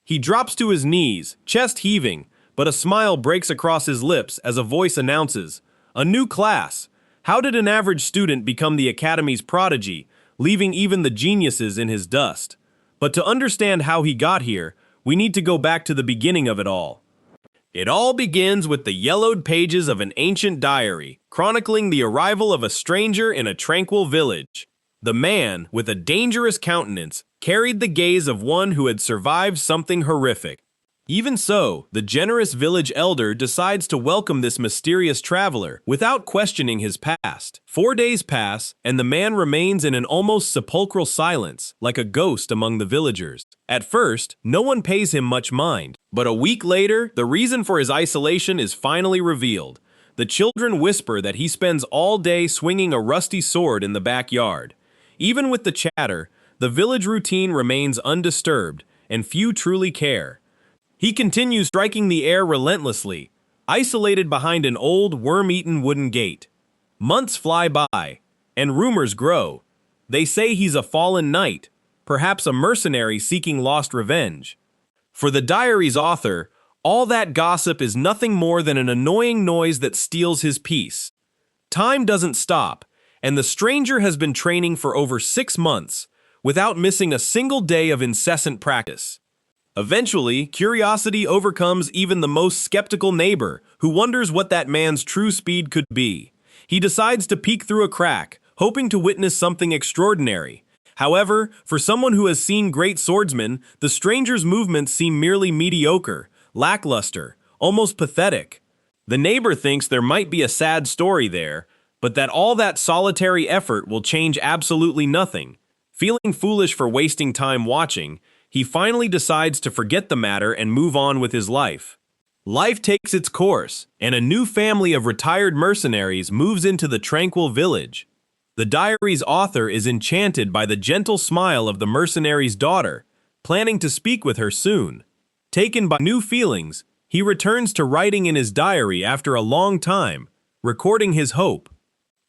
He drops to his knees, chest heaving, but a smile breaks across his lips as a voice announces, "A new class! How did an average student become the Academy's prodigy, leaving even the geniuses in his dust?" But to understand how he got here, we need to go back to the beginning of it all. It all begins with the yellowed pages of an ancient diary, chronicling the arrival of a stranger in a tranquil village. The man, with a dangerous countenance, carried the gaze of one who had survived something horrific. Even so, the generous village elder decides to welcome this mysterious traveler without questioning his past. 4 days pass, and the man remains in an almost sepulchral silence, like a ghost among the villagers. At first, no one pays him much mind, but a week later, the reason for his isolation is finally revealed. The children whisper that he spends all day swinging a rusty sword in the backyard. Even with the chatter, the village routine remains undisturbed, and few truly care. He continues striking the air relentlessly, isolated behind an old, worm-eaten wooden gate. Months fly by, and rumors grow. They say he's a fallen knight, perhaps a mercenary seeking lost revenge. For the diary's author, all that gossip is nothing more than an annoying noise that steals his peace. Time doesn't stop, and the stranger has been training for over 6 months, without missing a single day of incessant practice. Eventually, curiosity overcomes even the most skeptical neighbor, who wonders what that man's true speed could be. He decides to peek through a crack, hoping to witness something extraordinary. However, for someone who has seen great swordsmen, the stranger's movements seem merely mediocre, lackluster, almost pathetic. The neighbor thinks there might be a sad story there, but that all that solitary effort will change absolutely nothing. Feeling foolish for wasting time watching, he finally decides to forget the matter and move on with his life. Life takes its course, and a new family of retired mercenaries moves into the tranquil village. The diary's author is enchanted by the gentle smile of the mercenary's daughter, planning to speak with her soon. Taken by new feelings, he returns to writing in his diary after a long time, recording his hope.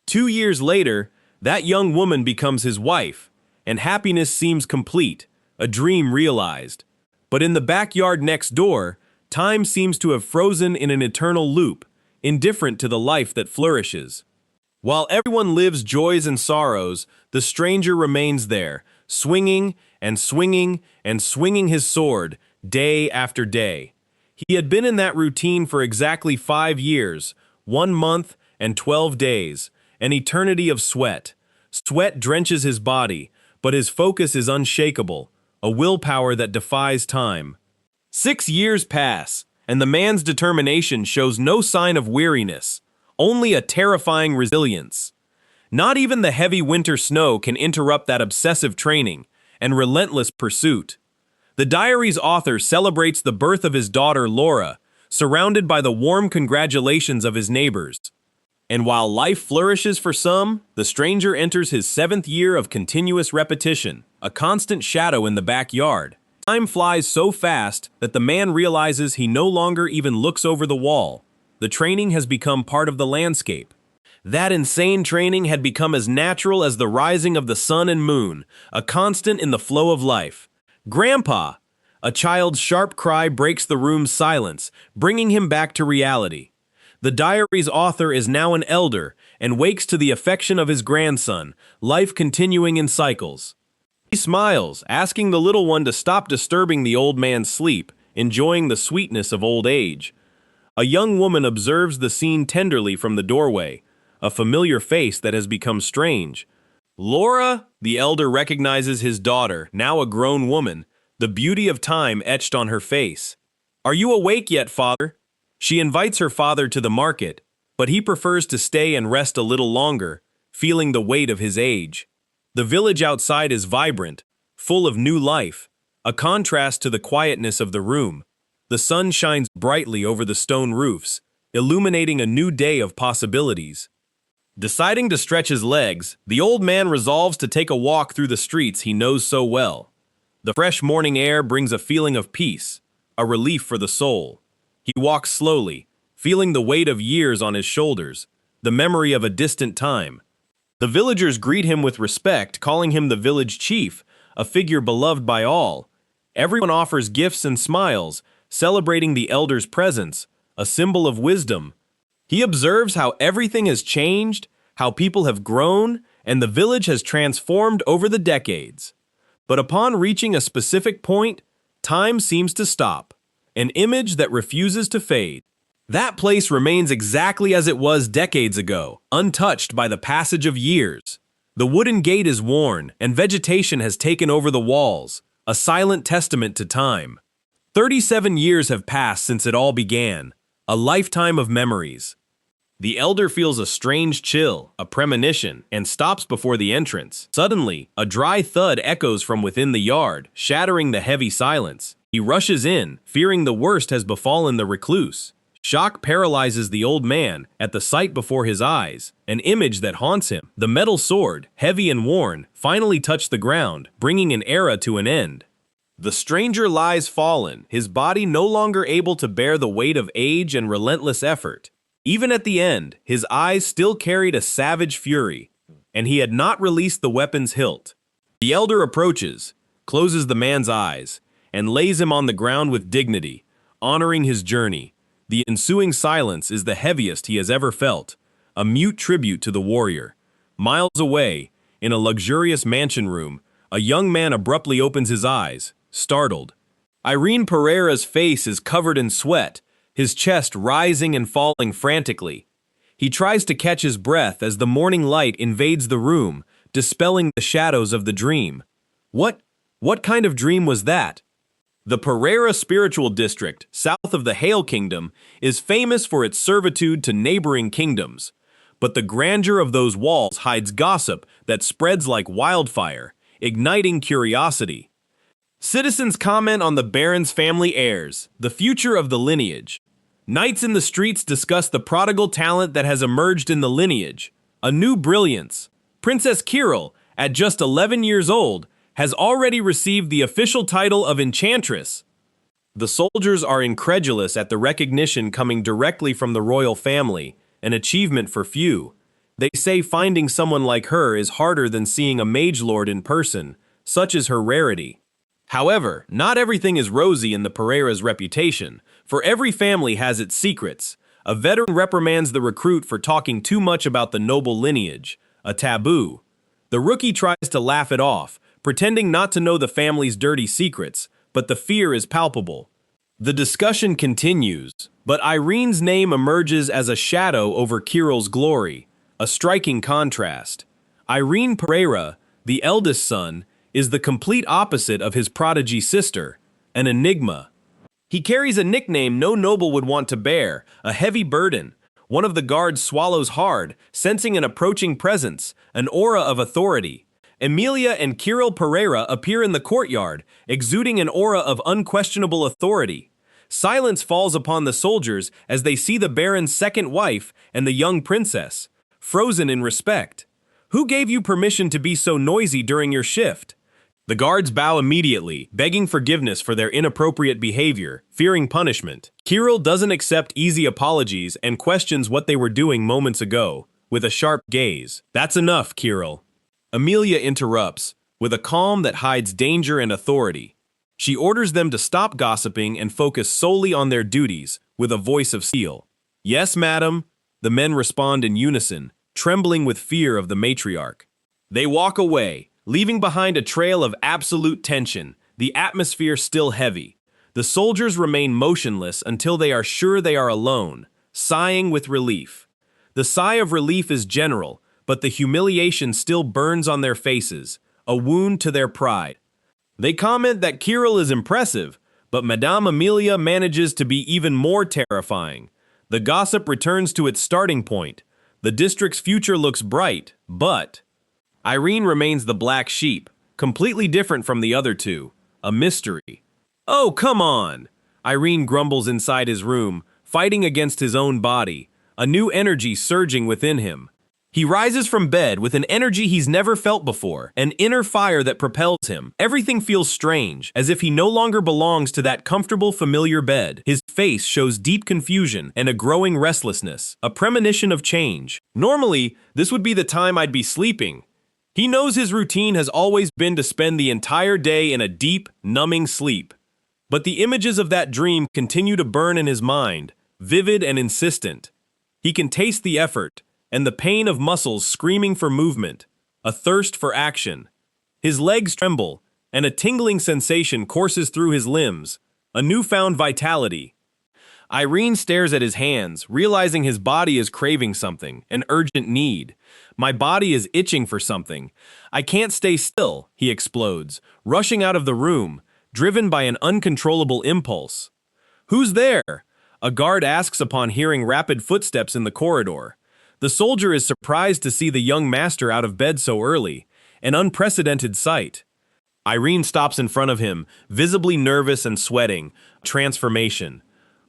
2 years later, that young woman becomes his wife, and happiness seems complete. A dream realized. But in the backyard next door, time seems to have frozen in an eternal loop, indifferent to the life that flourishes. While everyone lives joys and sorrows, the stranger remains there, swinging and swinging and swinging his sword, day after day. He had been in that routine for exactly 5 years, 1 month and 12 days, an eternity of sweat. Sweat drenches his body, but his focus is unshakable. A willpower that defies time. 6 years pass, and the man's determination shows no sign of weariness, only a terrifying resilience. Not even the heavy winter snow can interrupt that obsessive training and relentless pursuit. The diary's author celebrates the birth of his daughter Laura, surrounded by the warm congratulations of his neighbors. And while life flourishes for some, the stranger enters his 7th year of continuous repetition, a constant shadow in the backyard. Time flies so fast that the man realizes he no longer even looks over the wall. The training has become part of the landscape. That insane training had become as natural as the rising of the sun and moon, a constant in the flow of life. "Grandpa!" A child's sharp cry breaks the room's silence, bringing him back to reality. The diary's author is now an elder and wakes to the affection of his grandson, life continuing in cycles. He smiles, asking the little one to stop disturbing the old man's sleep, enjoying the sweetness of old age. A young woman observes the scene tenderly from the doorway, a familiar face that has become strange. "Laura," the elder recognizes his daughter, now a grown woman, the beauty of time etched on her face. "Are you awake yet, father?" She invites her father to the market, but he prefers to stay and rest a little longer, feeling the weight of his age. The village outside is vibrant, full of new life, a contrast to the quietness of the room. The sun shines brightly over the stone roofs, illuminating a new day of possibilities. Deciding to stretch his legs, the old man resolves to take a walk through the streets he knows so well. The fresh morning air brings a feeling of peace, a relief for the soul. He walks slowly, feeling the weight of years on his shoulders, the memory of a distant time. The villagers greet him with respect, calling him the village chief, a figure beloved by all. Everyone offers gifts and smiles, celebrating the elder's presence, a symbol of wisdom. He observes how everything has changed, how people have grown, and the village has transformed over the decades. But upon reaching a specific point, time seems to stop, an image that refuses to fade. That place remains exactly as it was decades ago, untouched by the passage of years. The wooden gate is worn, and vegetation has taken over the walls, a silent testament to time. 37 years have passed since it all began, a lifetime of memories. The elder feels a strange chill, a premonition, and stops before the entrance. Suddenly, a dry thud echoes from within the yard, shattering the heavy silence. He rushes in, fearing the worst has befallen the recluse. Shock paralyzes the old man at the sight before his eyes, an image that haunts him. The metal sword, heavy and worn, finally touched the ground, bringing an era to an end. The stranger lies fallen, his body no longer able to bear the weight of age and relentless effort. Even at the end, his eyes still carried a savage fury, and he had not released the weapon's hilt. The elder approaches, closes the man's eyes, and lays him on the ground with dignity, honoring his journey. The ensuing silence is the heaviest he has ever felt, a mute tribute to the warrior. Miles away, in a luxurious mansion room, a young man abruptly opens his eyes, startled. Irene Pereira's face is covered in sweat, his chest rising and falling frantically. He tries to catch his breath as the morning light invades the room, dispelling the shadows of the dream. What kind of dream was that? The Pereira Spiritual District, south of the Hale Kingdom, is famous for its servitude to neighboring kingdoms. But the grandeur of those walls hides gossip that spreads like wildfire, igniting curiosity. Citizens comment on the Baron's family heirs, the future of the lineage. Knights in the streets discuss the prodigal talent that has emerged in the lineage, a new brilliance. Princess Kirill, at just 11 years old, has already received the official title of Enchantress. The soldiers are incredulous at the recognition coming directly from the royal family, an achievement for few. They say finding someone like her is harder than seeing a mage lord in person, such is her rarity. However, not everything is rosy in the Pereira's reputation, for every family has its secrets. A veteran reprimands the recruit for talking too much about the noble lineage, a taboo. The rookie tries to laugh it off, pretending not to know the family's dirty secrets, but the fear is palpable. The discussion continues, but Irene's name emerges as a shadow over Kirill's glory, a striking contrast. Irene Pereira, the eldest son, is the complete opposite of his prodigy sister, an enigma. He carries a nickname no noble would want to bear, a heavy burden. One of the guards swallows hard, sensing an approaching presence, an aura of authority. Emilia and Kirill Pereira appear in the courtyard, exuding an aura of unquestionable authority. Silence falls upon the soldiers as they see the Baron's second wife and the young princess, frozen in respect. Who gave you permission to be so noisy during your shift? The guards bow immediately, begging forgiveness for their inappropriate behavior, fearing punishment. Kirill doesn't accept easy apologies and questions what they were doing moments ago, with a sharp gaze. That's enough, Kirill. Emilia interrupts, with a calm that hides danger and authority. She orders them to stop gossiping and focus solely on their duties, with a voice of steel. Yes, madam, the men respond in unison, trembling with fear of the matriarch. They walk away, leaving behind a trail of absolute tension, the atmosphere still heavy. The soldiers remain motionless until they are sure they are alone, sighing with relief. The sigh of relief is general, but the humiliation still burns on their faces, a wound to their pride. They comment that Kirill is impressive, but Madame Emilia manages to be even more terrifying. The gossip returns to its starting point. The district's future looks bright, but Irene remains the black sheep, completely different from the other two, a mystery. Oh, come on! Irene grumbles inside his room, fighting against his own body, a new energy surging within him. He rises from bed with an energy he's never felt before, an inner fire that propels him. Everything feels strange, as if he no longer belongs to that comfortable, familiar bed. His face shows deep confusion and a growing restlessness, a premonition of change. Normally, this would be the time I'd be sleeping. He knows his routine has always been to spend the entire day in a deep, numbing sleep. But the images of that dream continue to burn in his mind, vivid and insistent. He can taste the effort, and the pain of muscles screaming for movement, a thirst for action. His legs tremble, and a tingling sensation courses through his limbs, a newfound vitality. Irene stares at his hands, realizing his body is craving something, an urgent need. My body is itching for something. I can't stay still, he explodes, rushing out of the room, driven by an uncontrollable impulse. Who's there? A guard asks upon hearing rapid footsteps in the corridor. The soldier is surprised to see the young master out of bed so early, an unprecedented sight. Irene stops in front of him, visibly nervous and sweating. Transformation.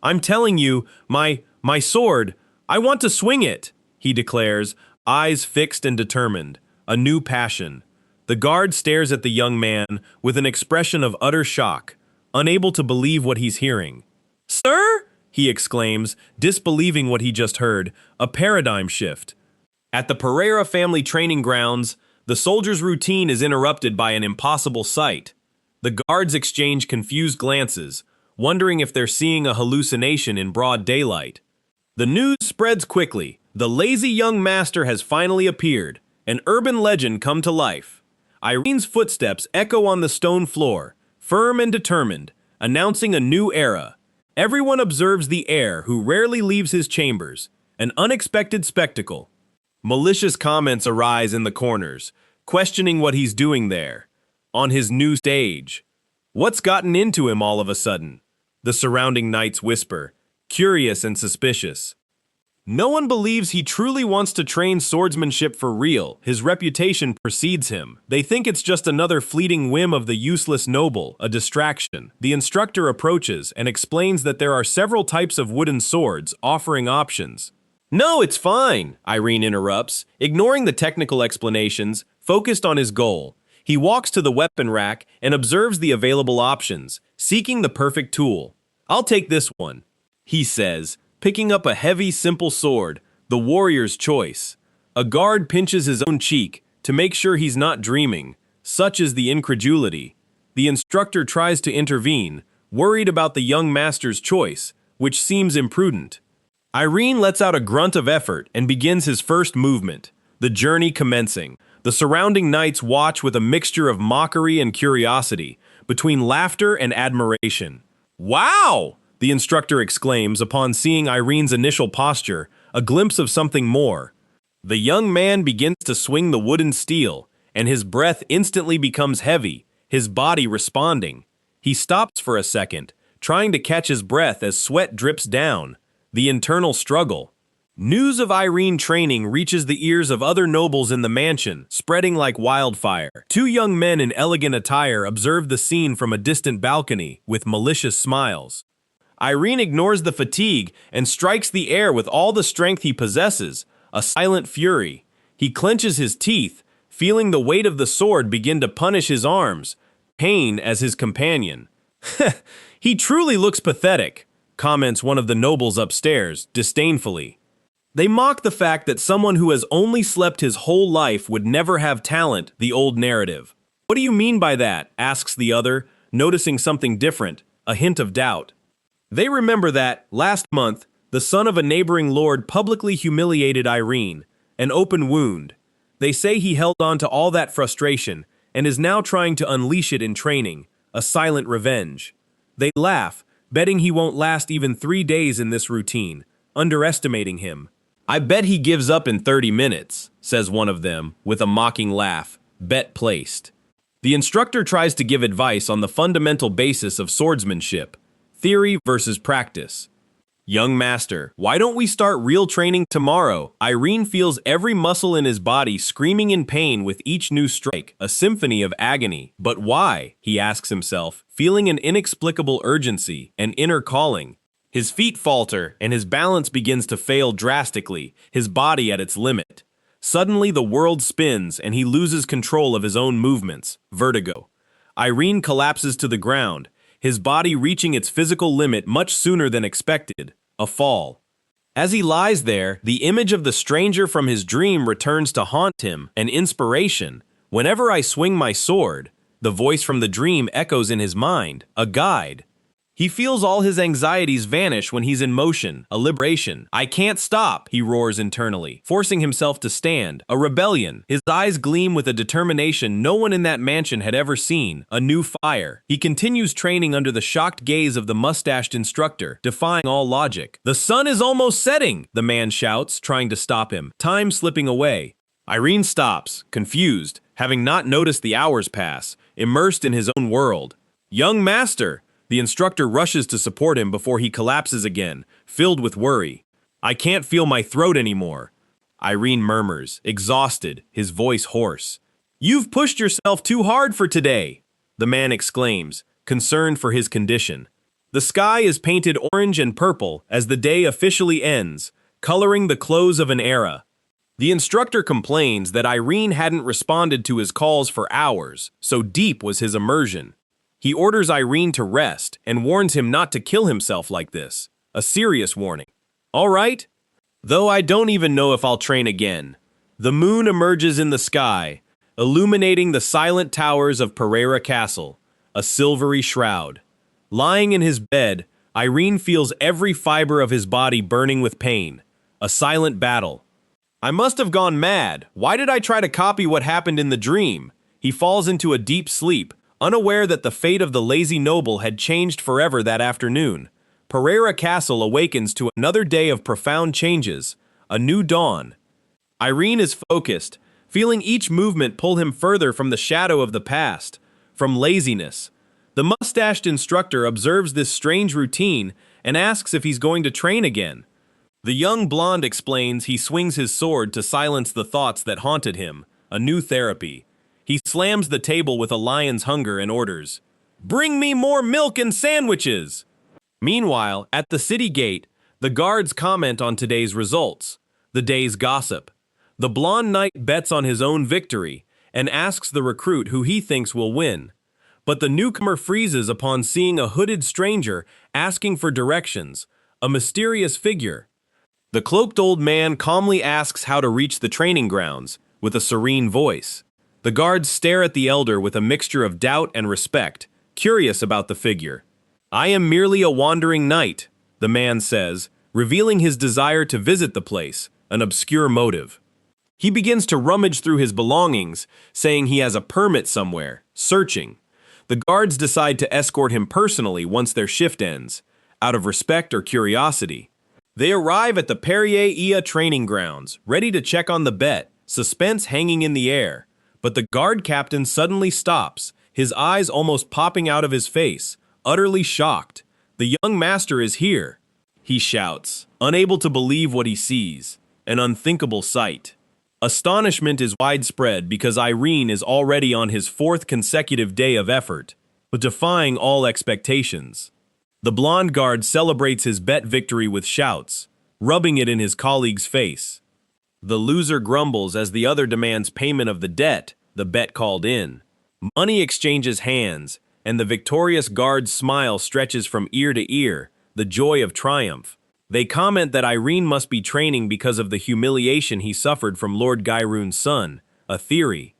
I'm telling you, my sword, I want to swing it, he declares, eyes fixed and determined, a new passion. The guard stares at the young man with an expression of utter shock, unable to believe what he's hearing. Sir? He exclaims, disbelieving what he just heard, a paradigm shift. At the Pereira family training grounds, the soldier's routine is interrupted by an impossible sight. The guards exchange confused glances, wondering if they're seeing a hallucination in broad daylight. The news spreads quickly. The lazy young master has finally appeared, an urban legend come to life. Irene's footsteps echo on the stone floor, firm and determined, announcing a new era. Everyone observes the heir who rarely leaves his chambers, an unexpected spectacle. Malicious comments arise in the corners, questioning what he's doing there, on his new stage. What's gotten into him all of a sudden? The surrounding knights whisper, curious and suspicious. No one believes he truly wants to train swordsmanship for real. His reputation precedes him. They think it's just another fleeting whim of the useless noble, a distraction. The instructor approaches and explains that there are several types of wooden swords, offering options. No, it's fine, Irene interrupts, ignoring the technical explanations, focused on his goal. He walks to the weapon rack and observes the available options, seeking the perfect tool. I'll take this one, he says, picking up a heavy, simple sword, the warrior's choice. A guard pinches his own cheek to make sure he's not dreaming. Such is the incredulity. The instructor tries to intervene, worried about the young master's choice, which seems imprudent. Irene lets out a grunt of effort and begins his first movement, the journey commencing. The surrounding knights watch with a mixture of mockery and curiosity, between laughter and admiration. Wow! The instructor exclaims upon seeing Irene's initial posture, a glimpse of something more. The young man begins to swing the wooden steel, and his breath instantly becomes heavy, his body responding. He stops for a second, trying to catch his breath as sweat drips down. The internal struggle. News of Irene training reaches the ears of other nobles in the mansion, spreading like wildfire. Two young men in elegant attire observe the scene from a distant balcony, with malicious smiles. Irene ignores the fatigue and strikes the air with all the strength he possesses, a silent fury. He clenches his teeth, feeling the weight of the sword begin to punish his arms, pain as his companion. He truly looks pathetic, comments one of the nobles upstairs, disdainfully. They mock the fact that someone who has only slept his whole life would never have talent, the old narrative. What do you mean by that? Asks the other, noticing something different, a hint of doubt. They remember that, last month, the son of a neighboring lord publicly humiliated Irene, an open wound. They say he held on to all that frustration and is now trying to unleash it in training, a silent revenge. They laugh, betting he won't last even 3 days in this routine, underestimating him. I bet he gives up in 30 minutes, says one of them, with a mocking laugh, bet placed. The instructor tries to give advice on the fundamental basis of swordsmanship, theory versus practice. Young master, why don't we start real training tomorrow? Irene feels every muscle in his body screaming in pain with each new strike, a symphony of agony. But why? He asks himself, feeling an inexplicable urgency, an inner calling. His feet falter, and his balance begins to fail drastically, his body at its limit. Suddenly the world spins, and he loses control of his own movements, vertigo. Irene collapses to the ground, his body reaching its physical limit much sooner than expected, a fall. As he lies there, the image of the stranger from his dream returns to haunt him, an inspiration, Whenever I swing my sword, the voice from the dream echoes in his mind, a guide. He feels all his anxieties vanish when he's in motion, a liberation. I can't stop, he roars internally, forcing himself to stand, a rebellion. His eyes gleam with a determination no one in that mansion had ever seen, a new fire. He continues training under the shocked gaze of the mustached instructor, defying all logic. The sun is almost setting, the man shouts, trying to stop him, time slipping away. Irene stops, confused, having not noticed the hours pass, immersed in his own world. Young master! The instructor rushes to support him before he collapses again, filled with worry. I can't feel my throat anymore. Irene murmurs, exhausted, his voice hoarse. You've pushed yourself too hard for today, the man exclaims, concerned for his condition. The sky is painted orange and purple as the day officially ends, coloring the close of an era. The instructor complains that Irene hadn't responded to his calls for hours, so deep was his immersion. He orders Irene to rest and warns him not to kill himself like this. A serious warning. All right? Though I don't even know if I'll train again. The moon emerges in the sky, illuminating the silent towers of Pereira Castle, a silvery shroud. Lying in his bed, Irene feels every fiber of his body burning with pain. A silent battle. I must have gone mad. Why did I try to copy what happened in the dream? He falls into a deep sleep, unaware that the fate of the lazy noble had changed forever that afternoon. Pereira Castle awakens to another day of profound changes, a new dawn. Irene is focused, feeling each movement pull him further from the shadow of the past, from laziness. The mustached instructor observes this strange routine and asks if he's going to train again. The young blonde explains he swings his sword to silence the thoughts that haunted him, a new therapy. He slams the table with a lion's hunger and orders, "Bring me more milk and sandwiches!" Meanwhile, at the city gate, the guards comment on today's results, the day's gossip. The blonde knight bets on his own victory and asks the recruit who he thinks will win. But the newcomer freezes upon seeing a hooded stranger asking for directions, a mysterious figure. The cloaked old man calmly asks how to reach the training grounds, with a serene voice. The guards stare at the elder with a mixture of doubt and respect, curious about the figure. I am merely a wandering knight, the man says, revealing his desire to visit the place, an obscure motive. He begins to rummage through his belongings, saying he has a permit somewhere, searching. The guards decide to escort him personally once their shift ends, out of respect or curiosity. They arrive at the Pereira training grounds, ready to check on the bet, suspense hanging in the air. But the guard captain suddenly stops, his eyes almost popping out of his face, utterly shocked. The young master is here, he shouts, unable to believe what he sees. An unthinkable sight. Astonishment is widespread because Irene is already on his fourth consecutive day of effort, but defying all expectations. The blonde guard celebrates his bet victory with shouts, rubbing it in his colleague's face. The loser grumbles as the other demands payment of the debt, the bet called in. Money exchanges hands, and the victorious guard's smile stretches from ear to ear, the joy of triumph. They comment that Irene must be training because of the humiliation he suffered from Lord Gairoon's son, a theory.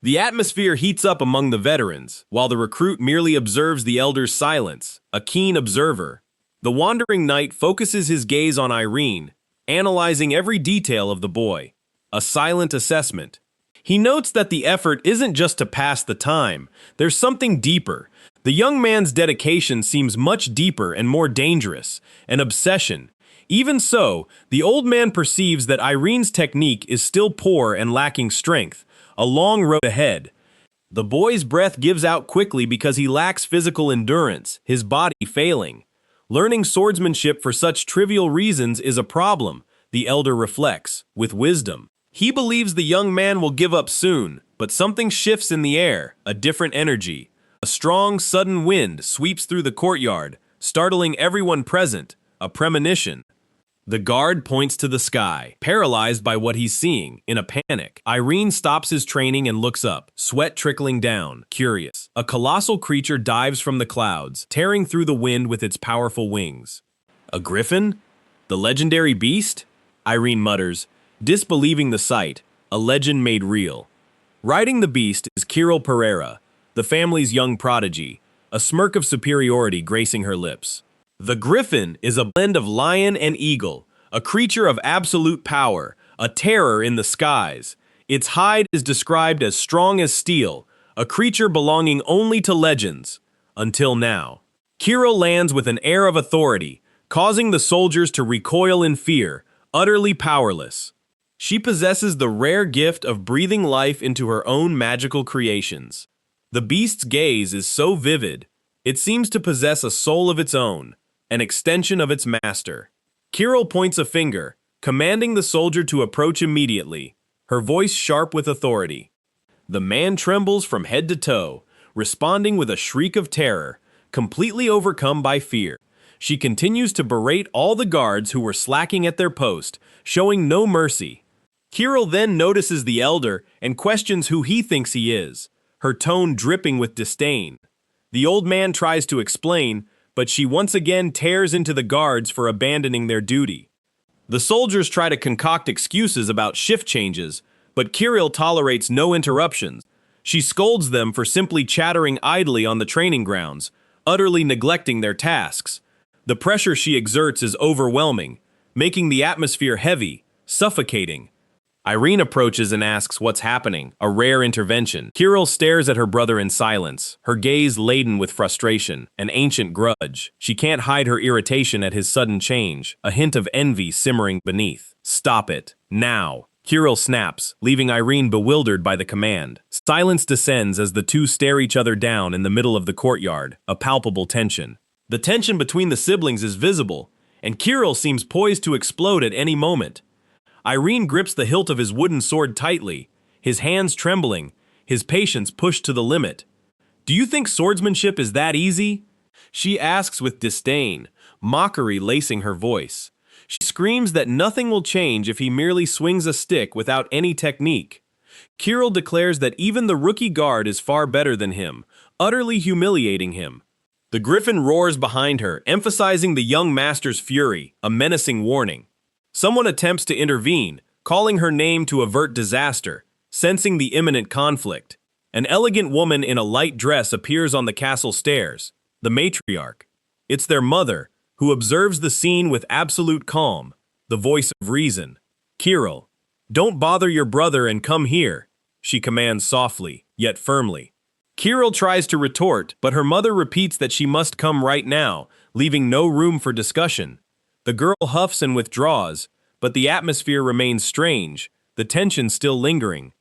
The atmosphere heats up among the veterans, while the recruit merely observes the elder's silence, a keen observer. The wandering knight focuses his gaze on Irene, analyzing every detail of the boy. A silent assessment. He notes that the effort isn't just to pass the time, there's something deeper. The young man's dedication seems much deeper and more dangerous, an obsession. Even so, the old man perceives that Irene's technique is still poor and lacking strength, a long road ahead. The boy's breath gives out quickly because he lacks physical endurance, his body failing. Learning swordsmanship for such trivial reasons is a problem, the elder reflects, with wisdom. He believes the young man will give up soon, but something shifts in the air, a different energy. A strong, sudden wind sweeps through the courtyard, startling everyone present, a premonition. The guard points to the sky, paralyzed by what he's seeing, in a panic. Irene stops his training and looks up, sweat trickling down, curious. A colossal creature dives from the clouds, tearing through the wind with its powerful wings. A griffin? The legendary beast? Irene mutters, disbelieving the sight, a legend made real. Riding the beast is Irene Pereira, the family's young prodigy, a smirk of superiority gracing her lips. The griffin is a blend of lion and eagle, a creature of absolute power, a terror in the skies. Its hide is described as strong as steel, a creature belonging only to legends. Until now. Kiro lands with an air of authority, causing the soldiers to recoil in fear, utterly powerless. She possesses the rare gift of breathing life into her own magical creations. The beast's gaze is so vivid, it seems to possess a soul of its own, an extension of its master. Kirill points a finger, commanding the soldier to approach immediately, her voice sharp with authority. The man trembles from head to toe, responding with a shriek of terror, completely overcome by fear. She continues to berate all the guards who were slacking at their post, showing no mercy. Kirill then notices the elder and questions who he thinks he is, her tone dripping with disdain. The old man tries to explain, but she once again tears into the guards for abandoning their duty. The soldiers try to concoct excuses about shift changes, but Kirill tolerates no interruptions. She scolds them for simply chattering idly on the training grounds, utterly neglecting their tasks. The pressure she exerts is overwhelming, making the atmosphere heavy, suffocating. Irene approaches and asks what's happening, a rare intervention. Kirill stares at her brother in silence, her gaze laden with frustration, an ancient grudge. She can't hide her irritation at his sudden change, a hint of envy simmering beneath. Stop it, now. Kirill snaps, leaving Irene bewildered by the command. Silence descends as the two stare each other down in the middle of the courtyard, a palpable tension. The tension between the siblings is visible, and Kirill seems poised to explode at any moment. Irene grips the hilt of his wooden sword tightly, his hands trembling, his patience pushed to the limit. "Do you think swordsmanship is that easy?" she asks with disdain, mockery lacing her voice. She screams that nothing will change if he merely swings a stick without any technique. Kirill declares that even the rookie guard is far better than him, utterly humiliating him. The griffin roars behind her, emphasizing the young master's fury, a menacing warning. Someone attempts to intervene, calling her name to avert disaster, sensing the imminent conflict. An elegant woman in a light dress appears on the castle stairs, the matriarch. It's their mother, who observes the scene with absolute calm, the voice of reason. "Kirill, don't bother your brother and come here," she commands softly, yet firmly. Kirill tries to retort, but her mother repeats that she must come right now, leaving no room for discussion. The girl huffs and withdraws, but the atmosphere remains strange, the tension still lingering.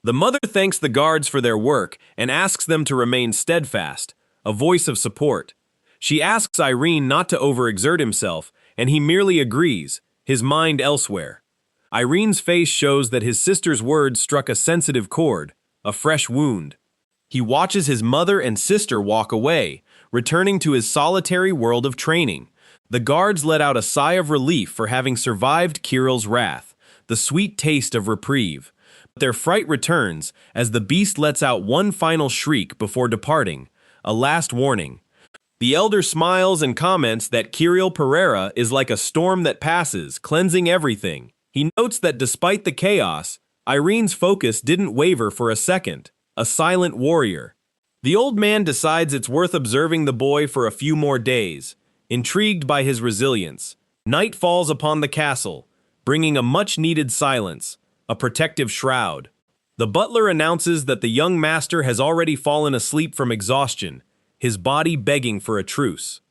The mother thanks the guards for their work and asks them to remain steadfast, a voice of support. She asks Irene not to overexert himself, and he merely agrees, his mind elsewhere. Irene's face shows that his sister's words struck a sensitive chord, a fresh wound. He watches his mother and sister walk away, returning to his solitary world of training. The guards let out a sigh of relief for having survived Kirill's wrath, the sweet taste of reprieve. But their fright returns as the beast lets out one final shriek before departing, a last warning. The elder smiles and comments that Irene Pereira is like a storm that passes, cleansing everything. He notes that despite the chaos, Irene's focus didn't waver for a second, a silent warrior. The old man decides it's worth observing the boy for a few more days, intrigued by his resilience. Night falls upon the castle, bringing a much-needed silence, a protective shroud. The butler announces that the young master has already fallen asleep from exhaustion, his body begging for a truce.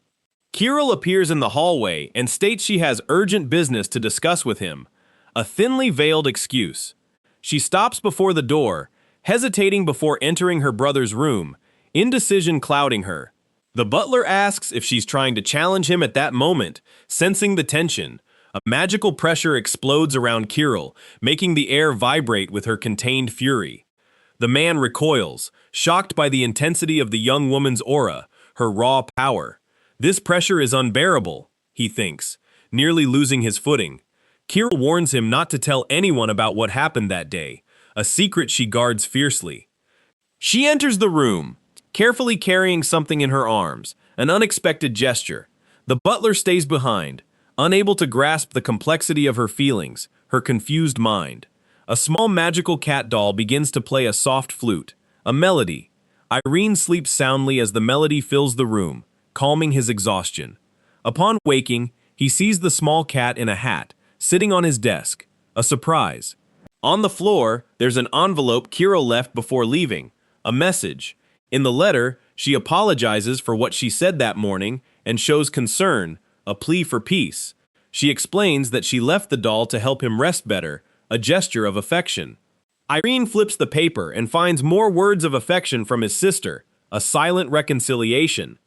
Kirill appears in the hallway and states she has urgent business to discuss with him, a thinly veiled excuse. She stops before the door, hesitating before entering her brother's room, indecision clouding her. The butler asks if she's trying to challenge him at that moment, sensing the tension. A magical pressure explodes around Kirill, making the air vibrate with her contained fury. The man recoils, shocked by the intensity of the young woman's aura, her raw power. This pressure is unbearable, he thinks, nearly losing his footing. Kirill warns him not to tell anyone about what happened that day, a secret she guards fiercely. She enters the room, carefully carrying something in her arms, an unexpected gesture. The butler stays behind, unable to grasp the complexity of her feelings, her confused mind. A small magical cat doll begins to play a soft flute, a melody. Irene sleeps soundly as the melody fills the room, calming his exhaustion. Upon waking, he sees the small cat in a hat, sitting on his desk. A surprise. On the floor, there's an envelope Kirill left before leaving. A message. In the letter, she apologizes for what she said that morning and shows concern, a plea for peace. She explains that she left the doll to help him rest better, a gesture of affection. Irene flips the paper and finds more words of affection from his sister, a silent reconciliation.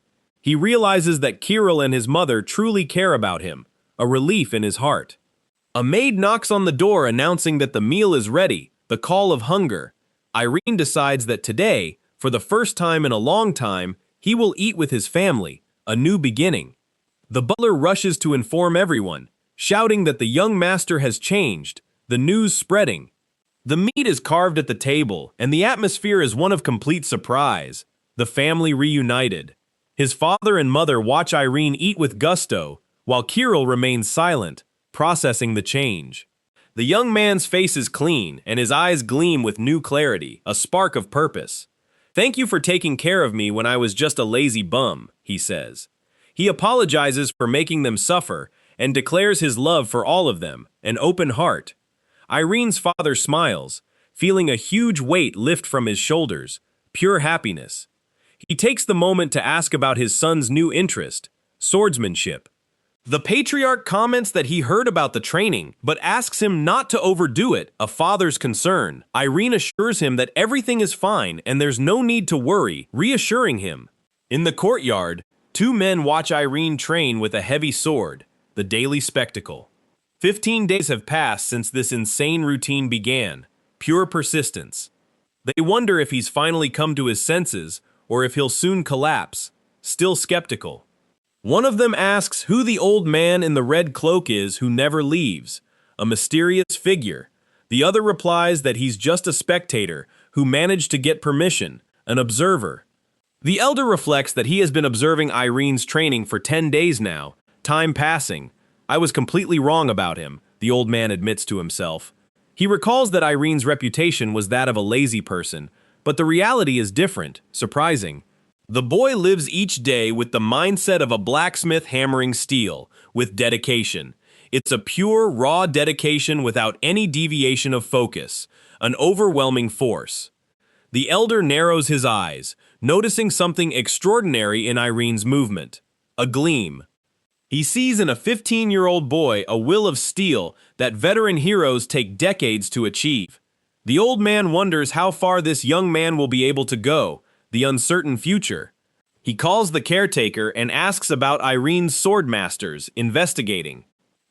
He realizes that Kirill and his mother truly care about him, a relief in his heart. A maid knocks on the door announcing that the meal is ready, the call of hunger. Irene decides that today, for the first time in a long time, he will eat with his family, a new beginning. The butler rushes to inform everyone, shouting that the young master has changed, the news spreading. The meat is carved at the table, and the atmosphere is one of complete surprise. The family reunited. His father and mother watch Irene eat with gusto, while Kirill remains silent, processing the change. The young man's face is clean, and his eyes gleam with new clarity, a spark of purpose. "Thank you for taking care of me when I was just a lazy bum," he says. He apologizes for making them suffer and declares his love for all of them, an open heart. Irene's father smiles, feeling a huge weight lift from his shoulders, pure happiness. He takes the moment to ask about his son's new interest, swordsmanship. The patriarch comments that he heard about the training, but asks him not to overdo it, a father's concern. Irene assures him that everything is fine and there's no need to worry, reassuring him. In the courtyard, two men watch Irene train with a heavy sword, the daily spectacle. 15 days have passed since this insane routine began, pure persistence. They wonder if he's finally come to his senses or if he'll soon collapse, still skeptical. One of them asks who the old man in the red cloak is who never leaves, a mysterious figure. The other replies that he's just a spectator who managed to get permission, an observer. The elder reflects that he has been observing Irene's training for 10 days now, time passing. "I was completely wrong about him," the old man admits to himself. He recalls that Irene's reputation was that of a lazy person, but the reality is different, surprising. The boy lives each day with the mindset of a blacksmith hammering steel, with dedication. It's a pure, raw dedication without any deviation of focus, an overwhelming force. The elder narrows his eyes, noticing something extraordinary in Irene's movement. A gleam. He sees in a 15-year-old boy a will of steel that veteran heroes take decades to achieve. The old man wonders how far this young man will be able to go, the uncertain future. He calls the caretaker and asks about Irene's swordmasters, investigating.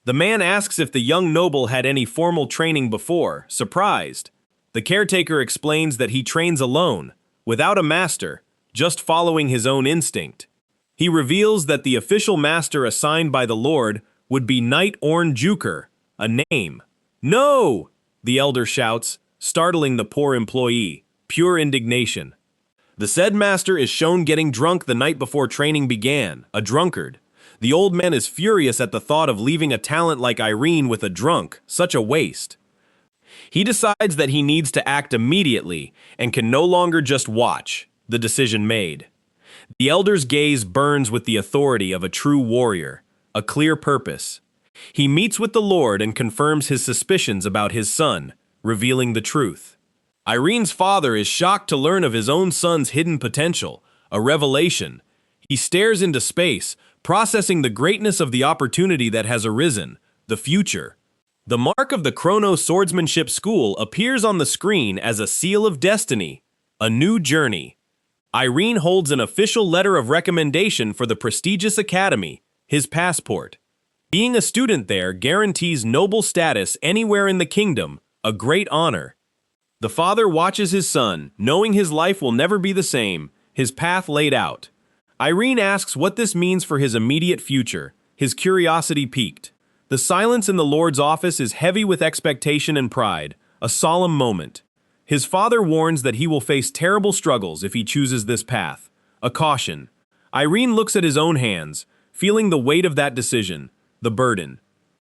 The man asks if the young noble had any formal training before, surprised. The caretaker explains that he trains alone, without a master, just following his own instinct. He reveals that the official master assigned by the Lord would be Knight Orn Juker, a name. "No!" the elder shouts, startling the poor employee, pure indignation. The said master is shown getting drunk the night before training began, a drunkard. The old man is furious at the thought of leaving a talent like Irene with a drunk, such a waste. He decides that he needs to act immediately and can no longer just watch, the decision made. The elder's gaze burns with the authority of a true warrior, a clear purpose. He meets with the Lord and confirms his suspicions about his son, revealing the truth. Irene's father is shocked to learn of his own son's hidden potential, a revelation. He stares into space, processing the greatness of the opportunity that has arisen, the future. The mark of the Chrono Swordsmanship School appears on the screen as a seal of destiny, a new journey. Irene holds an official letter of recommendation for the prestigious academy, his passport. Being a student there guarantees noble status anywhere in the kingdom, a great honor. The father watches his son, knowing his life will never be the same, his path laid out. Irene asks what this means for his immediate future, his curiosity piqued. The silence in the Lord's office is heavy with expectation and pride, a solemn moment. His father warns that he will face terrible struggles if he chooses this path, a caution. Irene looks at his own hands, feeling the weight of that decision, the burden.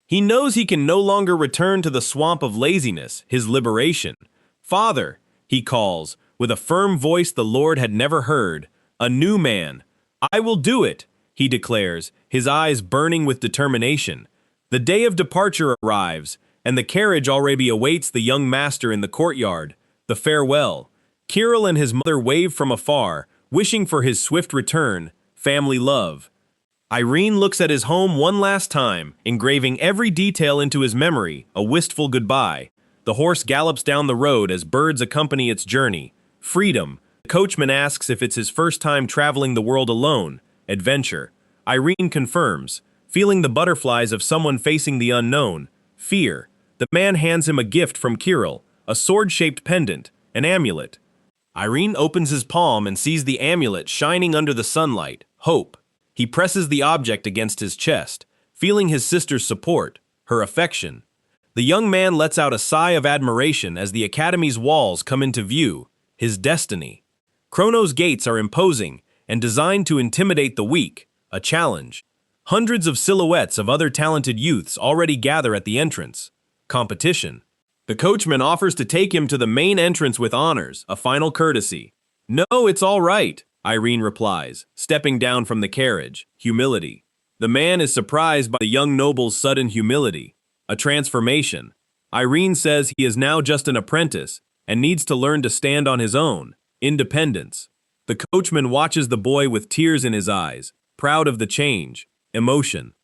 He knows he can no longer return to the swamp of laziness, his liberation. "Father," he calls, with a firm voice the Lord had never heard, a new man. "I will do it," he declares, his eyes burning with determination. The day of departure arrives, and the carriage already awaits the young master in the courtyard. The farewell. Kirill and his mother wave from afar, wishing for his swift return, family love. Irene looks at his home one last time, engraving every detail into his memory, a wistful goodbye. The horse gallops down the road as birds accompany its journey. Freedom. The coachman asks if it's his first time traveling the world alone. Adventure. Irene confirms, feeling the butterflies of someone facing the unknown. Fear. The man hands him a gift from Kirill, a sword-shaped pendant, an amulet. Irene opens his palm and sees the amulet shining under the sunlight. Hope. He presses the object against his chest, feeling his sister's support, her affection. The young man lets out a sigh of admiration as the academy's walls come into view, his destiny. Chrono's gates are imposing and designed to intimidate the weak, a challenge. Hundreds of silhouettes of other talented youths already gather at the entrance. Competition. The coachman offers to take him to the main entrance with honors, a final courtesy. "No, it's all right," Irene replies, stepping down from the carriage. Humility. The man is surprised by the young noble's sudden humility. A transformation. Irene says he is now just an apprentice and needs to learn to stand on his own. Independence. The coachman watches the boy with tears in his eyes, proud of the change. Emotion.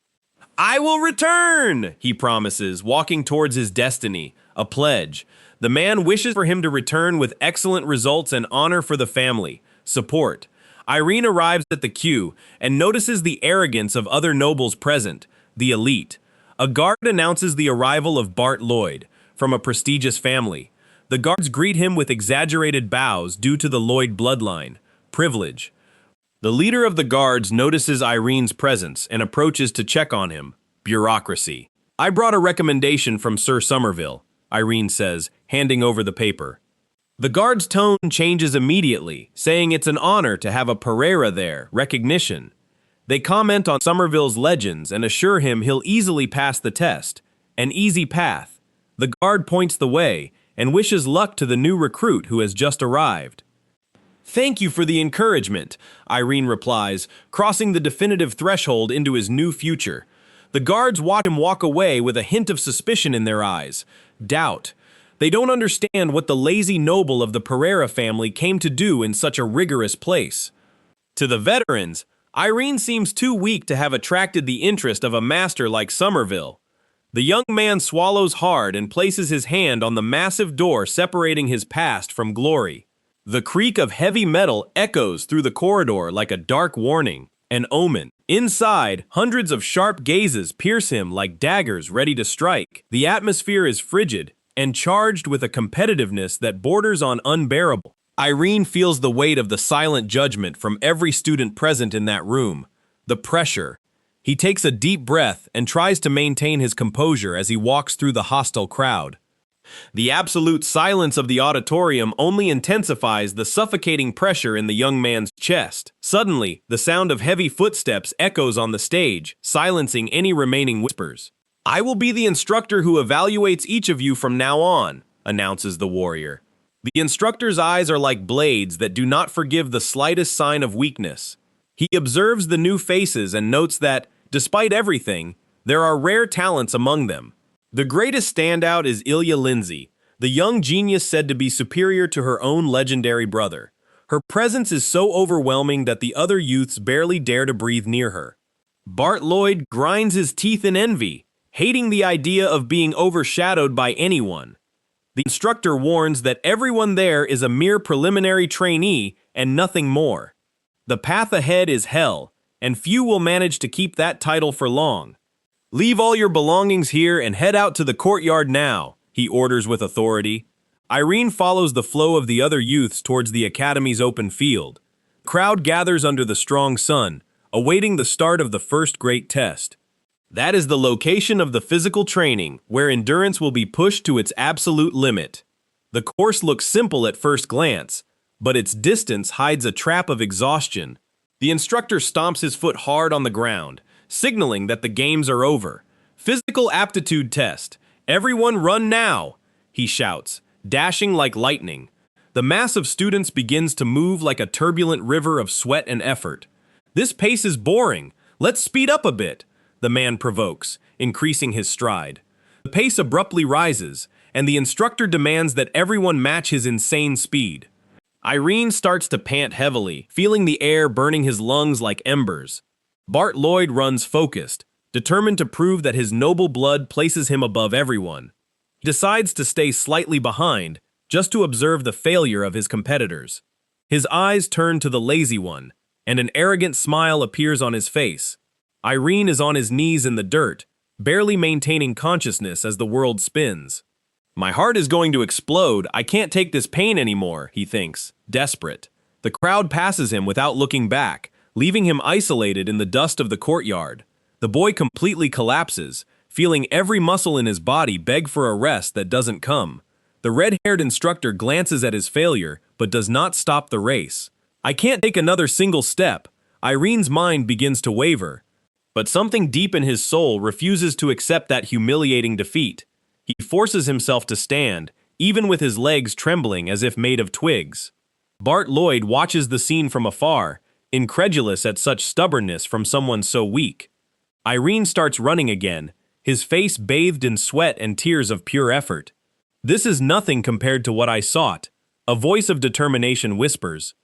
"I will return," he promises, walking towards his destiny, a pledge. The man wishes for him to return with excellent results and honor for the family. Support. Irene arrives at the queue and notices the arrogance of other nobles present, the elite. A guard announces the arrival of Bart Lloyd, from a prestigious family. The guards greet him with exaggerated bows due to the Lloyd bloodline. Privilege. The leader of the guards notices Irene's presence and approaches to check on him. Bureaucracy. "I brought a recommendation from Sir Somerville," Irene says, handing over the paper. The guard's tone changes immediately, saying it's an honor to have a Pereira there, recognition. They comment on Somerville's legends and assure him he'll easily pass the test. An easy path. The guard points the way and wishes luck to the new recruit who has just arrived. "Thank you for the encouragement," Irene replies, crossing the definitive threshold into his new future. The guards watch him walk away with a hint of suspicion in their eyes. Doubt. They don't understand what the lazy noble of the Pereira family came to do in such a rigorous place. To the veterans, Irene seems too weak to have attracted the interest of a master like Somerville. The young man swallows hard and places his hand on the massive door separating his past from glory. The creak of heavy metal echoes through the corridor like a dark warning, an omen. Inside, hundreds of sharp gazes pierce him like daggers ready to strike. The atmosphere is frigid and charged with a competitiveness that borders on unbearable. Irene feels the weight of the silent judgment from every student present in that room. The pressure. He takes a deep breath and tries to maintain his composure as he walks through the hostile crowd. The absolute silence of the auditorium only intensifies the suffocating pressure in the young man's chest. Suddenly, the sound of heavy footsteps echoes on the stage, silencing any remaining whispers. "I will be the instructor who evaluates each of you from now on," announces the warrior. The instructor's eyes are like blades that do not forgive the slightest sign of weakness. He observes the new faces and notes that, despite everything, there are rare talents among them. The greatest standout is Ilya Lindsay, the young genius said to be superior to her own legendary brother. Her presence is so overwhelming that the other youths barely dare to breathe near her. Bart Lloyd grinds his teeth in envy, hating the idea of being overshadowed by anyone. The instructor warns that everyone there is a mere preliminary trainee and nothing more. The path ahead is hell, and few will manage to keep that title for long. "Leave all your belongings here and head out to the courtyard now," he orders with authority. Irene follows the flow of the other youths towards the academy's open field. The crowd gathers under the strong sun, awaiting the start of the first great test. That is the location of the physical training, where endurance will be pushed to its absolute limit. The course looks simple at first glance, but its distance hides a trap of exhaustion. The instructor stomps his foot hard on the ground, signaling that the games are over. Physical aptitude test. Everyone run now, he shouts, dashing like lightning. The mass of students begins to move like a turbulent river of sweat and effort. This pace is boring. Let's speed up a bit, the man provokes, increasing his stride. The pace abruptly rises, and the instructor demands that everyone match his insane speed. Irene starts to pant heavily, feeling the air burning his lungs like embers. Bart Lloyd runs focused, determined to prove that his noble blood places him above everyone. He decides to stay slightly behind, just to observe the failure of his competitors. His eyes turn to the lazy one, and an arrogant smile appears on his face. Irene is on his knees in the dirt, barely maintaining consciousness as the world spins. My heart is going to explode. I can't take this pain anymore, he thinks, desperate. The crowd passes him without looking back, leaving him isolated in the dust of the courtyard. The boy completely collapses, feeling every muscle in his body beg for a rest that doesn't come. The red-haired instructor glances at his failure, but does not stop the race. I can't take another single step. Irene's mind begins to waver. But something deep in his soul refuses to accept that humiliating defeat. He forces himself to stand, even with his legs trembling as if made of twigs. Bart Lloyd watches the scene from afar, incredulous at such stubbornness from someone so weak. Irene starts running again, his face bathed in sweat and tears of pure effort. This is nothing compared to what I sought, a voice of determination whispers.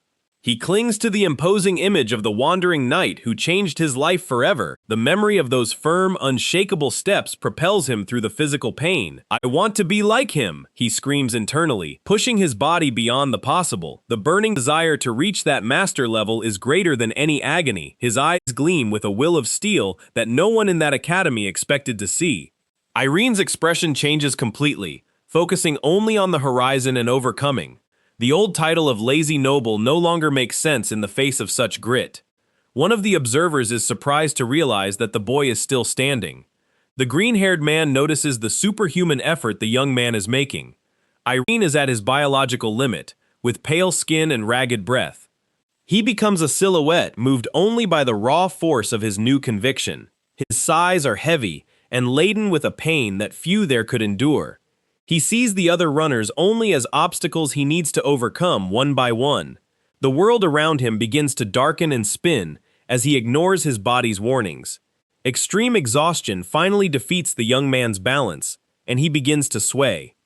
He clings to the imposing image of the wandering knight who changed his life forever. The memory of those firm, unshakable steps propels him through the physical pain. I want to be like him, he screams internally, pushing his body beyond the possible. The burning desire to reach that master level is greater than any agony. His eyes gleam with a will of steel that no one in that academy expected to see. Irene's expression changes completely, focusing only on the horizon and overcoming. The old title of lazy noble no longer makes sense in the face of such grit. One of the observers is surprised to realize that the boy is still standing. The green-haired man notices the superhuman effort the young man is making. Irene is at his biological limit, with pale skin and ragged breath. He becomes a silhouette moved only by the raw force of his new conviction. His sighs are heavy and laden with a pain that few there could endure. He sees the other runners only as obstacles he needs to overcome one by one. The world around him begins to darken and spin as he ignores his body's warnings. Extreme exhaustion finally defeats the young man's balance, and he begins to sway.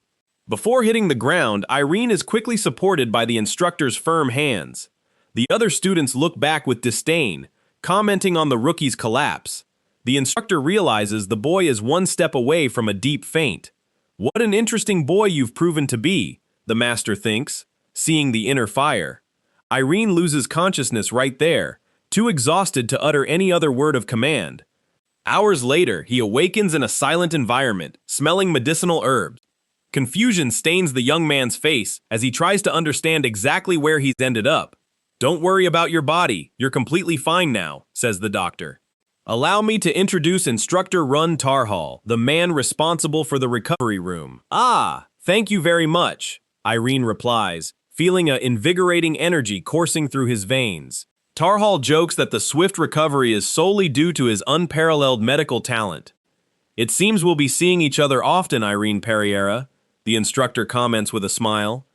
Before hitting the ground, Irene is quickly supported by the instructor's firm hands. The other students look back with disdain, commenting on the rookie's collapse. The instructor realizes the boy is one step away from a deep faint. What an interesting boy you've proven to be, the master thinks, seeing the inner fire. Irene loses consciousness right there, too exhausted to utter any other word of command. Hours later, he awakens in a silent environment, smelling medicinal herbs. Confusion stains the young man's face as he tries to understand exactly where he's ended up. Don't worry about your body, you're completely fine now, says the doctor. Allow me to introduce Instructor Run Tarhal, the man responsible for the recovery room. Ah, thank you very much, Irene replies, feeling an invigorating energy coursing through his veins. Tarhal jokes that the swift recovery is solely due to his unparalleled medical talent. It seems we'll be seeing each other often, Irene Pereira, the instructor comments with a smile.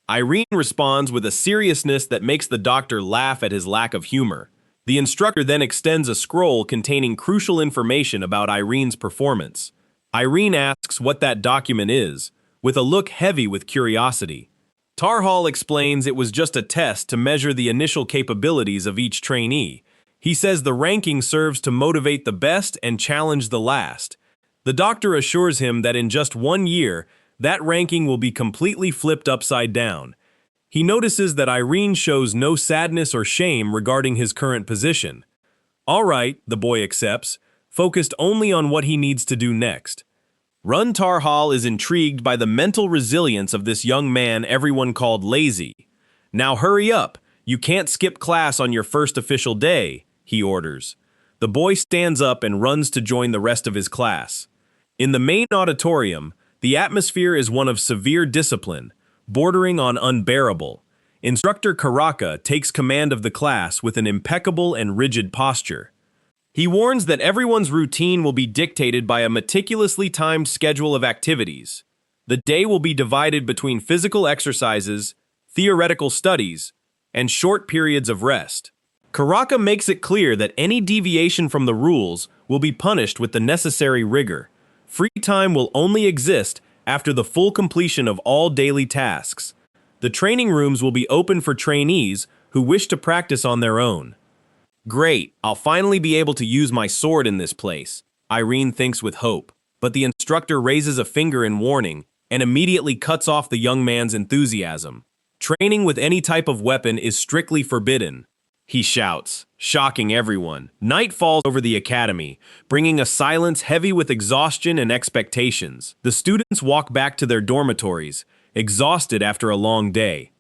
Irene responds with a seriousness that makes the doctor laugh at his lack of humor. The instructor then extends a scroll containing crucial information about Irene's performance. Irene asks what that document is, with a look heavy with curiosity. Tarhal explains it was just a test to measure the initial capabilities of each trainee. He says the ranking serves to motivate the best and challenge the last. The doctor assures him that in just 1 year, that ranking will be completely flipped upside down. He notices that Irene shows no sadness or shame regarding his current position. All right, the boy accepts, focused only on what he needs to do next. Run Tarhal is intrigued by the mental resilience of this young man everyone called lazy. Now hurry up, you can't skip class on your first official day, he orders. The boy stands up and runs to join the rest of his class. In the main auditorium, the atmosphere is one of severe discipline, bordering on unbearable. Instructor Karaka takes command of the class with an impeccable and rigid posture. He warns that everyone's routine will be dictated by a meticulously timed schedule of activities. The day will be divided between physical exercises, theoretical studies, and short periods of rest. Karaka makes it clear that any deviation from the rules will be punished with the necessary rigor. Free time will only exist after the full completion of all daily tasks. The training rooms will be open for trainees who wish to practice on their own. Great, I'll finally be able to use my sword in this place, Irene thinks with hope, but the instructor raises a finger in warning and immediately cuts off the young man's enthusiasm. Training with any type of weapon is strictly forbidden, he shouts, shocking everyone. Night falls over the academy, bringing a silence heavy with exhaustion and expectations. The students walk back to their dormitories, exhausted after a long day.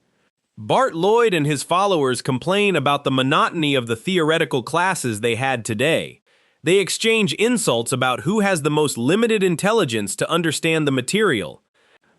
Bart Lloyd and his followers complain about the monotony of the theoretical classes they had today. They exchange insults about who has the most limited intelligence to understand the material.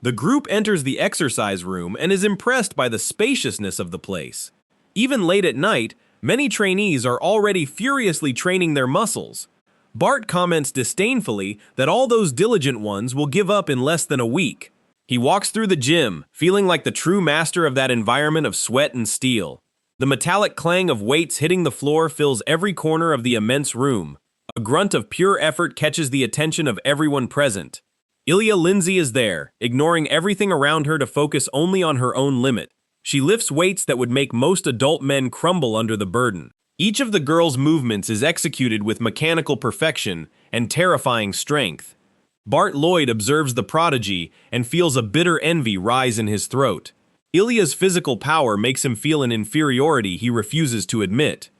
The group enters the exercise room and is impressed by the spaciousness of the place. Even late at night, many trainees are already furiously training their muscles. Bart comments disdainfully that all those diligent ones will give up in less than a week. He walks through the gym, feeling like the true master of that environment of sweat and steel. The metallic clang of weights hitting the floor fills every corner of the immense room. A grunt of pure effort catches the attention of everyone present. Ilya Lindsay is there, ignoring everything around her to focus only on her own limit. She lifts weights that would make most adult men crumble under the burden. Each of the girl's movements is executed with mechanical perfection and terrifying strength. Bart Lloyd observes the prodigy and feels a bitter envy rise in his throat. Ilya's physical power makes him feel an inferiority he refuses to admit.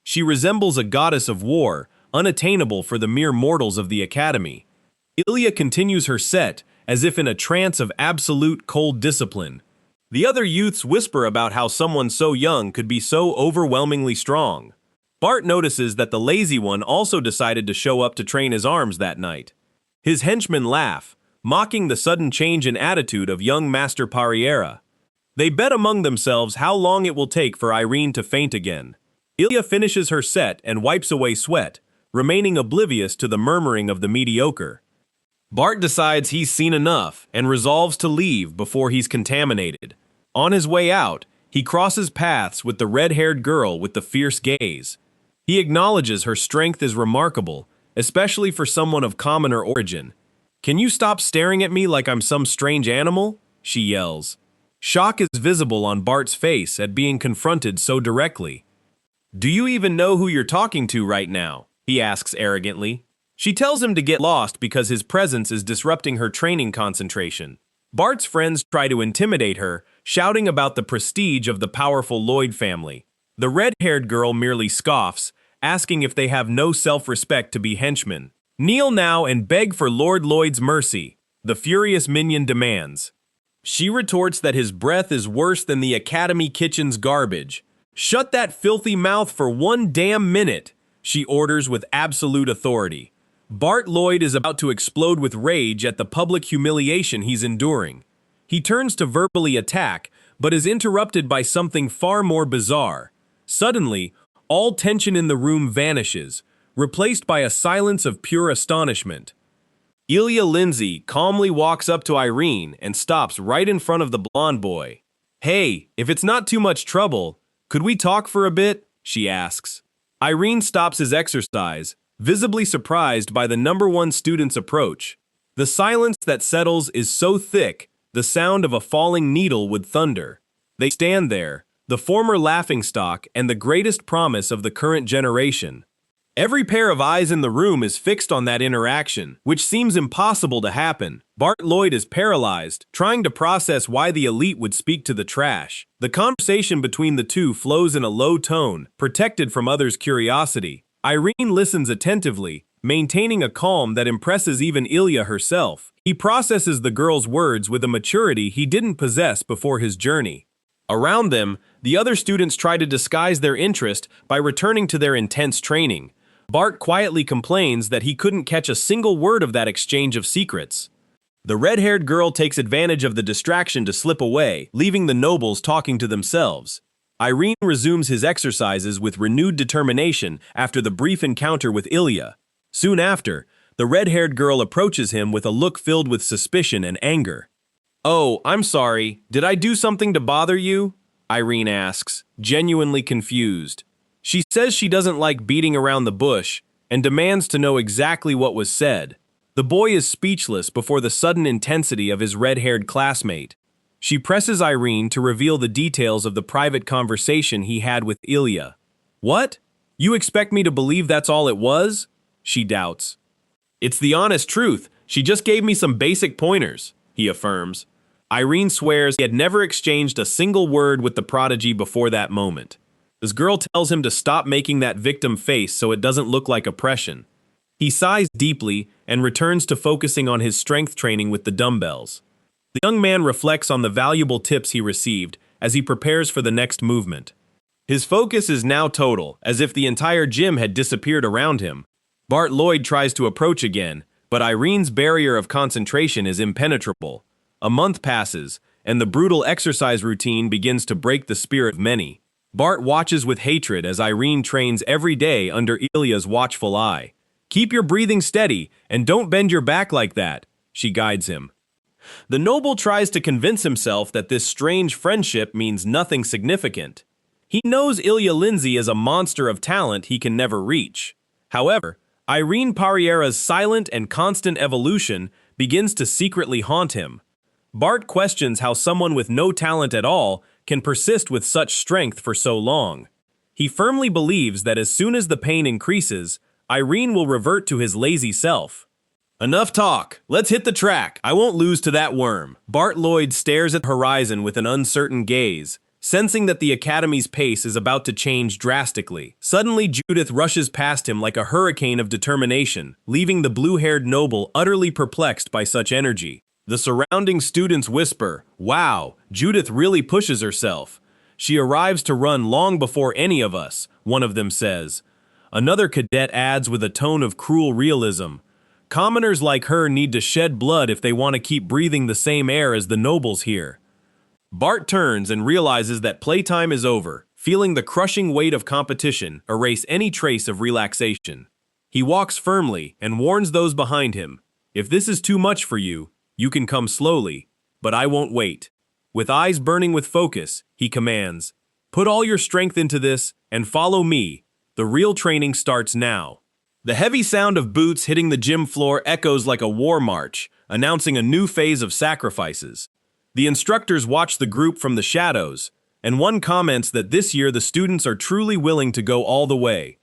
She resembles a goddess of war, unattainable for the mere mortals of the academy. Ilya continues her set, as if in a trance of absolute cold discipline. The other youths whisper about how someone so young could be so overwhelmingly strong. Bart notices that the lazy one also decided to show up to train his arms that night. His henchmen laugh, mocking the sudden change in attitude of young Master Pereira. They bet among themselves how long it will take for Irene to faint again. Ilya finishes her set and wipes away sweat, remaining oblivious to the murmuring of the mediocre. Bart decides he's seen enough and resolves to leave before he's contaminated. On his way out, he crosses paths with the red-haired girl with the fierce gaze. He acknowledges her strength is remarkable, especially for someone of commoner origin. "Can you stop staring at me like I'm some strange animal?" she yells. Shock is visible on Bart's face at being confronted so directly. "Do you even know who you're talking to right now?" he asks arrogantly. She tells him to get lost because his presence is disrupting her training concentration. Bart's friends try to intimidate her, shouting about the prestige of the powerful Lloyd family. The red-haired girl merely scoffs, asking if they have no self-respect to be henchmen. "Kneel now and beg for Lord Lloyd's mercy," the furious minion demands. She retorts that his breath is worse than the academy kitchen's garbage. "Shut that filthy mouth for 1 damn minute," she orders with absolute authority. Bart Lloyd is about to explode with rage at the public humiliation he's enduring. He turns to verbally attack, but is interrupted by something far more bizarre. Suddenly, all tension in the room vanishes, replaced by a silence of pure astonishment. Ilya Lindsay calmly walks up to Irene and stops right in front of the blonde boy. "Hey, if it's not too much trouble, could we talk for a bit?" she asks. Irene stops his exercise, visibly surprised by the number one student's approach. The silence that settles is so thick, the sound of a falling needle would thunder. They stand there, the former laughingstock and the greatest promise of the current generation. Every pair of eyes in the room is fixed on that interaction, which seems impossible to happen. Bart Lloyd is paralyzed, trying to process why the elite would speak to the trash. The conversation between the two flows in a low tone, protected from others' curiosity. Irene listens attentively, maintaining a calm that impresses even Ilya herself. He processes the girl's words with a maturity he didn't possess before his journey. Around them, the other students try to disguise their interest by returning to their intense training. Bart quietly complains that he couldn't catch a single word of that exchange of secrets. The red-haired girl takes advantage of the distraction to slip away, leaving the nobles talking to themselves. Irene resumes his exercises with renewed determination after the brief encounter with Ilya. Soon after, the red-haired girl approaches him with a look filled with suspicion and anger. "Oh, I'm sorry. Did I do something to bother you?" Irene asks, genuinely confused. She says she doesn't like beating around the bush and demands to know exactly what was said. The boy is speechless before the sudden intensity of his red-haired classmate. She presses Irene to reveal the details of the private conversation he had with Ilya. "What? You expect me to believe that's all it was?" she doubts. "It's the honest truth. She just gave me some basic pointers," he affirms. Irene swears he had never exchanged a single word with the prodigy before that moment. This girl tells him to stop making that victim face so it doesn't look like oppression. He sighs deeply and returns to focusing on his strength training with the dumbbells. The young man reflects on the valuable tips he received as he prepares for the next movement. His focus is now total, as if the entire gym had disappeared around him. Bart Lloyd tries to approach again, but Irene's barrier of concentration is impenetrable. A month passes, and the brutal exercise routine begins to break the spirit of many. Bart watches with hatred as Irene trains every day under Ilya's watchful eye. "Keep your breathing steady, and don't bend your back like that," she guides him. The noble tries to convince himself that this strange friendship means nothing significant. He knows Ilya Lindsay is a monster of talent he can never reach. However, Irene Pereira's silent and constant evolution begins to secretly haunt him. Bart questions how someone with no talent at all can persist with such strength for so long. He firmly believes that as soon as the pain increases, Irene will revert to his lazy self. "Enough talk. Let's hit the track. I won't lose to that worm." Bart Lloyd stares at the horizon with an uncertain gaze, sensing that the Academy's pace is about to change drastically. Suddenly, Judith rushes past him like a hurricane of determination, leaving the blue-haired noble utterly perplexed by such energy. The surrounding students whisper, "Wow, Judith really pushes herself. She arrives to run long before any of us," one of them says. Another cadet adds with a tone of cruel realism, "Commoners like her need to shed blood if they want to keep breathing the same air as the nobles here." Bart turns and realizes that playtime is over, feeling the crushing weight of competition erase any trace of relaxation. He walks firmly and warns those behind him, "If this is too much for you, you can come slowly, but I won't wait." With eyes burning with focus, he commands, "Put all your strength into this and follow me. The real training starts now." The heavy sound of boots hitting the gym floor echoes like a war march, announcing a new phase of sacrifices. The instructors watch the group from the shadows, and one comments that this year the students are truly willing to go all the way.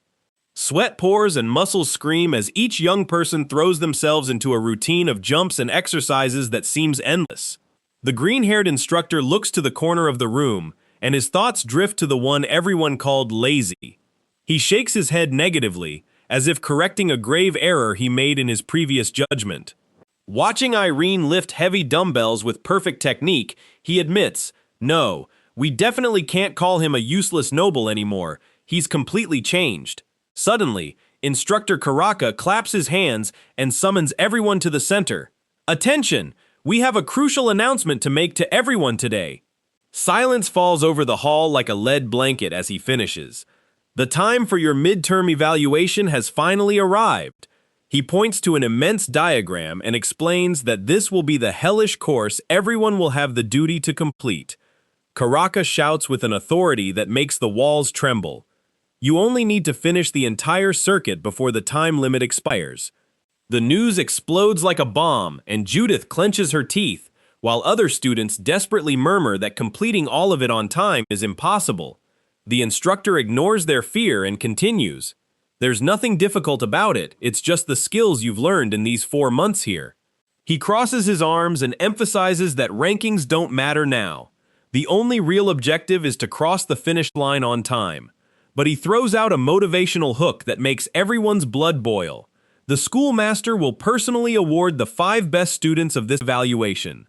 Sweat pours and muscles scream as each young person throws themselves into a routine of jumps and exercises that seems endless. The green-haired instructor looks to the corner of the room, and his thoughts drift to the one everyone called lazy. He shakes his head negatively, as if correcting a grave error he made in his previous judgment. Watching Irene lift heavy dumbbells with perfect technique, he admits, "No, we definitely can't call him a useless noble anymore. He's completely changed." Suddenly, Instructor Karaka claps his hands and summons everyone to the center. "Attention! We have a crucial announcement to make to everyone today." Silence falls over the hall like a lead blanket as he finishes. "The time for your midterm evaluation has finally arrived." He points to an immense diagram and explains that this will be the hellish course everyone will have the duty to complete. Karaka shouts with an authority that makes the walls tremble. "You only need to finish the entire circuit before the time limit expires." The news explodes like a bomb, and Judith clenches her teeth, while other students desperately murmur that completing all of it on time is impossible. The instructor ignores their fear and continues, "There's nothing difficult about it, it's just the skills you've learned in these 4 months here." He crosses his arms and emphasizes that rankings don't matter now. The only real objective is to cross the finish line on time. But he throws out a motivational hook that makes everyone's blood boil. The schoolmaster will personally award the 5 best students of this evaluation.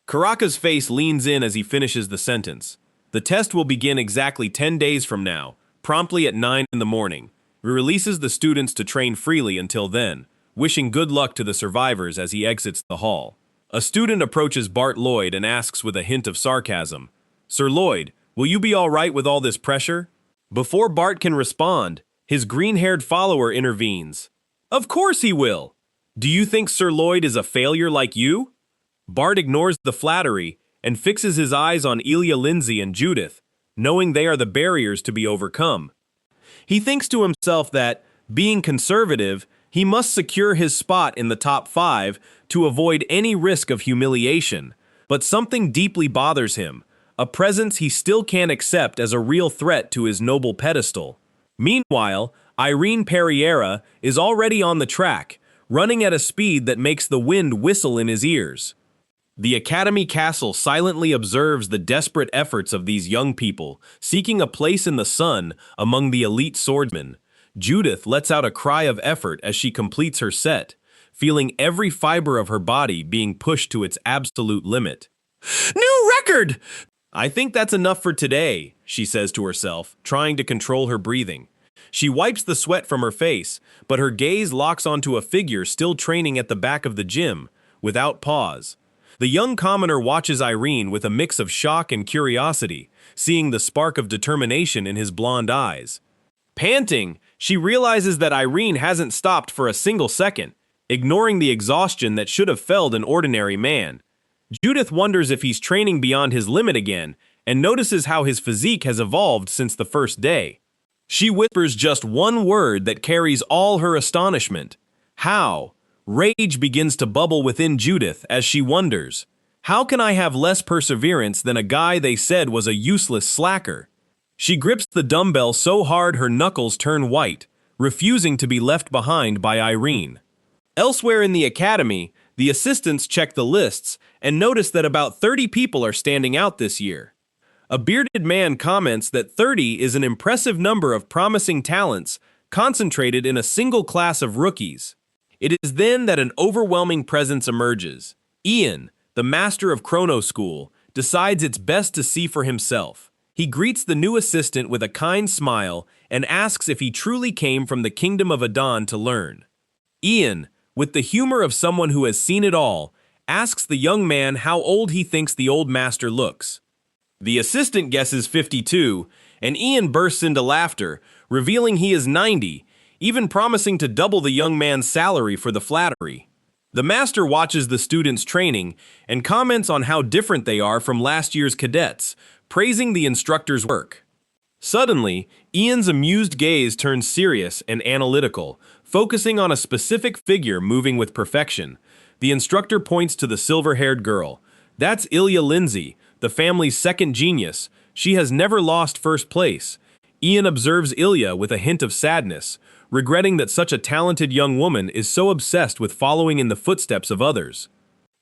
Karaka's face leans in as he finishes the sentence. The test will begin exactly 10 days from now, promptly at 9 in the morning. He releases the students to train freely until then, wishing good luck to the survivors as he exits the hall. A student approaches Bart Lloyd and asks with a hint of sarcasm, "Sir Lloyd, Will you be all right with all this pressure? Before Bart can respond, his green-haired follower intervenes. Of course he will. Do you think Sir Lloyd is a failure like you? Bart ignores the flattery and fixes his eyes on Elia Lindsay and Judith, knowing they are the barriers to be overcome. He thinks to himself that, being conservative, he must secure his spot in the top 5 to avoid any risk of humiliation. But something deeply bothers him, a presence he still can't accept as a real threat to his noble pedestal. Meanwhile, Irene Pereira is already on the track, running at a speed that makes the wind whistle in his ears. The Academy Castle silently observes the desperate efforts of these young people, seeking a place in the sun among the elite swordsmen. Judith lets out a cry of effort as she completes her set, feeling every fiber of her body being pushed to its absolute limit. New record! I think that's enough for today, she says to herself, trying to control her breathing. She wipes the sweat from her face, but her gaze locks onto a figure still training at the back of the gym, without pause. The young commoner watches Irene with a mix of shock and curiosity, seeing the spark of determination in his blonde eyes. Panting, she realizes that Irene hasn't stopped for a single second, ignoring the exhaustion that should have felled an ordinary man. Judith wonders if he's training beyond his limit again, and notices how his physique has evolved since the first day. She whispers just one word that carries all her astonishment. How? Rage begins to bubble within Judith as she wonders, how can I have less perseverance than a guy they said was a useless slacker? She grips the dumbbell so hard her knuckles turn white, refusing to be left behind by Irene. Elsewhere in the academy, the assistants check the lists and notice that about 30 people are standing out this year. A bearded man comments that 30 is an impressive number of promising talents concentrated in a single class of rookies. It is then that an overwhelming presence emerges. Ian, the master of Chrono School, decides it's best to see for himself. He greets the new assistant with a kind smile and asks if he truly came from the kingdom of Adon to learn. Ian, with the humor of someone who has seen it all, asks the young man how old he thinks the old master looks. The assistant guesses 52, and Ian bursts into laughter, revealing he is 90, even promising to double the young man's salary for the flattery. The master watches the students training and comments on how different they are from last year's cadets, praising the instructor's work. Suddenly, Ian's amused gaze turns serious and analytical, focusing on a specific figure moving with perfection. The instructor points to the silver-haired girl. That's Elia Lindsay, the family's second genius. She has never lost first place. Ian observes Ilya with a hint of sadness, regretting that such a talented young woman is so obsessed with following in the footsteps of others.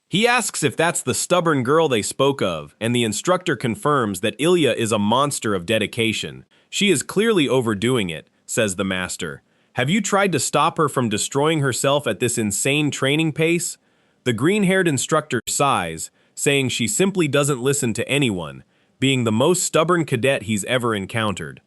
He asks if that's the stubborn girl they spoke of, and the instructor confirms that Ilya is a monster of dedication. She is clearly overdoing it, says the master. Have you tried to stop her from destroying herself at this insane training pace? The green-haired instructor sighs, saying she simply doesn't listen to anyone, being the most stubborn cadet he's ever encountered.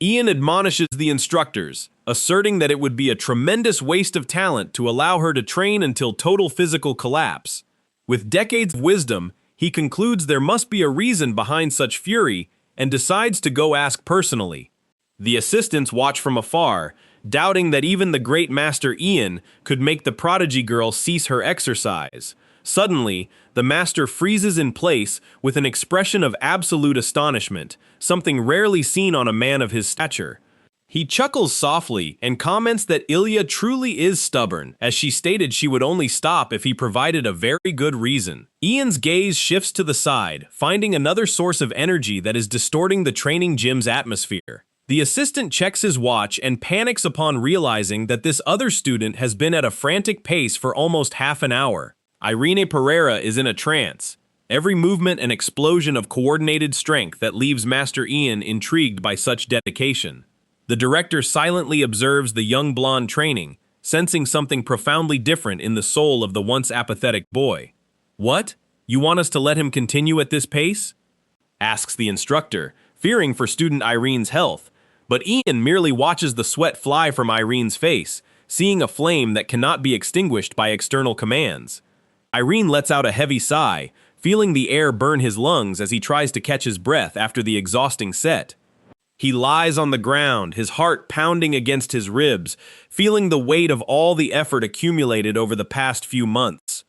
Ian admonishes the instructors, asserting that it would be a tremendous waste of talent to allow her to train until total physical collapse. With decades of wisdom, he concludes there must be a reason behind such fury and decides to go ask personally. The assistants watch from afar, doubting that even the great master Ian could make the prodigy girl cease her exercise. Suddenly, the master freezes in place with an expression of absolute astonishment, something rarely seen on a man of his stature. He chuckles softly and comments that Ilya truly is stubborn, as she stated she would only stop if he provided a very good reason. Ian's gaze shifts to the side, finding another source of energy that is distorting the training gym's atmosphere. The assistant checks his watch and panics upon realizing that this other student has been at a frantic pace for almost half an hour. Irene Pereira is in a trance, every movement an explosion of coordinated strength that leaves Master Ian intrigued by such dedication. The director silently observes the young blonde training, sensing something profoundly different in the soul of the once apathetic boy. What? You want us to let him continue at this pace? Asks the instructor, fearing for student Irene's health, but Ian merely watches the sweat fly from Irene's face, seeing a flame that cannot be extinguished by external commands. Irene lets out a heavy sigh, feeling the air burn his lungs as he tries to catch his breath after the exhausting set. He lies on the ground, his heart pounding against his ribs, feeling the weight of all the effort accumulated over the past few months.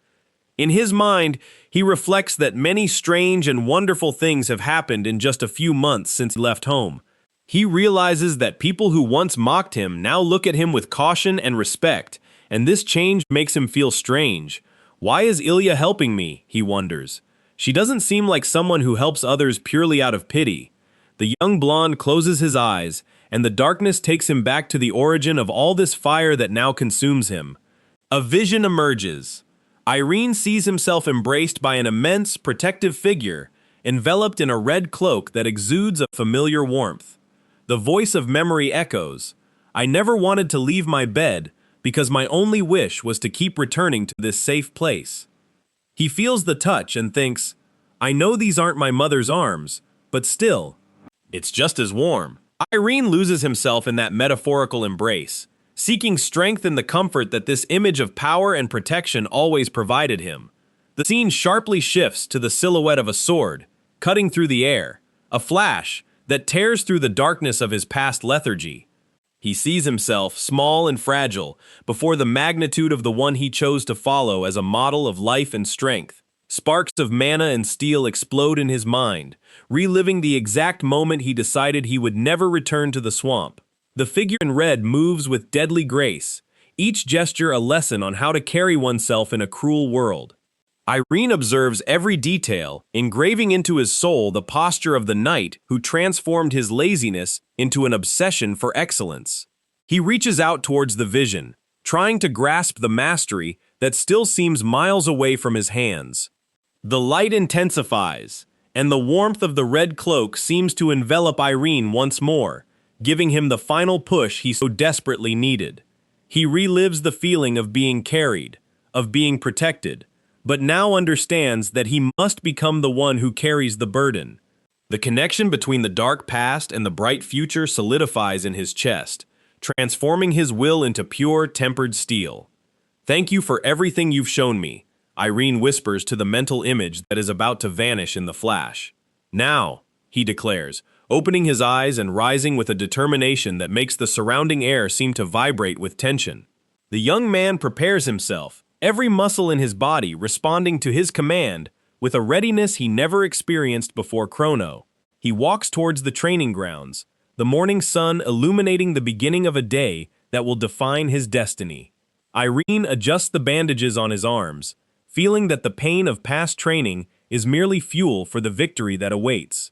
In his mind, he reflects that many strange and wonderful things have happened in just a few months since he left home. He realizes that people who once mocked him now look at him with caution and respect, and this change makes him feel strange. Why is Ilya helping me? He wonders. She doesn't seem like someone who helps others purely out of pity. The young blonde closes his eyes, and the darkness takes him back to the origin of all this fire that now consumes him. A vision emerges. Irene sees himself embraced by an immense, protective figure, enveloped in a red cloak that exudes a familiar warmth. The voice of memory echoes, "I never wanted to leave my bed because my only wish was to keep returning to this safe place." He feels the touch and thinks, "I know these aren't my mother's arms, but still, it's just as warm." Irene loses himself in that metaphorical embrace, seeking strength in the comfort that this image of power and protection always provided him. The scene sharply shifts to the silhouette of a sword, cutting through the air, a flash that tears through the darkness of his past lethargy. He sees himself, small and fragile, before the magnitude of the one he chose to follow as a model of life and strength. Sparks of mana and steel explode in his mind, reliving the exact moment he decided he would never return to the swamp. The figure in red moves with deadly grace, each gesture a lesson on how to carry oneself in a cruel world. Irene observes every detail, engraving into his soul the posture of the knight who transformed his laziness into an obsession for excellence. He reaches out towards the vision, trying to grasp the mastery that still seems miles away from his hands. The light intensifies, and the warmth of the red cloak seems to envelop Irene once more, giving him the final push he so desperately needed. He relives the feeling of being carried, of being protected, but now understands that he must become the one who carries the burden. The connection between the dark past and the bright future solidifies in his chest, transforming his will into pure, tempered steel. "Thank you for everything you've shown me," Irene whispers to the mental image that is about to vanish in the flash. "Now," he declares, opening his eyes and rising with a determination that makes the surrounding air seem to vibrate with tension. The young man prepares himself, every muscle in his body responding to his command with a readiness he never experienced before Chrono. He walks towards the training grounds, the morning sun illuminating the beginning of a day that will define his destiny. Irene adjusts the bandages on his arms, feeling that the pain of past training is merely fuel for the victory that awaits.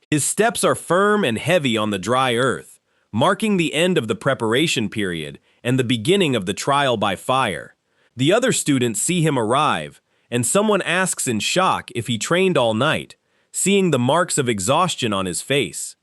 His steps are firm and heavy on the dry earth, marking the end of the preparation period and the beginning of the trial by fire. The other students see him arrive, and someone asks in shock if he trained all night, seeing the marks of exhaustion on his face.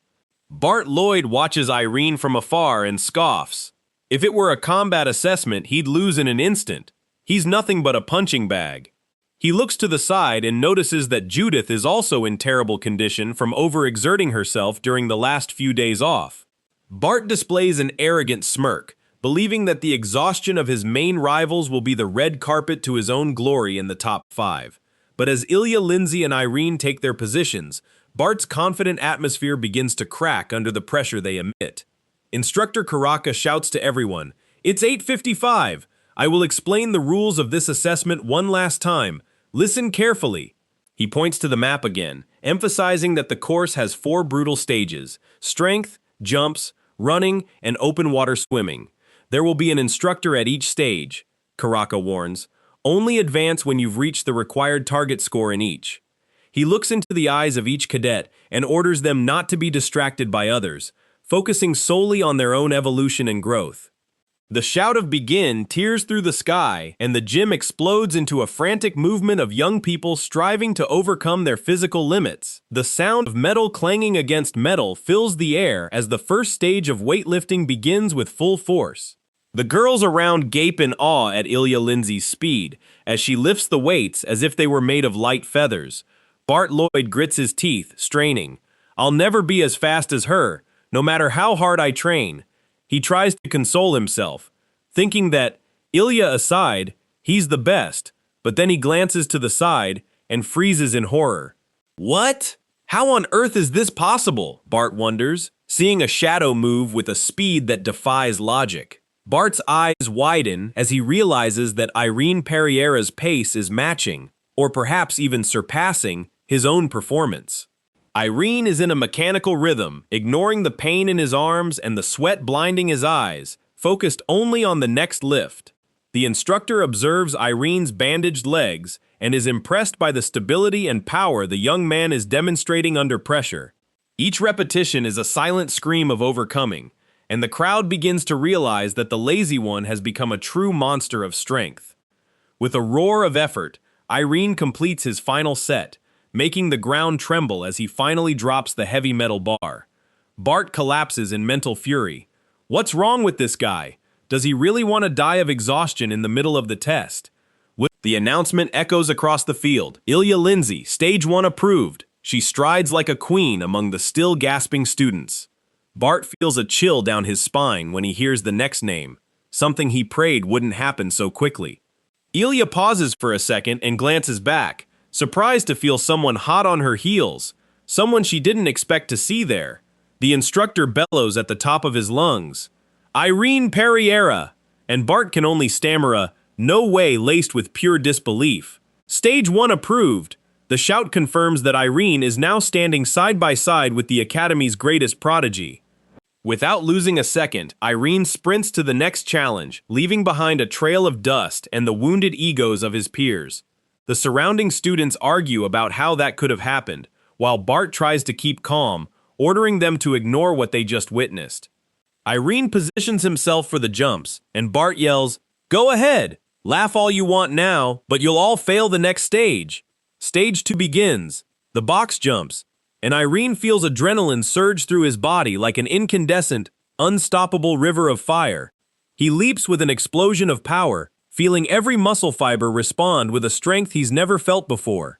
Bart Lloyd watches Irene from afar and scoffs. If it were a combat assessment, he'd lose in an instant. He's nothing but a punching bag. He looks to the side and notices that Judith is also in terrible condition from overexerting herself during the last few days off. Bart displays an arrogant smirk, believing that the exhaustion of his main rivals will be the red carpet to his own glory in the top 5. But as Ilya, Lindsay, and Irene take their positions, Bart's confident atmosphere begins to crack under the pressure they emit. Instructor Karaka shouts to everyone, "It's 8:55. I will explain the rules of this assessment one last time. Listen carefully." He points to the map again, emphasizing that the course has 4 brutal stages: strength, jumps, running, and open water swimming. There will be an instructor at each stage, Karaka warns. Only advance when you've reached the required target score in each. He looks into the eyes of each cadet and orders them not to be distracted by others, focusing solely on their own evolution and growth. The shout of "begin" tears through the sky, and the gym explodes into a frantic movement of young people striving to overcome their physical limits. The sound of metal clanging against metal fills the air as the first stage of weightlifting begins with full force. The girls around gape in awe at Ilya Lindsay's speed, as she lifts the weights as if they were made of light feathers. Bart Lloyd grits his teeth, straining. "I'll never be as fast as her, no matter how hard I train." He tries to console himself, thinking that, Ilya aside, he's the best, but then he glances to the side and freezes in horror. What? How on earth is this possible? Bart wonders, seeing a shadow move with a speed that defies logic. Bart's eyes widen as he realizes that Irene Pereira's pace is matching, or perhaps even surpassing, his own performance. Irene is in a mechanical rhythm, ignoring the pain in his arms and the sweat blinding his eyes, focused only on the next lift. The instructor observes Irene's bandaged legs and is impressed by the stability and power the young man is demonstrating under pressure. Each repetition is a silent scream of overcoming, and the crowd begins to realize that the lazy one has become a true monster of strength. With a roar of effort, Irene completes his final set, making the ground tremble as he finally drops the heavy metal bar. Bart collapses in mental fury. What's wrong with this guy? Does he really want to die of exhaustion in the middle of the test? The announcement echoes across the field. Ilya Lindsay, stage 1 approved. She strides like a queen among the still gasping students. Bart feels a chill down his spine when he hears the next name, something he prayed wouldn't happen so quickly. Ilya pauses for a second and glances back, surprised to feel someone hot on her heels, someone she didn't expect to see there. The instructor bellows at the top of his lungs, "Irene Pereira!" And Bart can only stammer a "no way" laced with pure disbelief. Stage 1 approved. The shout confirms that Irene is now standing side by side with the Academy's greatest prodigy. Without losing a second, Irene sprints to the next challenge, leaving behind a trail of dust and the wounded egos of his peers. The surrounding students argue about how that could have happened, while Bart tries to keep calm, ordering them to ignore what they just witnessed. Irene positions himself for the jumps, and Bart yells, "Go ahead! Laugh all you want now, but you'll all fail the next stage." Stage 2 begins, the box jumps, and Irene feels adrenaline surge through his body like an incandescent, unstoppable river of fire. He leaps with an explosion of power, feeling every muscle fiber respond with a strength he's never felt before.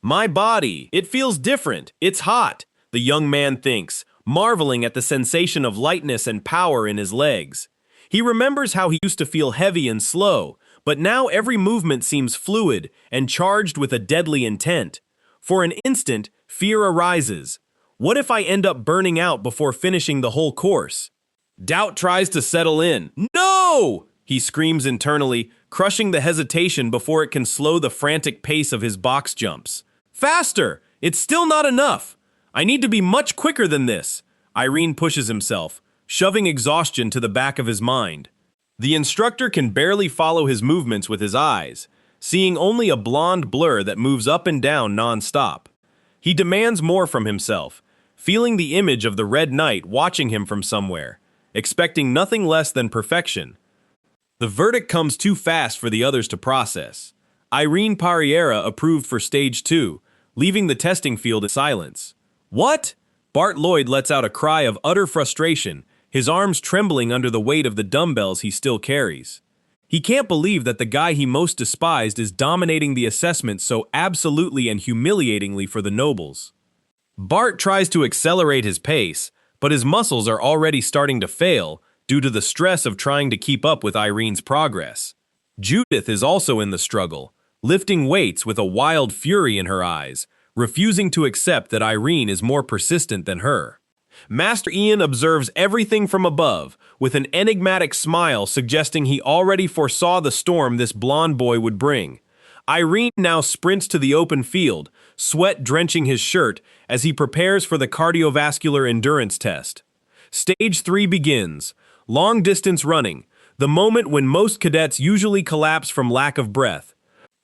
"My body, it feels different, it's hot," the young man thinks, marveling at the sensation of lightness and power in his legs. He remembers how he used to feel heavy and slow, but now every movement seems fluid and charged with a deadly intent. For an instant, fear arises. What if I end up burning out before finishing the whole course? Doubt tries to settle in. "No!" he screams internally, crushing the hesitation before it can slow the frantic pace of his box jumps. "Faster! It's still not enough! I need to be much quicker than this." Irene pushes himself, shoving exhaustion to the back of his mind. The instructor can barely follow his movements with his eyes, seeing only a blonde blur that moves up and down non-stop. He demands more from himself, feeling the image of the Red Knight watching him from somewhere, expecting nothing less than perfection. The verdict comes too fast for the others to process. Irene Pereira approved for stage 2, leaving the testing field in silence. "What?" Bart Lloyd lets out a cry of utter frustration, his arms trembling under the weight of the dumbbells he still carries. He can't believe that the guy he most despised is dominating the assessment so absolutely and humiliatingly for the nobles. Bart tries to accelerate his pace, but his muscles are already starting to fail due to the stress of trying to keep up with Irene's progress. Judith is also in the struggle, lifting weights with a wild fury in her eyes, refusing to accept that Irene is more persistent than her. Master Ian observes everything from above, with an enigmatic smile suggesting he already foresaw the storm this blonde boy would bring. Irene now sprints to the open field, sweat drenching his shirt as he prepares for the cardiovascular endurance test. Stage 3 begins, long-distance running, the moment when most cadets usually collapse from lack of breath.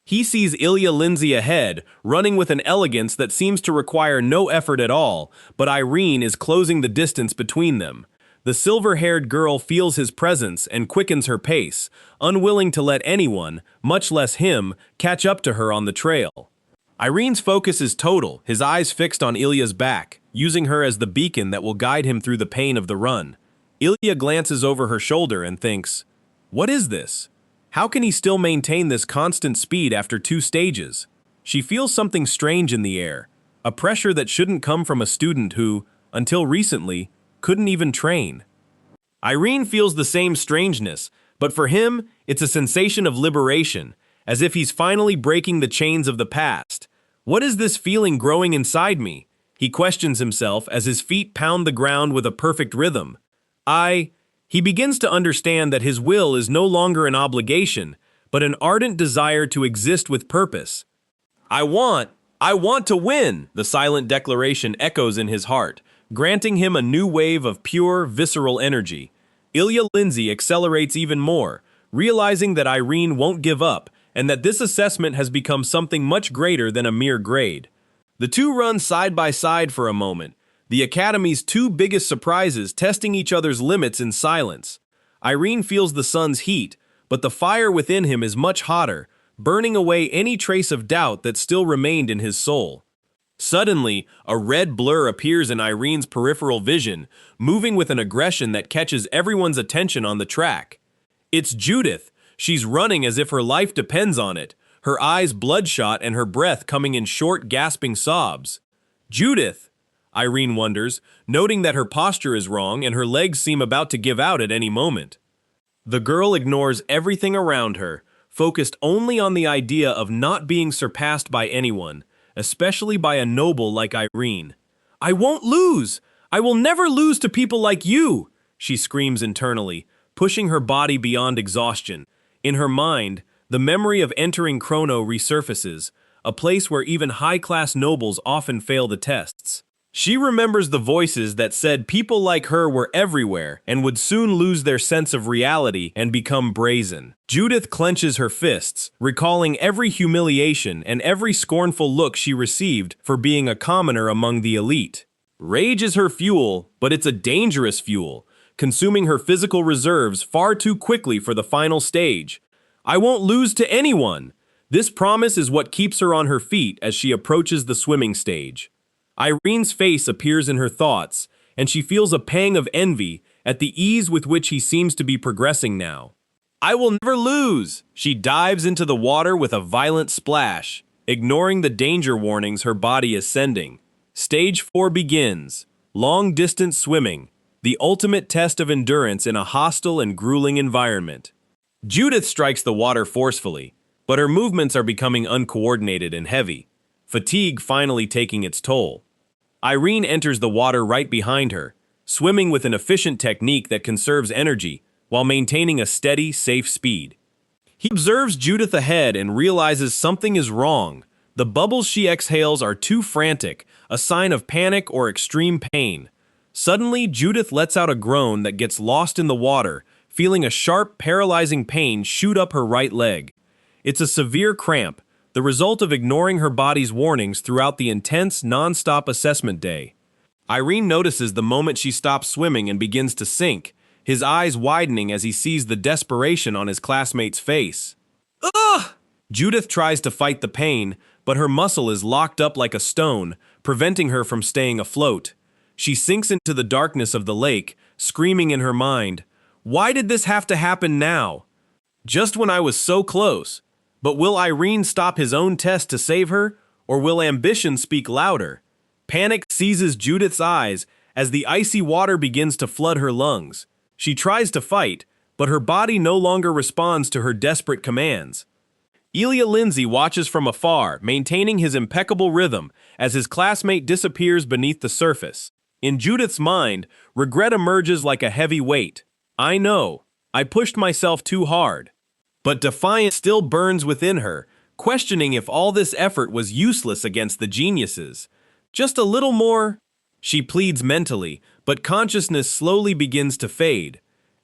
He sees Ilya Lindsay ahead, running with an elegance that seems to require no effort at all, but Irene is closing the distance between them. The silver-haired girl feels his presence and quickens her pace, unwilling to let anyone, much less him, catch up to her on the trail. Irene's focus is total, his eyes fixed on Ilya's back, using her as the beacon that will guide him through the pain of the run. Ilya glances over her shoulder and thinks, "What is this? How can he still maintain this constant speed after 2 stages?" She feels something strange in the air, a pressure that shouldn't come from a student who, until recently, couldn't even train. Irene feels the same strangeness, but for him, it's a sensation of liberation, as if he's finally breaking the chains of the past. What is this feeling growing inside me? He questions himself as his feet pound the ground with a perfect rhythm. He begins to understand that his will is no longer an obligation, but an ardent desire to exist with purpose. I want to win, the silent declaration echoes in his heart, granting him a new wave of pure, visceral energy. Ilya Lindsay accelerates even more, realizing that Irene won't give up and that this assessment has become something much greater than a mere grade. The two run side by side for a moment, the Academy's two biggest surprises testing each other's limits in silence. Irene feels the sun's heat, but the fire within him is much hotter, burning away any trace of doubt that still remained in his soul. Suddenly, a red blur appears in Irene's peripheral vision, moving with an aggression that catches everyone's attention on the track. It's Judith. She's running as if her life depends on it, her eyes bloodshot and her breath coming in short, gasping sobs. Judith! Irene wonders, noting that her posture is wrong and her legs seem about to give out at any moment. The girl ignores everything around her, focused only on the idea of not being surpassed by anyone, especially by a noble like Irene. I won't lose! I will never lose to people like you! She screams internally, pushing her body beyond exhaustion. In her mind, the memory of entering Chrono resurfaces, a place where even high-class nobles often fail the tests. She remembers the voices that said people like her were everywhere and would soon lose their sense of reality and become brazen. Judith clenches her fists, recalling every humiliation and every scornful look she received for being a commoner among the elite. Rage is her fuel, but it's a dangerous fuel, consuming her physical reserves far too quickly for the final stage. I won't lose to anyone! This promise is what keeps her on her feet as she approaches the swimming stage. Irene's face appears in her thoughts, and she feels a pang of envy at the ease with which he seems to be progressing now. I will never lose! She dives into the water with a violent splash, ignoring the danger warnings her body is sending. Stage 4 begins. Long-distance swimming, the ultimate test of endurance in a hostile and grueling environment. Judith strikes the water forcefully, but her movements are becoming uncoordinated and heavy, fatigue finally taking its toll. Irene enters the water right behind her, swimming with an efficient technique that conserves energy while maintaining a steady, safe speed. He observes Judith ahead and realizes something is wrong. The bubbles she exhales are too frantic, a sign of panic or extreme pain. Suddenly, Judith lets out a groan that gets lost in the water, feeling a sharp, paralyzing pain shoot up her right leg. It's a severe cramp, the result of ignoring her body's warnings throughout the intense, non-stop assessment day. Irene notices the moment she stops swimming and begins to sink, his eyes widening as he sees the desperation on his classmate's face. Ugh! Judith tries to fight the pain, but her muscle is locked up like a stone, preventing her from staying afloat. She sinks into the darkness of the lake, screaming in her mind, "Why did this have to happen now? Just when I was so close." But will Irene stop his own test to save her, or will ambition speak louder? Panic seizes Judith's eyes as the icy water begins to flood her lungs. She tries to fight, but her body no longer responds to her desperate commands. Ilya Lindsay watches from afar, maintaining his impeccable rhythm as his classmate disappears beneath the surface. In Judith's mind, regret emerges like a heavy weight. I know, I pushed myself too hard. But defiance still burns within her, questioning if all this effort was useless against the geniuses. Just a little more, she pleads mentally, but consciousness slowly begins to fade.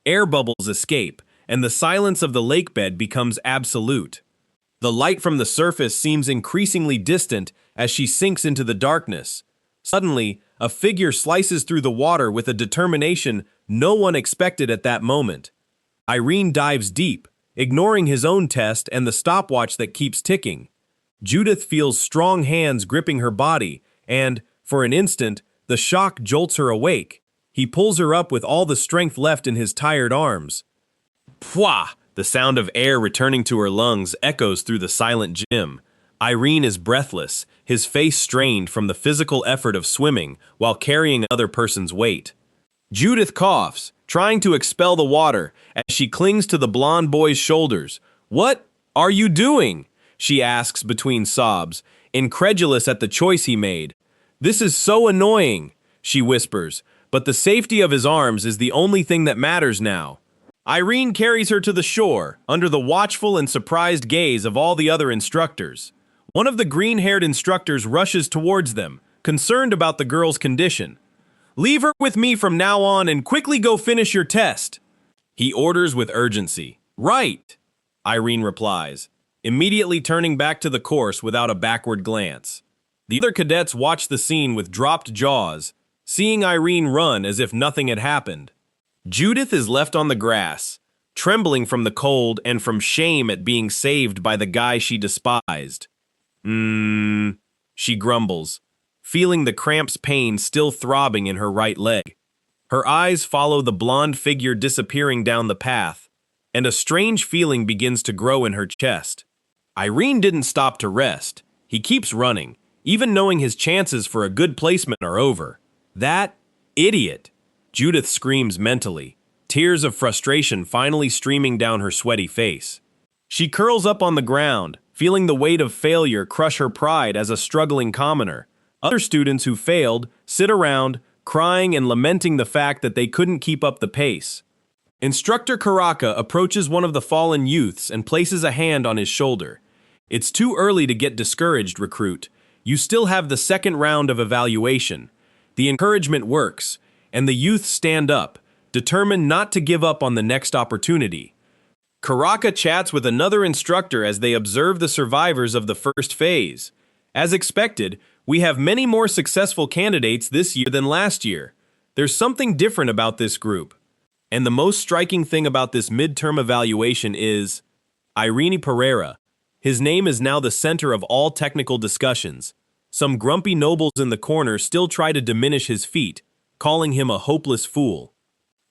Air bubbles escape, and the silence of the lake bed becomes absolute. The light from the surface seems increasingly distant as she sinks into the darkness. Suddenly, a figure slices through the water with a determination no one expected at that moment. Irene dives deep, ignoring his own test and the stopwatch that keeps ticking. Judith feels strong hands gripping her body, and, for an instant, the shock jolts her awake. He pulls her up with all the strength left in his tired arms. Pwah! The sound of air returning to her lungs echoes through the silent gym. Irene is breathless, his face strained from the physical effort of swimming while carrying another person's weight. Judith coughs, trying to expel the water as she clings to the blonde boy's shoulders. What are you doing? She asks between sobs, incredulous at the choice he made. "This is so annoying," she whispers, "but the safety of his arms is the only thing that matters now." Irene carries her to the shore, under the watchful and surprised gaze of all the other instructors. One of the green-haired instructors rushes towards them, concerned about the girl's condition. "Leave her with me from now on and quickly go finish your test," he orders with urgency. "Right," Irene replies, immediately turning back to the course without a backward glance. The other cadets watch the scene with dropped jaws, seeing Irene run as if nothing had happened. Judith is left on the grass, trembling from the cold and from shame at being saved by the guy she despised. She grumbles, feeling the cramp's pain still throbbing in her right leg. Her eyes follow the blonde figure disappearing down the path, and a strange feeling begins to grow in her chest. Irene didn't stop to rest. He keeps running, even knowing his chances for a good placement are over. "That idiot!" Judith screams mentally, tears of frustration finally streaming down her sweaty face. She curls up on the ground, feeling the weight of failure crush her pride as a struggling commoner. Other students who failed sit around, crying and lamenting the fact that they couldn't keep up the pace. Instructor Karaka approaches one of the fallen youths and places a hand on his shoulder. "It's too early to get discouraged, recruit. You still have the second round of evaluation." The encouragement works, and the youth stand up, determined not to give up on the next opportunity. Karaka chats with another instructor as they observe the survivors of the first phase. As expected, we have many more successful candidates this year than last year. There's something different about this group. And the most striking thing about this midterm evaluation is Irene Pereira. His name is now the center of all technical discussions. Some grumpy nobles in the corner still try to diminish his feat, calling him a hopeless fool.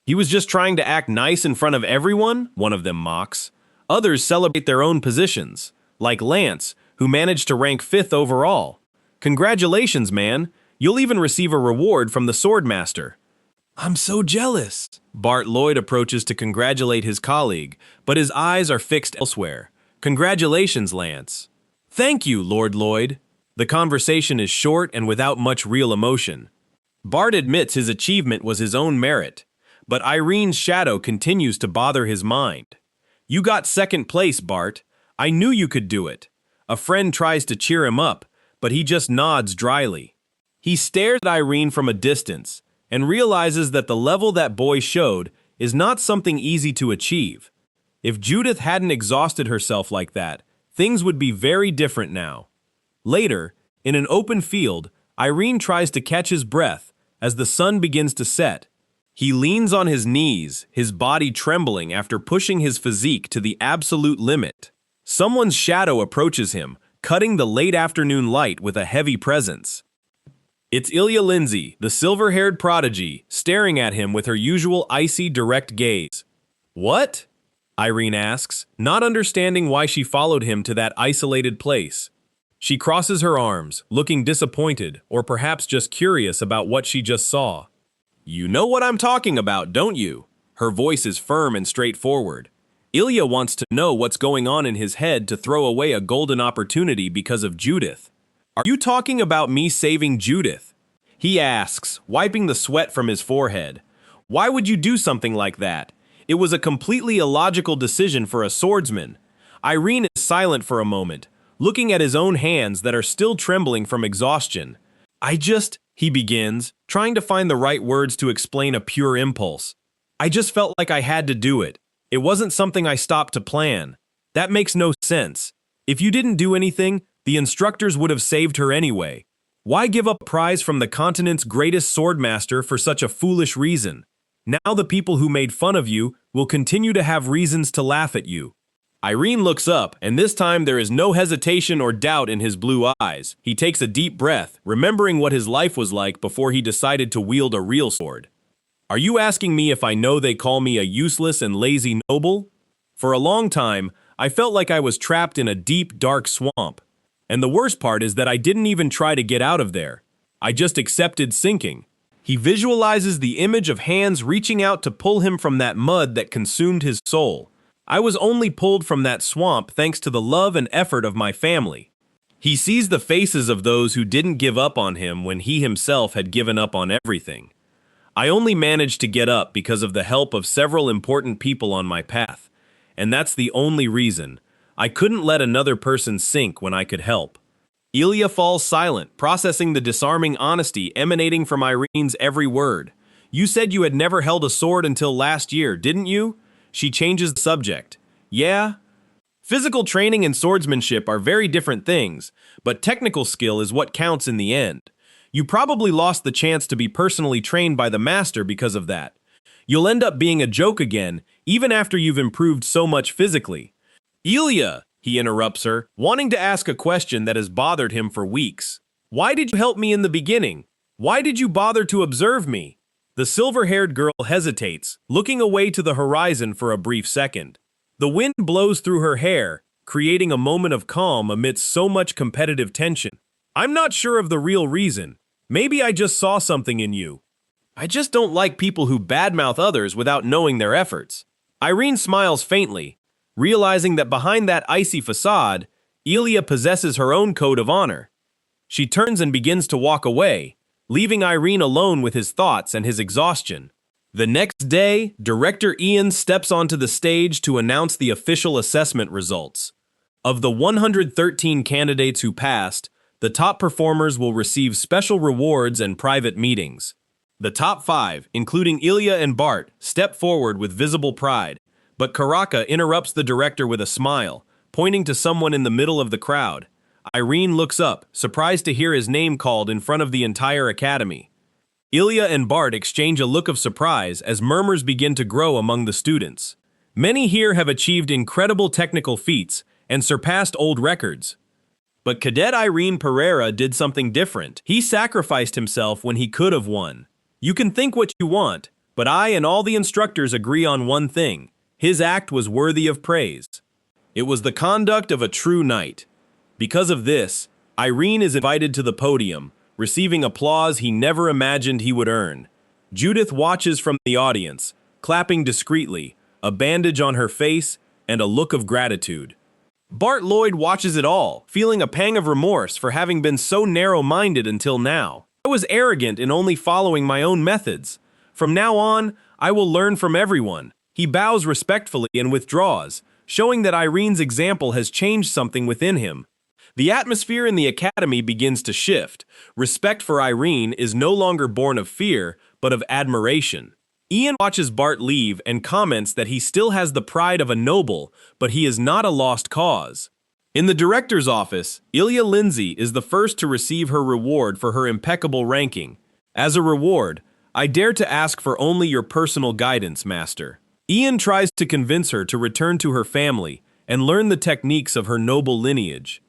"He was just trying to act nice in front of everyone," one of them mocks. Others celebrate their own positions, like Lance, who managed to rank 5th overall. "Congratulations, man. You'll even receive a reward from the Swordmaster." "I'm so jealous." Bart Lloyd approaches to congratulate his colleague, but his eyes are fixed elsewhere. "Congratulations, Lance." "Thank you, Lord Lloyd." The conversation is short and without much real emotion. Bart admits his achievement was his own merit, but Irene's shadow continues to bother his mind. "You got second place, Bart. I knew you could do it." A friend tries to cheer him up, but he just nods dryly. He stares at Irene from a distance and realizes that the level that boy showed is not something easy to achieve. If Judith hadn't exhausted herself like that, things would be very different now. Later, in an open field, Irene tries to catch his breath as the sun begins to set. He leans on his knees, his body trembling after pushing his physique to the absolute limit. Someone's shadow approaches him, cutting the late afternoon light with a heavy presence. It's Ilya Lindsay, the silver-haired prodigy, staring at him with her usual icy, direct gaze. "What?" Irene asks, not understanding why she followed him to that isolated place. She crosses her arms, looking disappointed, or perhaps just curious about what she just saw. "You know what I'm talking about, don't you?" Her voice is firm and straightforward. Ilya wants to know what's going on in his head to throw away a golden opportunity because of Judith. "Are you talking about me saving Judith?" he asks, wiping the sweat from his forehead. "Why would you do something like that? It was a completely illogical decision for a swordsman." Irene is silent for a moment, looking at his own hands that are still trembling from exhaustion. He begins, trying to find the right words to explain a pure impulse. "I just felt like I had to do it. It wasn't something I stopped to plan. That makes no sense. If you didn't do anything, the instructors would have saved her anyway. Why give up a prize from the continent's greatest swordmaster for such a foolish reason? Now the people who made fun of you will continue to have reasons to laugh at you." Irene looks up, and this time there is no hesitation or doubt in his blue eyes. He takes a deep breath, remembering what his life was like before he decided to wield a real sword. "Are you asking me if I know they call me a useless and lazy noble? For a long time, I felt like I was trapped in a deep, dark swamp. And the worst part is that I didn't even try to get out of there. I just accepted sinking." He visualizes the image of hands reaching out to pull him from that mud that consumed his soul. "I was only pulled from that swamp thanks to the love and effort of my family." He sees the faces of those who didn't give up on him when he himself had given up on everything. I only managed to get up because of the help of several important people on my path, and that's the only reason. I couldn't let another person sink when I could help. Ilya falls silent, processing the disarming honesty emanating from Irene's every word. You said you had never held a sword until last year, didn't you? She changes the subject. Yeah? Physical training and swordsmanship are very different things, but technical skill is what counts in the end. You probably lost the chance to be personally trained by the master because of that. You'll end up being a joke again, even after you've improved so much physically. Ilya, he interrupts her, wanting to ask a question that has bothered him for weeks. Why did you help me in the beginning? Why did you bother to observe me? The silver-haired girl hesitates, looking away to the horizon for a brief second. The wind blows through her hair, creating a moment of calm amidst so much competitive tension. I'm not sure of the real reason. Maybe I just saw something in you. I just don't like people who badmouth others without knowing their efforts. Irene smiles faintly, realizing that behind that icy facade, Ilya possesses her own code of honor. She turns and begins to walk away, leaving Irene alone with his thoughts and his exhaustion. The next day, Director Ian steps onto the stage to announce the official assessment results. Of the 113 candidates who passed, the top performers will receive special rewards and private meetings. The top 5, including Ilya and Bart, step forward with visible pride, but Karaka interrupts the director with a smile, pointing to someone in the middle of the crowd. Irene looks up, surprised to hear his name called in front of the entire academy. Ilya and Bart exchange a look of surprise as murmurs begin to grow among the students. Many here have achieved incredible technical feats and surpassed old records. But Cadet Irene Pereira did something different. He sacrificed himself when he could have won. You can think what you want, but I and all the instructors agree on one thing. His act was worthy of praise. It was the conduct of a true knight. Because of this, Irene is invited to the podium, receiving applause he never imagined he would earn. Judith watches from the audience, clapping discreetly, a bandage on her face, and a look of gratitude. Bart Lloyd watches it all, feeling a pang of remorse for having been so narrow-minded until now. I was arrogant in only following my own methods. From now on, I will learn from everyone. He bows respectfully and withdraws, showing that Irene's example has changed something within him. The atmosphere in the academy begins to shift. Respect for Irene is no longer born of fear, but of admiration. Ian watches Bart leave and comments that he still has the pride of a noble, but he is not a lost cause. In the director's office, Ilya Lindsay is the first to receive her reward for her impeccable ranking. As a reward, I dare to ask for only your personal guidance, Master. Ian tries to convince her to return to her family and learn the techniques of her noble lineage.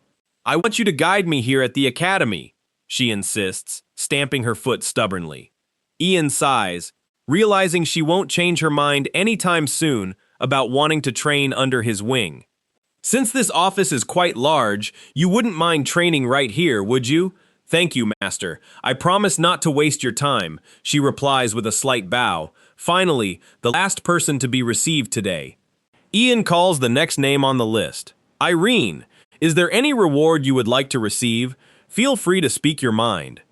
I want you to guide me here at the academy, she insists, stamping her foot stubbornly. Ian sighs, realizing she won't change her mind anytime soon about wanting to train under his wing. Since this office is quite large, you wouldn't mind training right here, would you? Thank you, Master. I promise not to waste your time, she replies with a slight bow. Finally, the last person to be received today. Ian calls the next name on the list. Irene. Is there any reward you would like to receive? Feel free to speak your mind.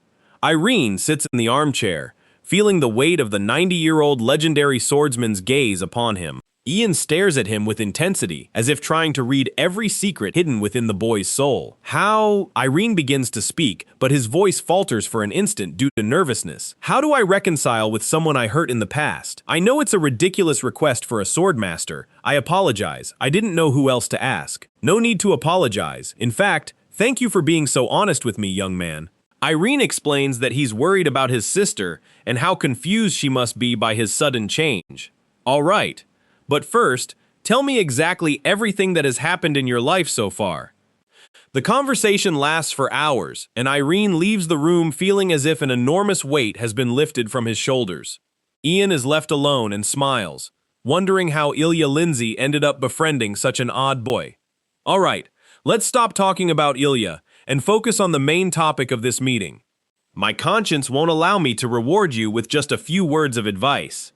Irene sits in the armchair, feeling the weight of the 90-year-old legendary swordsman's gaze upon him. Ian stares at him with intensity, as if trying to read every secret hidden within the boy's soul. Irene begins to speak, but his voice falters for an instant due to nervousness. How do I reconcile with someone I hurt in the past? I know it's a ridiculous request for a swordmaster. I apologize. I didn't know who else to ask. No need to apologize. In fact, thank you for being so honest with me, young man. Irene explains that he's worried about his sister and how confused she must be by his sudden change. All right. But first, tell me exactly everything that has happened in your life so far. The conversation lasts for hours, and Irene leaves the room feeling as if an enormous weight has been lifted from his shoulders. Ian is left alone and smiles, wondering how Ilya Lindsay ended up befriending such an odd boy. All right, let's stop talking about Ilya and focus on the main topic of this meeting. My conscience won't allow me to reward you with just a few words of advice.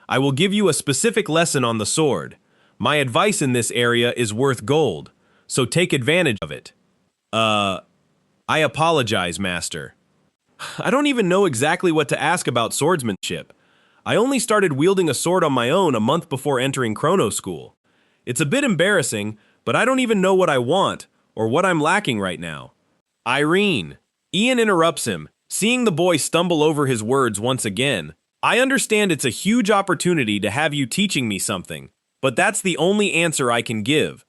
I will give you a specific lesson on the sword. My advice in this area is worth gold, so take advantage of it. I apologize, Master. I don't even know exactly what to ask about swordsmanship. I only started wielding a sword on my own a month before entering chrono school. It's a bit embarrassing, but I don't even know what I want or what I'm lacking right now. Irene. Ian interrupts him, seeing the boy stumble over his words once again. I understand it's a huge opportunity to have you teaching me something, but that's the only answer I can give.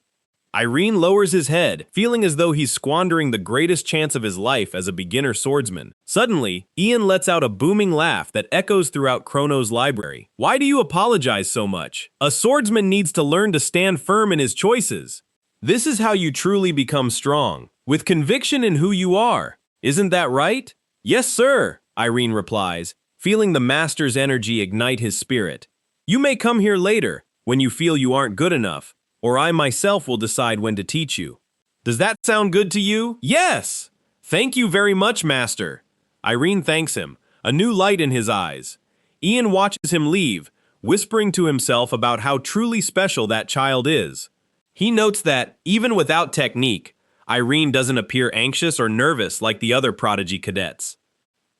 Irene lowers his head, feeling as though he's squandering the greatest chance of his life as a beginner swordsman. Suddenly, Ian lets out a booming laugh that echoes throughout Chrono's library. Why do you apologize so much? A swordsman needs to learn to stand firm in his choices. This is how you truly become strong, with conviction in who you are. Isn't that right? Yes, sir, Irene replies, feeling the master's energy ignite his spirit. You may come here later, when you feel you aren't good enough, or I myself will decide when to teach you. Does that sound good to you? Yes! Thank you very much, Master. Irene thanks him, a new light in his eyes. Ian watches him leave, whispering to himself about how truly special that child is. He notes that, even without technique, Irene doesn't appear anxious or nervous like the other prodigy cadets.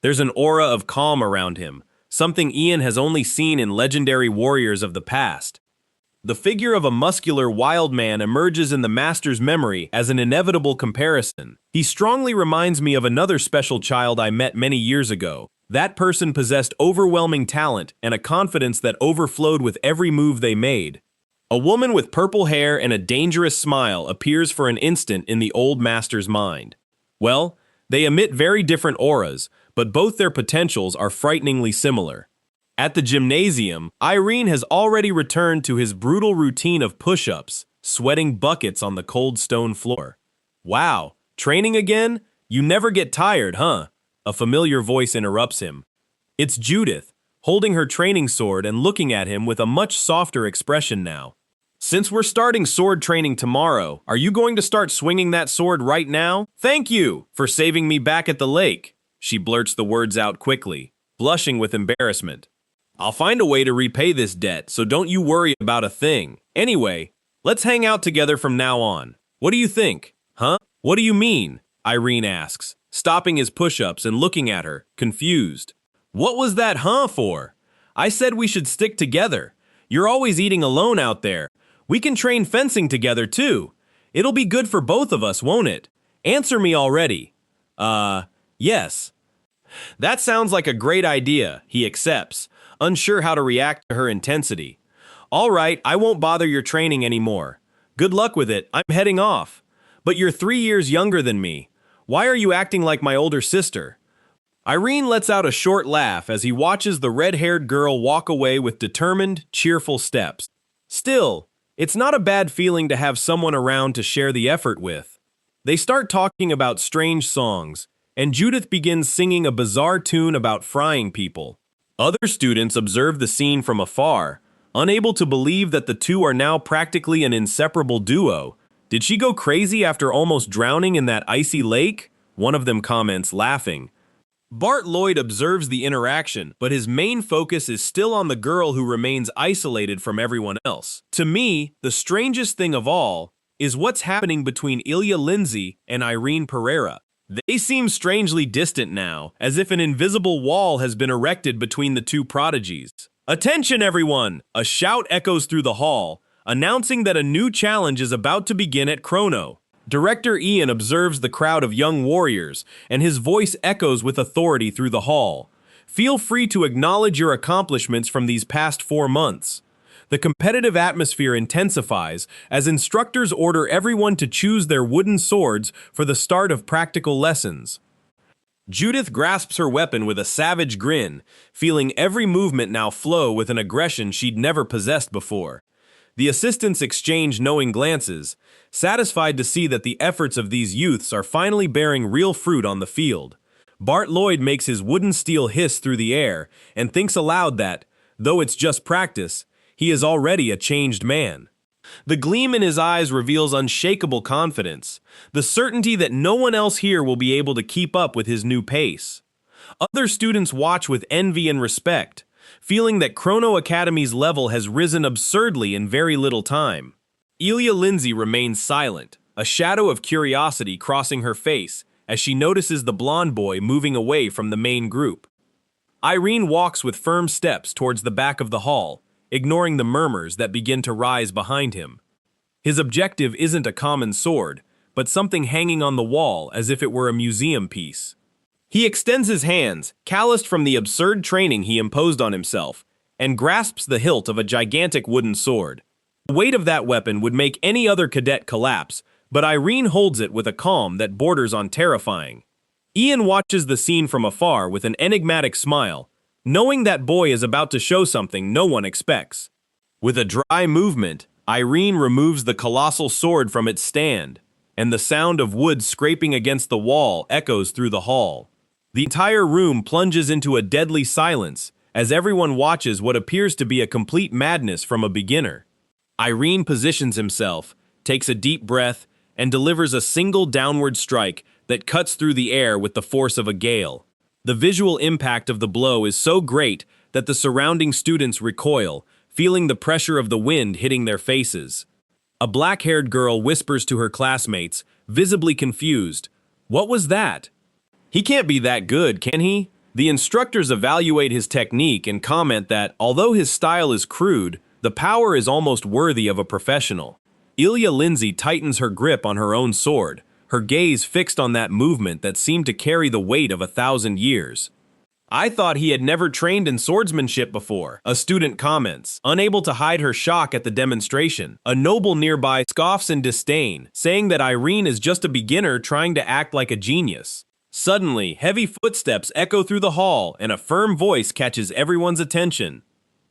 There's an aura of calm around him, something Ian has only seen in legendary warriors of the past. The figure of a muscular wild man emerges in the master's memory as an inevitable comparison. He strongly reminds me of another special child I met many years ago. That person possessed overwhelming talent and a confidence that overflowed with every move they made. A woman with purple hair and a dangerous smile appears for an instant in the old master's mind. Well, they emit very different auras, but both their potentials are frighteningly similar. At the gymnasium, Irene has already returned to his brutal routine of push-ups, sweating buckets on the cold stone floor. Wow, training again? You never get tired, huh? A familiar voice interrupts him. It's Judith, holding her training sword and looking at him with a much softer expression now. Since we're starting sword training tomorrow, are you going to start swinging that sword right now? Thank you for saving me back at the lake. She blurts the words out quickly, blushing with embarrassment. I'll find a way to repay this debt, so don't you worry about a thing. Anyway, let's hang out together from now on. What do you think? Huh? What do you mean? Irene asks, stopping his push-ups and looking at her, confused. What was that huh for? I said we should stick together. You're always eating alone out there. We can train fencing together too. It'll be good for both of us, won't it? Answer me already. Yes. That sounds like a great idea, he accepts, unsure how to react to her intensity. All right, I won't bother your training anymore. Good luck with it, I'm heading off. But you're 3 years younger than me. Why are you acting like my older sister? Irene lets out a short laugh as he watches the red-haired girl walk away with determined, cheerful steps. Still, it's not a bad feeling to have someone around to share the effort with. They start talking about strange songs, and Judith begins singing a bizarre tune about frying people. Other students observe the scene from afar, unable to believe that the two are now practically an inseparable duo. Did she go crazy after almost drowning in that icy lake? One of them comments, laughing. Bart Lloyd observes the interaction, but his main focus is still on the girl who remains isolated from everyone else. To me, the strangest thing of all is what's happening between Ilya Lindsay and Irene Pereira. They seem strangely distant now, as if an invisible wall has been erected between the two prodigies. Attention, everyone! A shout echoes through the hall, announcing that a new challenge is about to begin at Chrono. Director Ian observes the crowd of young warriors, and his voice echoes with authority through the hall. Feel free to acknowledge your accomplishments from these past 4 months. The competitive atmosphere intensifies as instructors order everyone to choose their wooden swords for the start of practical lessons. Judith grasps her weapon with a savage grin, feeling every movement now flow with an aggression she'd never possessed before. The assistants exchange knowing glances, satisfied to see that the efforts of these youths are finally bearing real fruit on the field. Bart Lloyd makes his wooden steel hiss through the air and thinks aloud that, though it's just practice, he is already a changed man. The gleam in his eyes reveals unshakable confidence, the certainty that no one else here will be able to keep up with his new pace. Other students watch with envy and respect, feeling that Chrono Academy's level has risen absurdly in very little time. Ilya Lindsay remains silent, a shadow of curiosity crossing her face as she notices the blonde boy moving away from the main group. Irene walks with firm steps towards the back of the hall, ignoring the murmurs that begin to rise behind him. His objective isn't a common sword, but something hanging on the wall as if it were a museum piece. He extends his hands, calloused from the absurd training he imposed on himself, and grasps the hilt of a gigantic wooden sword. The weight of that weapon would make any other cadet collapse, but Irene holds it with a calm that borders on terrifying. Ian watches the scene from afar with an enigmatic smile, knowing that boy is about to show something no one expects. With a dry movement, Irene removes the colossal sword from its stand, and the sound of wood scraping against the wall echoes through the hall. The entire room plunges into a deadly silence as everyone watches what appears to be a complete madness from a beginner. Irene positions himself, takes a deep breath, and delivers a single downward strike that cuts through the air with the force of a gale. The visual impact of the blow is so great that the surrounding students recoil, feeling the pressure of the wind hitting their faces. A black-haired girl whispers to her classmates, visibly confused, "What was that?" "He can't be that good, can he?" The instructors evaluate his technique and comment that, although his style is crude, the power is almost worthy of a professional. Ilya Lindsay tightens her grip on her own sword, her gaze fixed on that movement that seemed to carry the weight of 1,000 years. "I thought he had never trained in swordsmanship before," a student comments, unable to hide her shock at the demonstration. A noble nearby scoffs in disdain, saying that Irene is just a beginner trying to act like a genius. Suddenly, heavy footsteps echo through the hall and a firm voice catches everyone's attention.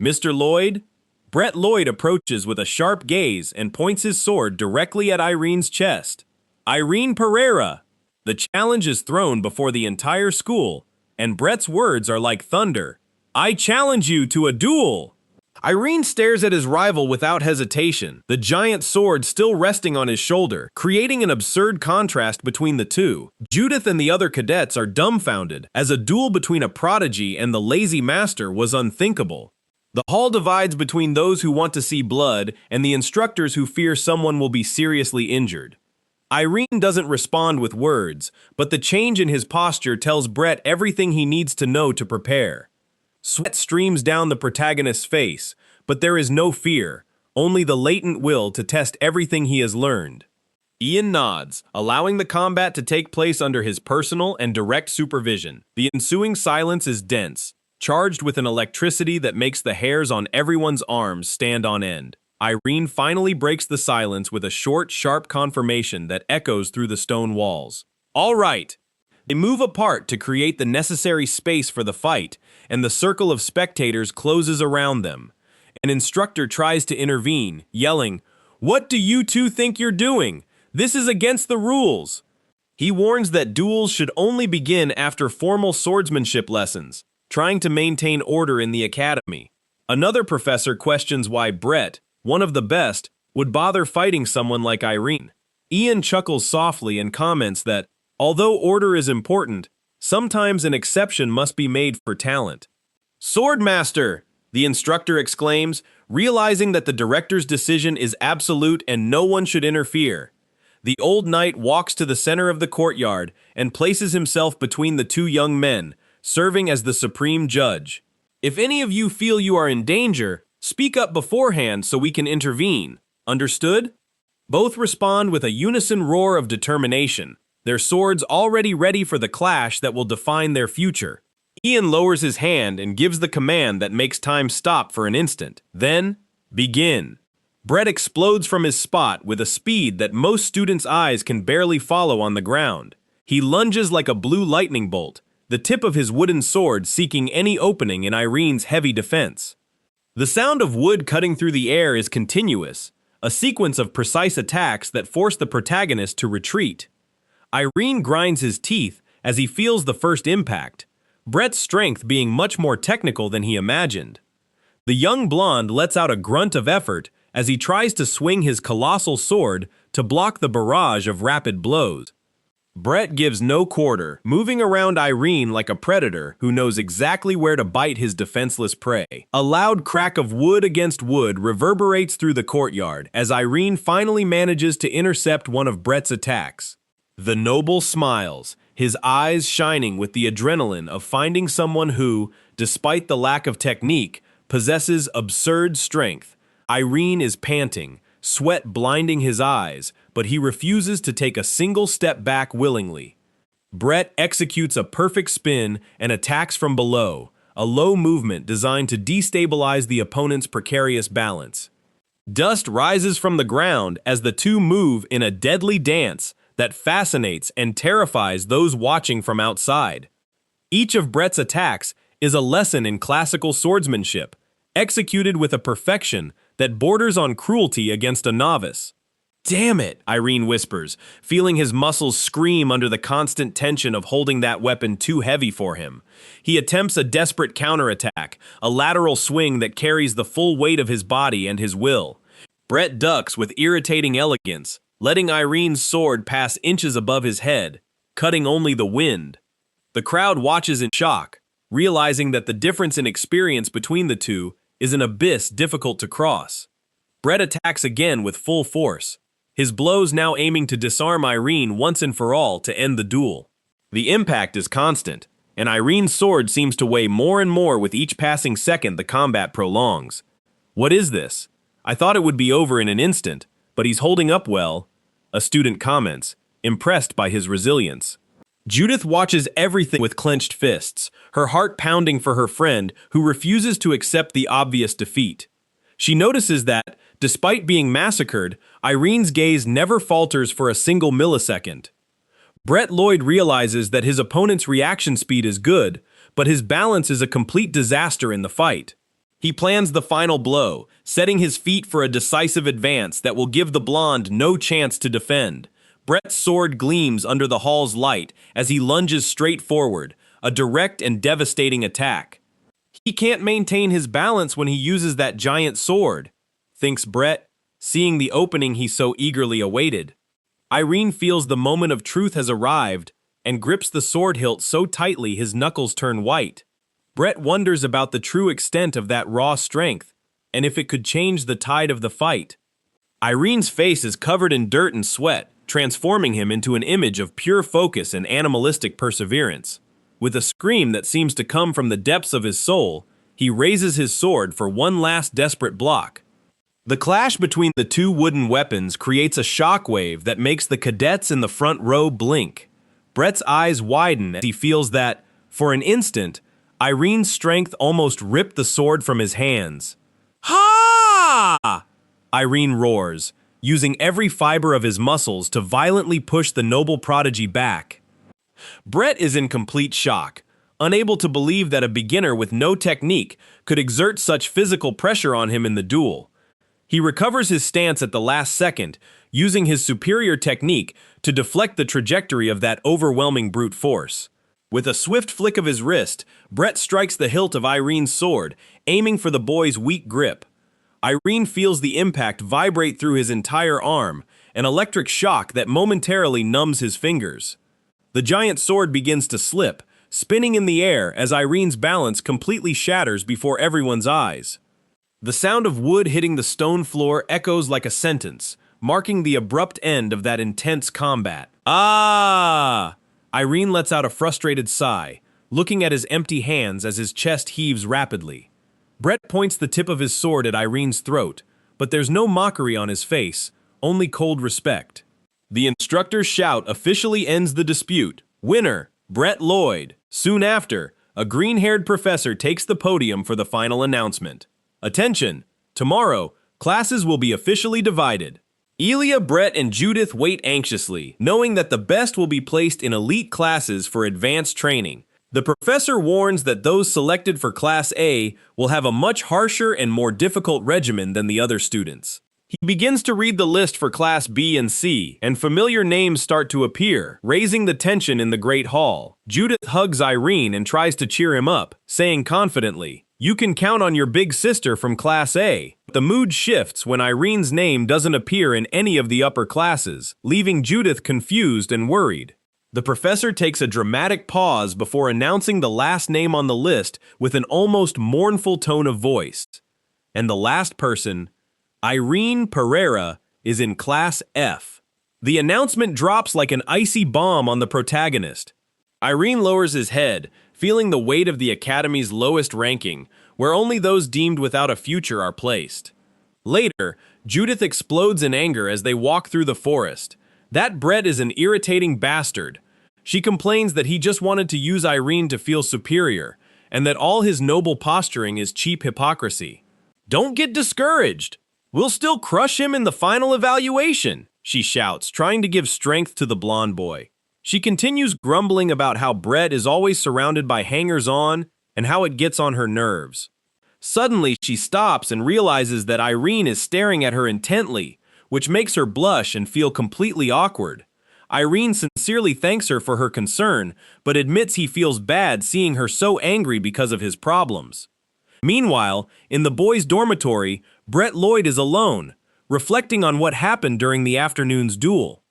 "Mr. Lloyd?" Brett Lloyd approaches with a sharp gaze and points his sword directly at Irene's chest. "Irene Pereira!" The challenge is thrown before the entire school, and Brett's words are like thunder. "I challenge you to a duel!" Irene stares at his rival without hesitation, the giant sword still resting on his shoulder, creating an absurd contrast between the two. Judith and the other cadets are dumbfounded, as a duel between a prodigy and the lazy master was unthinkable. The hall divides between those who want to see blood and the instructors who fear someone will be seriously injured. Irene doesn't respond with words, but the change in his posture tells Brett everything he needs to know to prepare. Sweat streams down the protagonist's face, but there is no fear, only the latent will to test everything he has learned. Ian nods, allowing the combat to take place under his personal and direct supervision. The ensuing silence is dense, charged with an electricity that makes the hairs on everyone's arms stand on end. Irene finally breaks the silence with a short, sharp confirmation that echoes through the stone walls. "All right." They move apart to create the necessary space for the fight, and the circle of spectators closes around them. An instructor tries to intervene, yelling, "What do you two think you're doing? This is against the rules." He warns that duels should only begin after formal swordsmanship lessons, trying to maintain order in the academy. Another professor questions why Brett, one of the best, would bother fighting someone like Irene. Ian chuckles softly and comments that, although order is important, sometimes an exception must be made for talent. "Swordmaster!" the instructor exclaims, realizing that the director's decision is absolute and no one should interfere. The old knight walks to the center of the courtyard and places himself between the two young men, serving as the supreme judge. "If any of you feel you are in danger, speak up beforehand so we can intervene. Understood?" Both respond with a unison roar of determination, their swords already ready for the clash that will define their future. Ian lowers his hand and gives the command that makes time stop for an instant. Then, begin. Brett explodes from his spot with a speed that most students' eyes can barely follow on the ground. He lunges like a blue lightning bolt, the tip of his wooden sword seeking any opening in Irene's heavy defense. The sound of wood cutting through the air is continuous, a sequence of precise attacks that force the protagonist to retreat. Irene grinds his teeth as he feels the first impact, Brett's strength being much more technical than he imagined. The young blonde lets out a grunt of effort as he tries to swing his colossal sword to block the barrage of rapid blows. Brett gives no quarter, moving around Irene like a predator who knows exactly where to bite his defenseless prey. A loud crack of wood against wood reverberates through the courtyard as Irene finally manages to intercept one of Brett's attacks. The noble smiles, his eyes shining with the adrenaline of finding someone who, despite the lack of technique, possesses absurd strength. Irene is panting, sweat blinding his eyes, but he refuses to take a single step back willingly. Brett executes a perfect spin and attacks from below, a low movement designed to destabilize the opponent's precarious balance. Dust rises from the ground as the two move in a deadly dance that fascinates and terrifies those watching from outside. Each of Brett's attacks is a lesson in classical swordsmanship, executed with a perfection that borders on cruelty against a novice. "Damn it," Irene whispers, feeling his muscles scream under the constant tension of holding that weapon too heavy for him. He attempts a desperate counterattack, a lateral swing that carries the full weight of his body and his will. Brett ducks with irritating elegance, letting Irene's sword pass inches above his head, cutting only the wind. The crowd watches in shock, realizing that the difference in experience between the two is an abyss difficult to cross. Brett attacks again with full force, his blows now aiming to disarm Irene once and for all to end the duel. The impact is constant, and Irene's sword seems to weigh more and more with each passing second the combat prolongs. "What is this? I thought it would be over in an instant, but he's holding up well," a student comments, impressed by his resilience. Judith watches everything with clenched fists, her heart pounding for her friend who refuses to accept the obvious defeat. She notices that, despite being massacred, Irene's gaze never falters for a single millisecond. Brett Lloyd realizes that his opponent's reaction speed is good, but his balance is a complete disaster in the fight. He plans the final blow, setting his feet for a decisive advance that will give the blonde no chance to defend. Brett's sword gleams under the hall's light as he lunges straight forward, a direct and devastating attack. He can't maintain his balance when he uses that giant sword, thinks Brett, seeing the opening he so eagerly awaited. Irene feels the moment of truth has arrived and grips the sword hilt so tightly his knuckles turn white. Brett wonders about the true extent of that raw strength and if it could change the tide of the fight. Irene's face is covered in dirt and sweat, transforming him into an image of pure focus and animalistic perseverance. With a scream that seems to come from the depths of his soul, he raises his sword for one last desperate block. The clash between the two wooden weapons creates a shockwave that makes the cadets in the front row blink. Brett's eyes widen as he feels that, for an instant, Irene's strength almost ripped the sword from his hands. "Ha!" Irene roars, using every fiber of his muscles to violently push the noble prodigy back. Brett is in complete shock, unable to believe that a beginner with no technique could exert such physical pressure on him in the duel. He recovers his stance at the last second, using his superior technique to deflect the trajectory of that overwhelming brute force. With a swift flick of his wrist, Brett strikes the hilt of Irene's sword, aiming for the boy's weak grip. Irene feels the impact vibrate through his entire arm, an electric shock that momentarily numbs his fingers. The giant sword begins to slip, spinning in the air as Irene's balance completely shatters before everyone's eyes. The sound of wood hitting the stone floor echoes like a sentence, marking the abrupt end of that intense combat. "Ah!" Irene lets out a frustrated sigh, looking at his empty hands as his chest heaves rapidly. Brett points the tip of his sword at Irene's throat, but there's no mockery on his face, only cold respect. The instructor's shout officially ends the dispute. Winner, Brett Lloyd. Soon after, a green-haired professor takes the podium for the final announcement. Attention! Tomorrow, classes will be officially divided. Elia, Brett, and Judith wait anxiously, knowing that the best will be placed in elite classes for advanced training. The professor warns that those selected for Class A will have a much harsher and more difficult regimen than the other students. He begins to read the list for Class B and C, and familiar names start to appear, raising the tension in the Great Hall. Judith hugs Irene and tries to cheer him up, saying confidently, "You can count on your big sister from Class A." The mood shifts when Irene's name doesn't appear in any of the upper classes, leaving Judith confused and worried. The professor takes a dramatic pause before announcing the last name on the list with an almost mournful tone of voice. And the last person, Irene Pereira, is in Class F. The announcement drops like an icy bomb on the protagonist. Irene lowers his head, feeling the weight of the Academy's lowest ranking, where only those deemed without a future are placed. Later, Judith explodes in anger as they walk through the forest. That Brett is an irritating bastard. She complains that he just wanted to use Irene to feel superior, and that all his noble posturing is cheap hypocrisy. "Don't get discouraged. We'll still crush him in the final evaluation," she shouts, trying to give strength to the blonde boy. She continues grumbling about how Brett is always surrounded by hangers-on and how it gets on her nerves. Suddenly, she stops and realizes that Irene is staring at her intently, which makes her blush and feel completely awkward. Irene sincerely thanks her for her concern, but admits he feels bad seeing her so angry because of his problems. Meanwhile, in the boys' dormitory, Brett Lloyd is alone, reflecting on what happened during the afternoon's duel.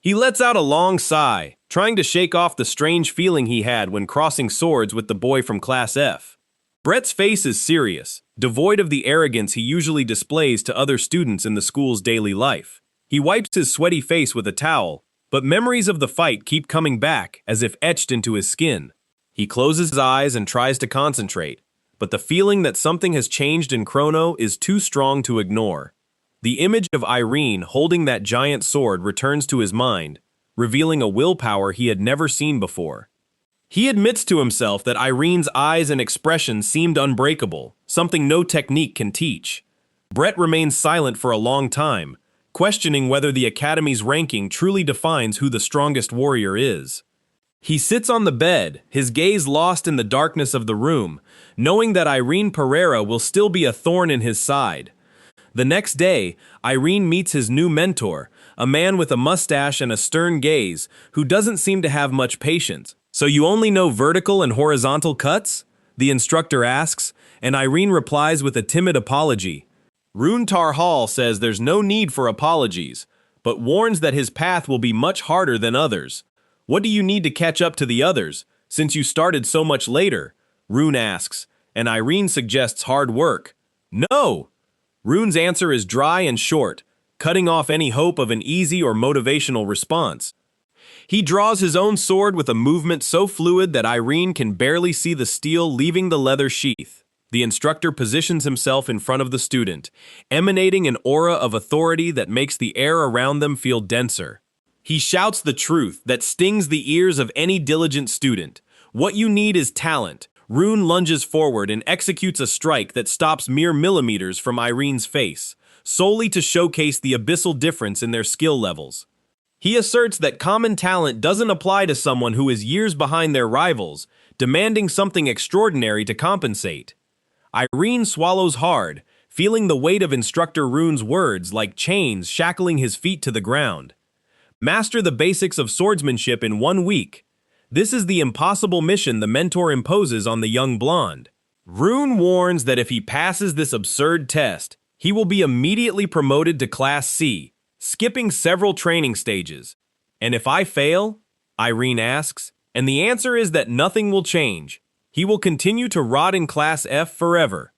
He lets out a long sigh, trying to shake off the strange feeling he had when crossing swords with the boy from Class F. Brett's face is serious, devoid of the arrogance he usually displays to other students in the school's daily life. He wipes his sweaty face with a towel, but memories of the fight keep coming back as if etched into his skin. He closes his eyes and tries to concentrate, but the feeling that something has changed in Chrono is too strong to ignore. The image of Irene holding that giant sword returns to his mind, revealing a willpower he had never seen before. He admits to himself that Irene's eyes and expression seemed unbreakable, something no technique can teach. Brett remains silent for a long time, questioning whether the Academy's ranking truly defines who the strongest warrior is. He sits on the bed, his gaze lost in the darkness of the room, knowing that Irene Pereira will still be a thorn in his side. The next day, Irene meets his new mentor, a man with a mustache and a stern gaze who doesn't seem to have much patience. "So you only know vertical and horizontal cuts?" the instructor asks, and Irene replies with a timid apology. Rune Tarhal says there's no need for apologies, but warns that his path will be much harder than others. "What do you need to catch up to the others, since you started so much later?" Rune asks, and Irene suggests hard work. "No!" Rune's answer is dry and short, cutting off any hope of an easy or motivational response. He draws his own sword with a movement so fluid that Irene can barely see the steel leaving the leather sheath. The instructor positions himself in front of the student, emanating an aura of authority that makes the air around them feel denser. He shouts the truth that stings the ears of any diligent student. "What you need is talent." Rune lunges forward and executes a strike that stops mere millimeters from Irene's face, solely to showcase the abyssal difference in their skill levels. He asserts that common talent doesn't apply to someone who is years behind their rivals, demanding something extraordinary to compensate. Irene swallows hard, feeling the weight of Instructor Rune's words like chains shackling his feet to the ground. Master the basics of swordsmanship in 1 week. This is the impossible mission the mentor imposes on the young blonde. Rune warns that if he passes this absurd test, he will be immediately promoted to Class C, skipping several training stages. "And if I fail?" Irene asks, and the answer is that nothing will change. He will continue to rot in Class F forever.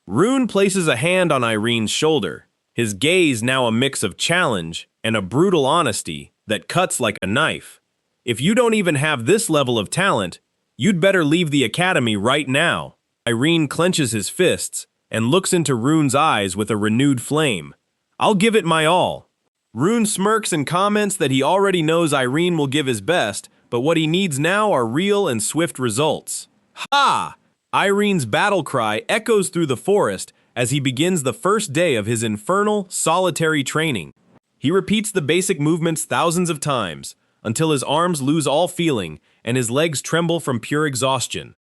Rune places a hand on Irene's shoulder, his gaze now a mix of challenge and a brutal honesty that cuts like a knife. "If you don't even have this level of talent, you'd better leave the academy right now." Irene clenches his fists and looks into Rune's eyes with a renewed flame. "I'll give it my all." Rune smirks and comments that he already knows Irene will give his best, but what he needs now are real and swift results. Ha! Irene's battle cry echoes through the forest as he begins the first day of his infernal, solitary training. He repeats the basic movements thousands of times, until his arms lose all feeling and his legs tremble from pure exhaustion.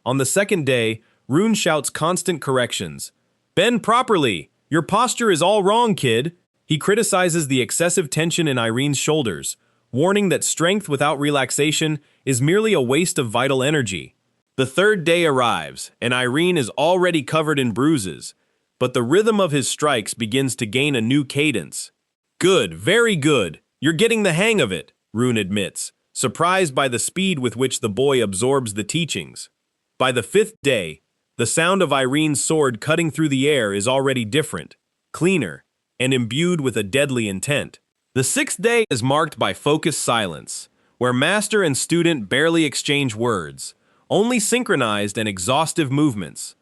On the second day, Rune shouts constant corrections. "Bend properly! Your posture is all wrong, kid!" He criticizes the excessive tension in Irene's shoulders, warning that strength without relaxation is merely a waste of vital energy. The third day arrives, and Irene is already covered in bruises, but the rhythm of his strikes begins to gain a new cadence. "Good, very good. You're getting the hang of it," Rune admits, surprised by the speed with which the boy absorbs the teachings. By the fifth day, the sound of Irene's sword cutting through the air is already different, cleaner, and imbued with a deadly intent. The sixth day is marked by focused silence, where master and student barely exchange words, only synchronized and exhaustive movements.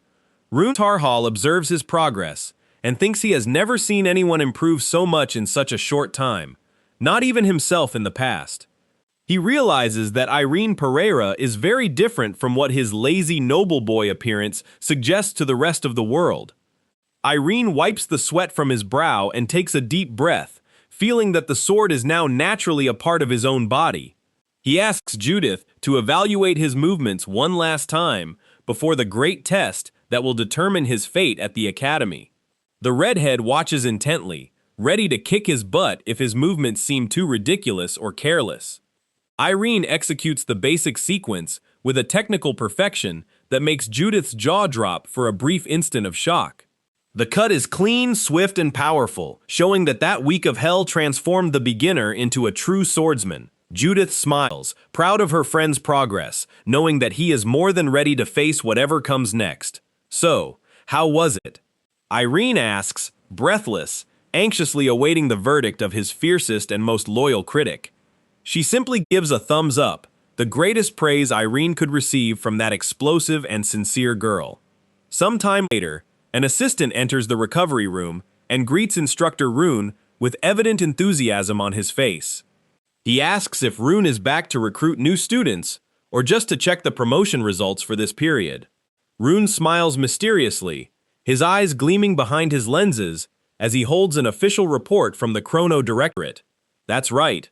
Rune Tarhal observes his progress and thinks he has never seen anyone improve so much in such a short time, not even himself in the past. He realizes that Irene Pereira is very different from what his lazy noble boy appearance suggests to the rest of the world. Irene wipes the sweat from his brow and takes a deep breath, feeling that the sword is now naturally a part of his own body. He asks Judith to evaluate his movements one last time before the great test that will determine his fate at the academy. The redhead watches intently, ready to kick his butt if his movements seem too ridiculous or careless. Irene executes the basic sequence with a technical perfection that makes Judith's jaw drop for a brief instant of shock. The cut is clean, swift, and powerful, showing that week of hell transformed the beginner into a true swordsman. Judith smiles, proud of her friend's progress, knowing that he is more than ready to face whatever comes next. So, how was it? Irene asks, breathless, anxiously awaiting the verdict of his fiercest and most loyal critic. She simply gives a thumbs up, the greatest praise Irene could receive from that explosive and sincere girl. Some time later, an assistant enters the recovery room and greets instructor Rune with evident enthusiasm on his face. He asks if Rune is back to recruit new students or just to check the promotion results for this period. Rune smiles mysteriously, his eyes gleaming behind his lenses as he holds an official report from the Chrono Directorate. That's right.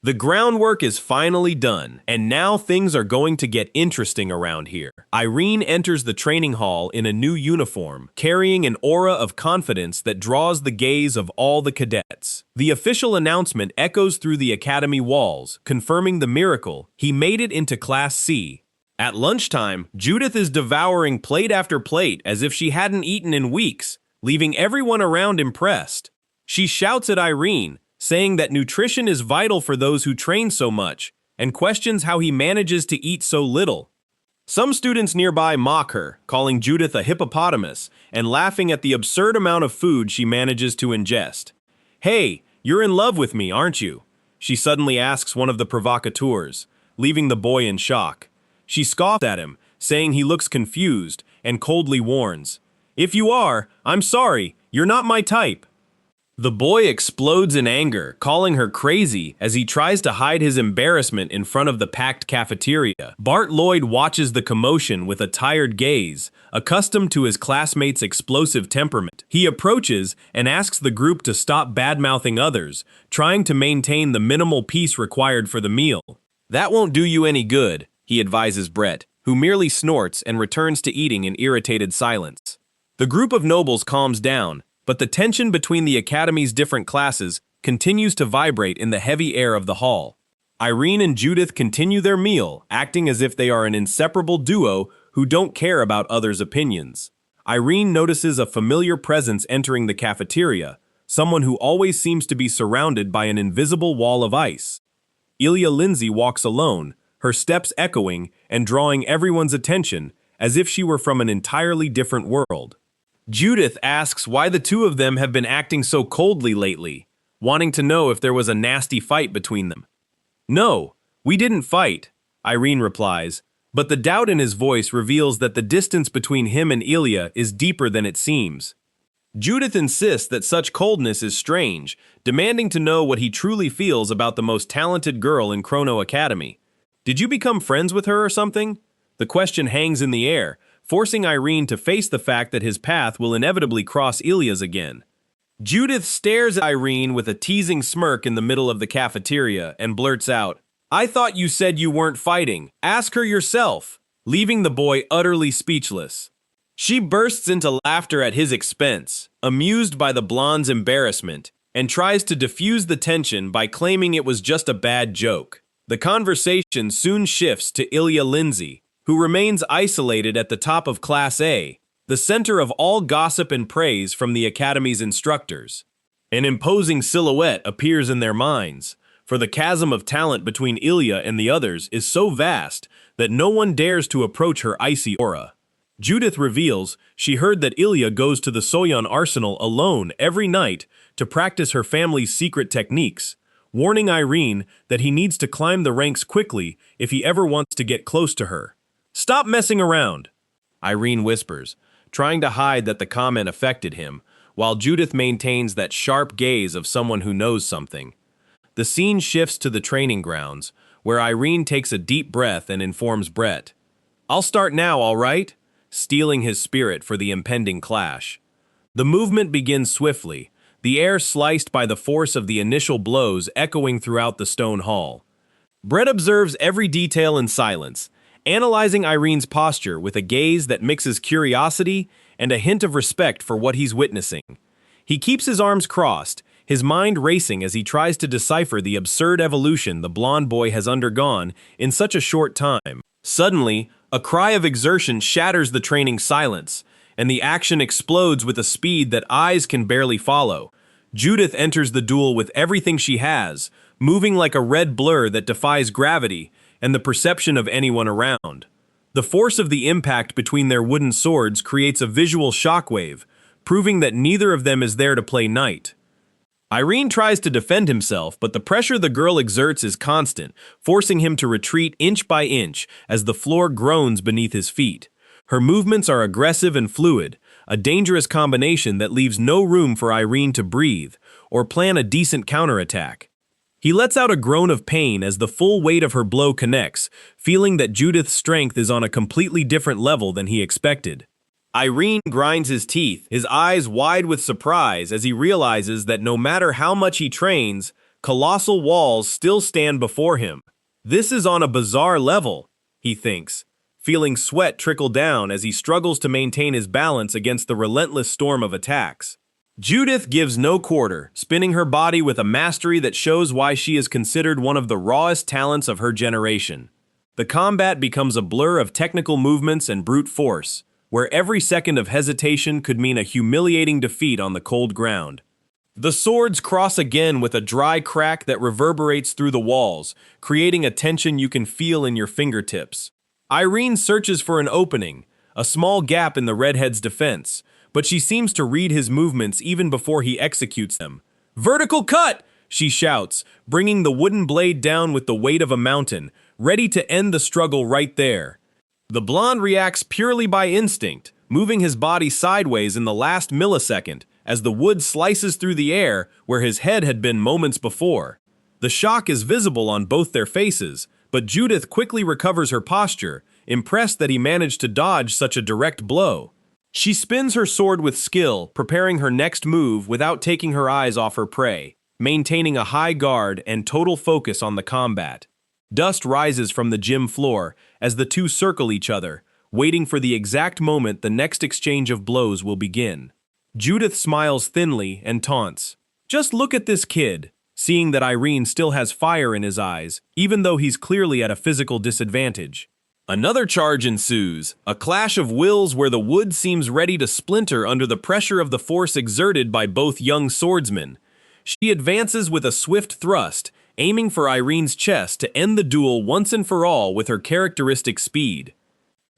The groundwork is finally done, and now things are going to get interesting around here. Irene enters the training hall in a new uniform, carrying an aura of confidence that draws the gaze of all the cadets. The official announcement echoes through the academy walls, confirming the miracle: he made it into Class C. At lunchtime, Judith is devouring plate after plate as if she hadn't eaten in weeks, leaving everyone around impressed. She shouts at Irene, saying that nutrition is vital for those who train so much, and questions how he manages to eat so little. Some students nearby mock her, calling Judith a hippopotamus and laughing at the absurd amount of food she manages to ingest. "Hey, you're in love with me, aren't you?" she suddenly asks one of the provocateurs, leaving the boy in shock. She scoffs at him, saying he looks confused, and coldly warns, "If you are, I'm sorry, you're not my type." The boy explodes in anger, calling her crazy as he tries to hide his embarrassment in front of the packed cafeteria. Bart Lloyd watches the commotion with a tired gaze, accustomed to his classmates' explosive temperament. He approaches and asks the group to stop bad-mouthing others, trying to maintain the minimal peace required for the meal. "That won't do you any good," he advises Brett, who merely snorts and returns to eating in irritated silence. The group of nobles calms down, but the tension between the academy's different classes continues to vibrate in the heavy air of the hall. Irene and Judith continue their meal, acting as if they are an inseparable duo who don't care about others' opinions. Irene notices a familiar presence entering the cafeteria, someone who always seems to be surrounded by an invisible wall of ice. Ilya Lindsay walks alone, her steps echoing and drawing everyone's attention as if she were from an entirely different world. Judith asks why the two of them have been acting so coldly lately, wanting to know if there was a nasty fight between them. "No, we didn't fight," Irene replies, but the doubt in his voice reveals that the distance between him and Ilya is deeper than it seems. Judith insists that such coldness is strange, demanding to know what he truly feels about the most talented girl in Chrono Academy. "Did you become friends with her or something?" The question hangs in the air, forcing Irene to face the fact that his path will inevitably cross Ilya's again. Judith stares at Irene with a teasing smirk in the middle of the cafeteria and blurts out, "I thought you said you weren't fighting. Ask her yourself," leaving the boy utterly speechless. She bursts into laughter at his expense, amused by the blonde's embarrassment, and tries to diffuse the tension by claiming it was just a bad joke. The conversation soon shifts to Ilya Lindsay, who remains isolated at the top of Class A, the center of all gossip and praise from the Academy's instructors. An imposing silhouette appears in their minds, for the chasm of talent between Ilya and the others is so vast that no one dares to approach her icy aura. Judith reveals she heard that Ilya goes to the Soyeon arsenal alone every night to practice her family's secret techniques, warning Irene that he needs to climb the ranks quickly if he ever wants to get close to her. "Stop messing around," Irene whispers, trying to hide that the comment affected him, while Judith maintains that sharp gaze of someone who knows something. The scene shifts to the training grounds, where Irene takes a deep breath and informs Brett, "I'll start now, all right?" stealing his spirit for the impending clash. The movement begins swiftly, the air sliced by the force of the initial blows echoing throughout the stone hall. Brett observes every detail in silence, analyzing Irene's posture with a gaze that mixes curiosity and a hint of respect for what he's witnessing. He keeps his arms crossed, his mind racing as he tries to decipher the absurd evolution the blonde boy has undergone in such a short time. Suddenly, a cry of exertion shatters the training silence, and the action explodes with a speed that eyes can barely follow. Judith enters the duel with everything she has, moving like a red blur that defies gravity and the perception of anyone around. The force of the impact between their wooden swords creates a visual shockwave, proving that neither of them is there to play knight. Irene tries to defend himself, but the pressure the girl exerts is constant, forcing him to retreat inch by inch as the floor groans beneath his feet. Her movements are aggressive and fluid, a dangerous combination that leaves no room for Irene to breathe or plan a decent counterattack. He lets out a groan of pain as the full weight of her blow connects, feeling that Judith's strength is on a completely different level than he expected. Irene grinds his teeth, his eyes wide with surprise as he realizes that no matter how much he trains, colossal walls still stand before him. This is on a bizarre level, he thinks, feeling sweat trickle down as he struggles to maintain his balance against the relentless storm of attacks. Judith gives no quarter, spinning her body with a mastery that shows why she is considered one of the rawest talents of her generation. The combat becomes a blur of technical movements and brute force, where every second of hesitation could mean a humiliating defeat on the cold ground. The swords cross again with a dry crack that reverberates through the walls, creating a tension you can feel in your fingertips. Irene searches for an opening, a small gap in the redhead's defense, but she seems to read his movements even before he executes them. "Vertical cut!" she shouts, bringing the wooden blade down with the weight of a mountain, ready to end the struggle right there. The blonde reacts purely by instinct, moving his body sideways in the last millisecond as the wood slices through the air where his head had been moments before. The shock is visible on both their faces, but Judith quickly recovers her posture, impressed that he managed to dodge such a direct blow. She spins her sword with skill, preparing her next move without taking her eyes off her prey, maintaining a high guard and total focus on the combat. Dust rises from the gym floor as the two circle each other, waiting for the exact moment the next exchange of blows will begin. Judith smiles thinly and taunts, "Just look at this kid," seeing that Irene still has fire in his eyes, even though he's clearly at a physical disadvantage. Another charge ensues, a clash of wills where the wood seems ready to splinter under the pressure of the force exerted by both young swordsmen. She advances with a swift thrust, aiming for Irene's chest to end the duel once and for all with her characteristic speed.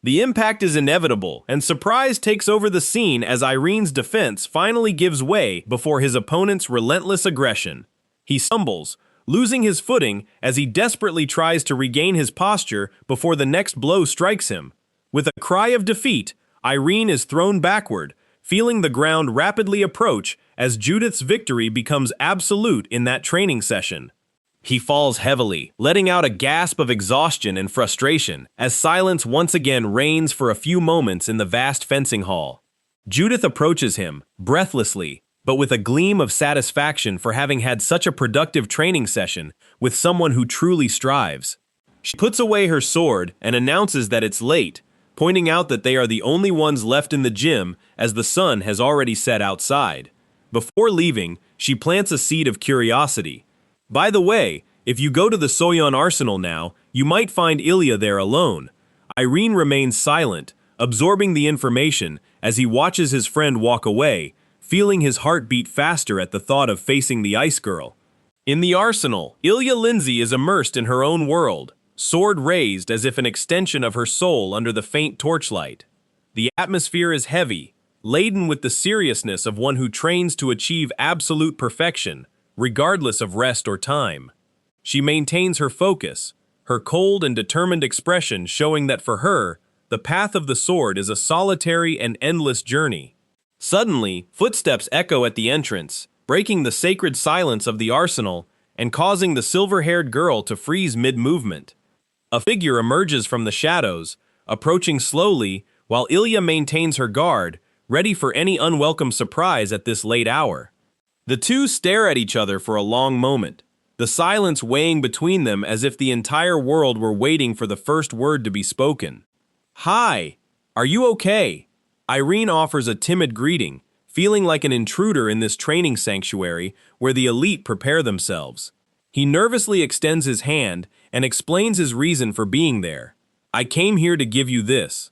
The impact is inevitable, and surprise takes over the scene as Irene's defense finally gives way before his opponent's relentless aggression. He stumbles, losing his footing as he desperately tries to regain his posture before the next blow strikes him. With a cry of defeat, Irene is thrown backward, feeling the ground rapidly approach as Judith's victory becomes absolute in that training session. He falls heavily, letting out a gasp of exhaustion and frustration as silence once again reigns for a few moments in the vast fencing hall. Judith approaches him, breathlessly, but with a gleam of satisfaction for having had such a productive training session with someone who truly strives. She puts away her sword and announces that it's late, pointing out that they are the only ones left in the gym as the sun has already set outside. Before leaving, she plants a seed of curiosity. By the way, if you go to the Soyeon Arsenal now, you might find Ilya there alone. Irene remains silent, absorbing the information as he watches his friend walk away, feeling his heart beat faster at the thought of facing the ice girl. In the arsenal, Ilya Lindsay is immersed in her own world, sword raised as if an extension of her soul under the faint torchlight. The atmosphere is heavy, laden with the seriousness of one who trains to achieve absolute perfection. regardless of rest or time. She maintains her focus, her cold and determined expression showing that for her, the path of the sword is a solitary and endless journey. Suddenly, footsteps echo at the entrance, breaking the sacred silence of the arsenal and causing the silver-haired girl to freeze mid-movement. A figure emerges from the shadows, approaching slowly while Ilya maintains her guard, ready for any unwelcome surprise at this late hour. The two stare at each other for a long moment, the silence weighing between them as if the entire world were waiting for the first word to be spoken. "Hi, are you okay?" Irene offers a timid greeting, feeling like an intruder in this training sanctuary where the elite prepare themselves. He nervously extends his hand and explains his reason for being there. "I came here to give you this."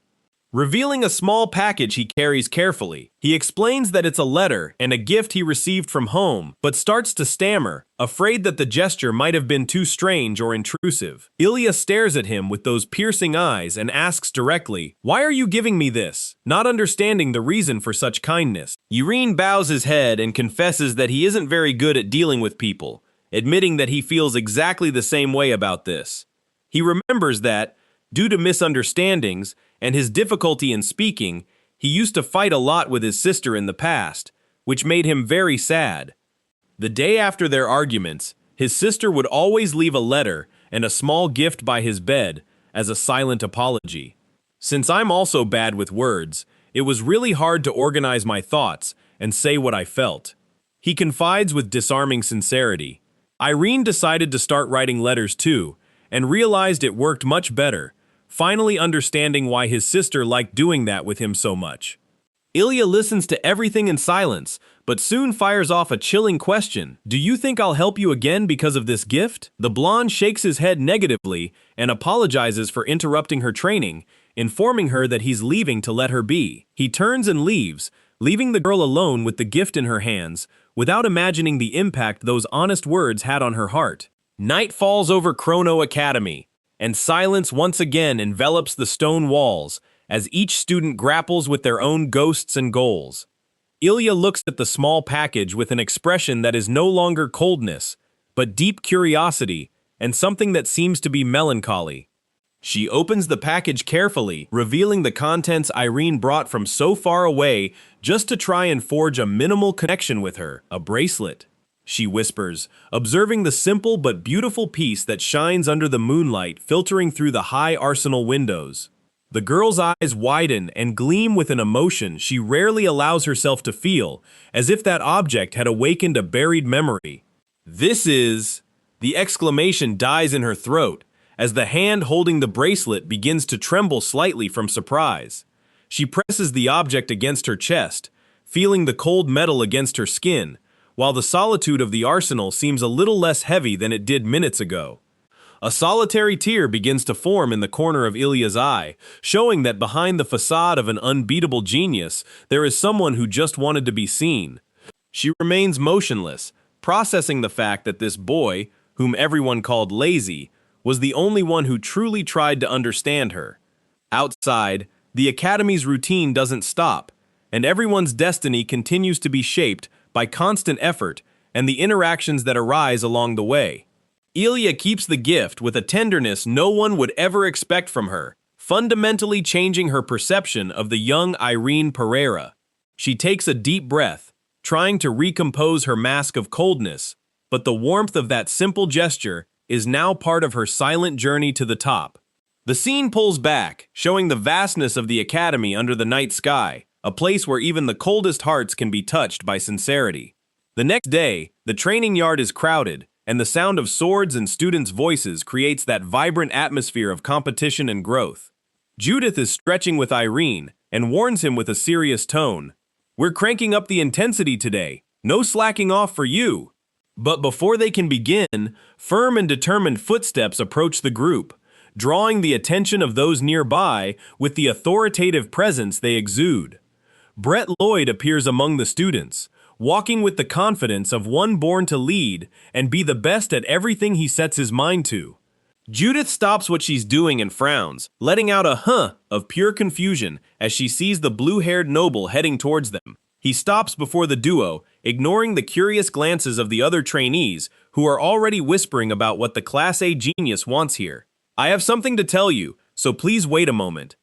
Revealing a small package he carries carefully, he explains that it's a letter and a gift he received from home, but starts to stammer, afraid that the gesture might have been too strange or intrusive. Ilya stares at him with those piercing eyes and asks directly, "Why are you giving me this?" not understanding the reason for such kindness. Irene bows his head and confesses that he isn't very good at dealing with people, admitting that he feels exactly the same way about this. He remembers that, due to misunderstandings and his difficulty in speaking, he used to fight a lot with his sister in the past, which made him very sad. The day after their arguments, his sister would always leave a letter and a small gift by his bed as a silent apology. "Since I'm also bad with words, it was really hard to organize my thoughts and say what I felt." He confides with disarming sincerity. Irene decided to start writing letters too, and realized it worked much better, finally understanding why his sister liked doing that with him so much. Ilya listens to everything in silence, but soon fires off a chilling question. "Do you think I'll help you again because of this gift?" The blonde shakes his head negatively and apologizes for interrupting her training, informing her that he's leaving to let her be. He turns and leaves, leaving the girl alone with the gift in her hands, without imagining the impact those honest words had on her heart. Night falls over Chrono Academy, and silence once again envelops the stone walls as each student grapples with their own ghosts and goals. Ilya looks at the small package with an expression that is no longer coldness, but deep curiosity and something that seems to be melancholy. She opens the package carefully, revealing the contents Irene brought from so far away just to try and forge a minimal connection with her, a bracelet. She whispers, observing the simple but beautiful piece that shines under the moonlight filtering through the high arsenal windows. The girl's eyes widen and gleam with an emotion she rarely allows herself to feel, as if that object had awakened a buried memory. "This is..." The exclamation dies in her throat, as the hand holding the bracelet begins to tremble slightly from surprise. She presses the object against her chest, feeling the cold metal against her skin, while the solitude of the arsenal seems a little less heavy than it did minutes ago. A solitary tear begins to form in the corner of Ilya's eye, showing that behind the facade of an unbeatable genius, there is someone who just wanted to be seen. She remains motionless, processing the fact that this boy, whom everyone called lazy, was the only one who truly tried to understand her. Outside, the academy's routine doesn't stop, and everyone's destiny continues to be shaped by constant effort and the interactions that arise along the way. Ilya keeps the gift with a tenderness no one would ever expect from her, fundamentally changing her perception of the young Irene Pereira. She takes a deep breath, trying to recompose her mask of coldness, but the warmth of that simple gesture is now part of her silent journey to the top. The scene pulls back, showing the vastness of the academy under the night sky, a place where even the coldest hearts can be touched by sincerity. The next day, the training yard is crowded, and the sound of swords and students' voices creates that vibrant atmosphere of competition and growth. Judith is stretching with Irene and warns him with a serious tone. "We're cranking up the intensity today. No slacking off for you." But before they can begin, firm and determined footsteps approach the group, drawing the attention of those nearby with the authoritative presence they exude. Brett Lloyd appears among the students, walking with the confidence of one born to lead and be the best at everything he sets his mind to. Judith stops what she's doing and frowns, letting out a "huh" of pure confusion as she sees the blue-haired noble heading towards them. He stops before the duo, ignoring the curious glances of the other trainees who are already whispering about what the Class A genius wants here. I have something to tell you, so please wait a moment.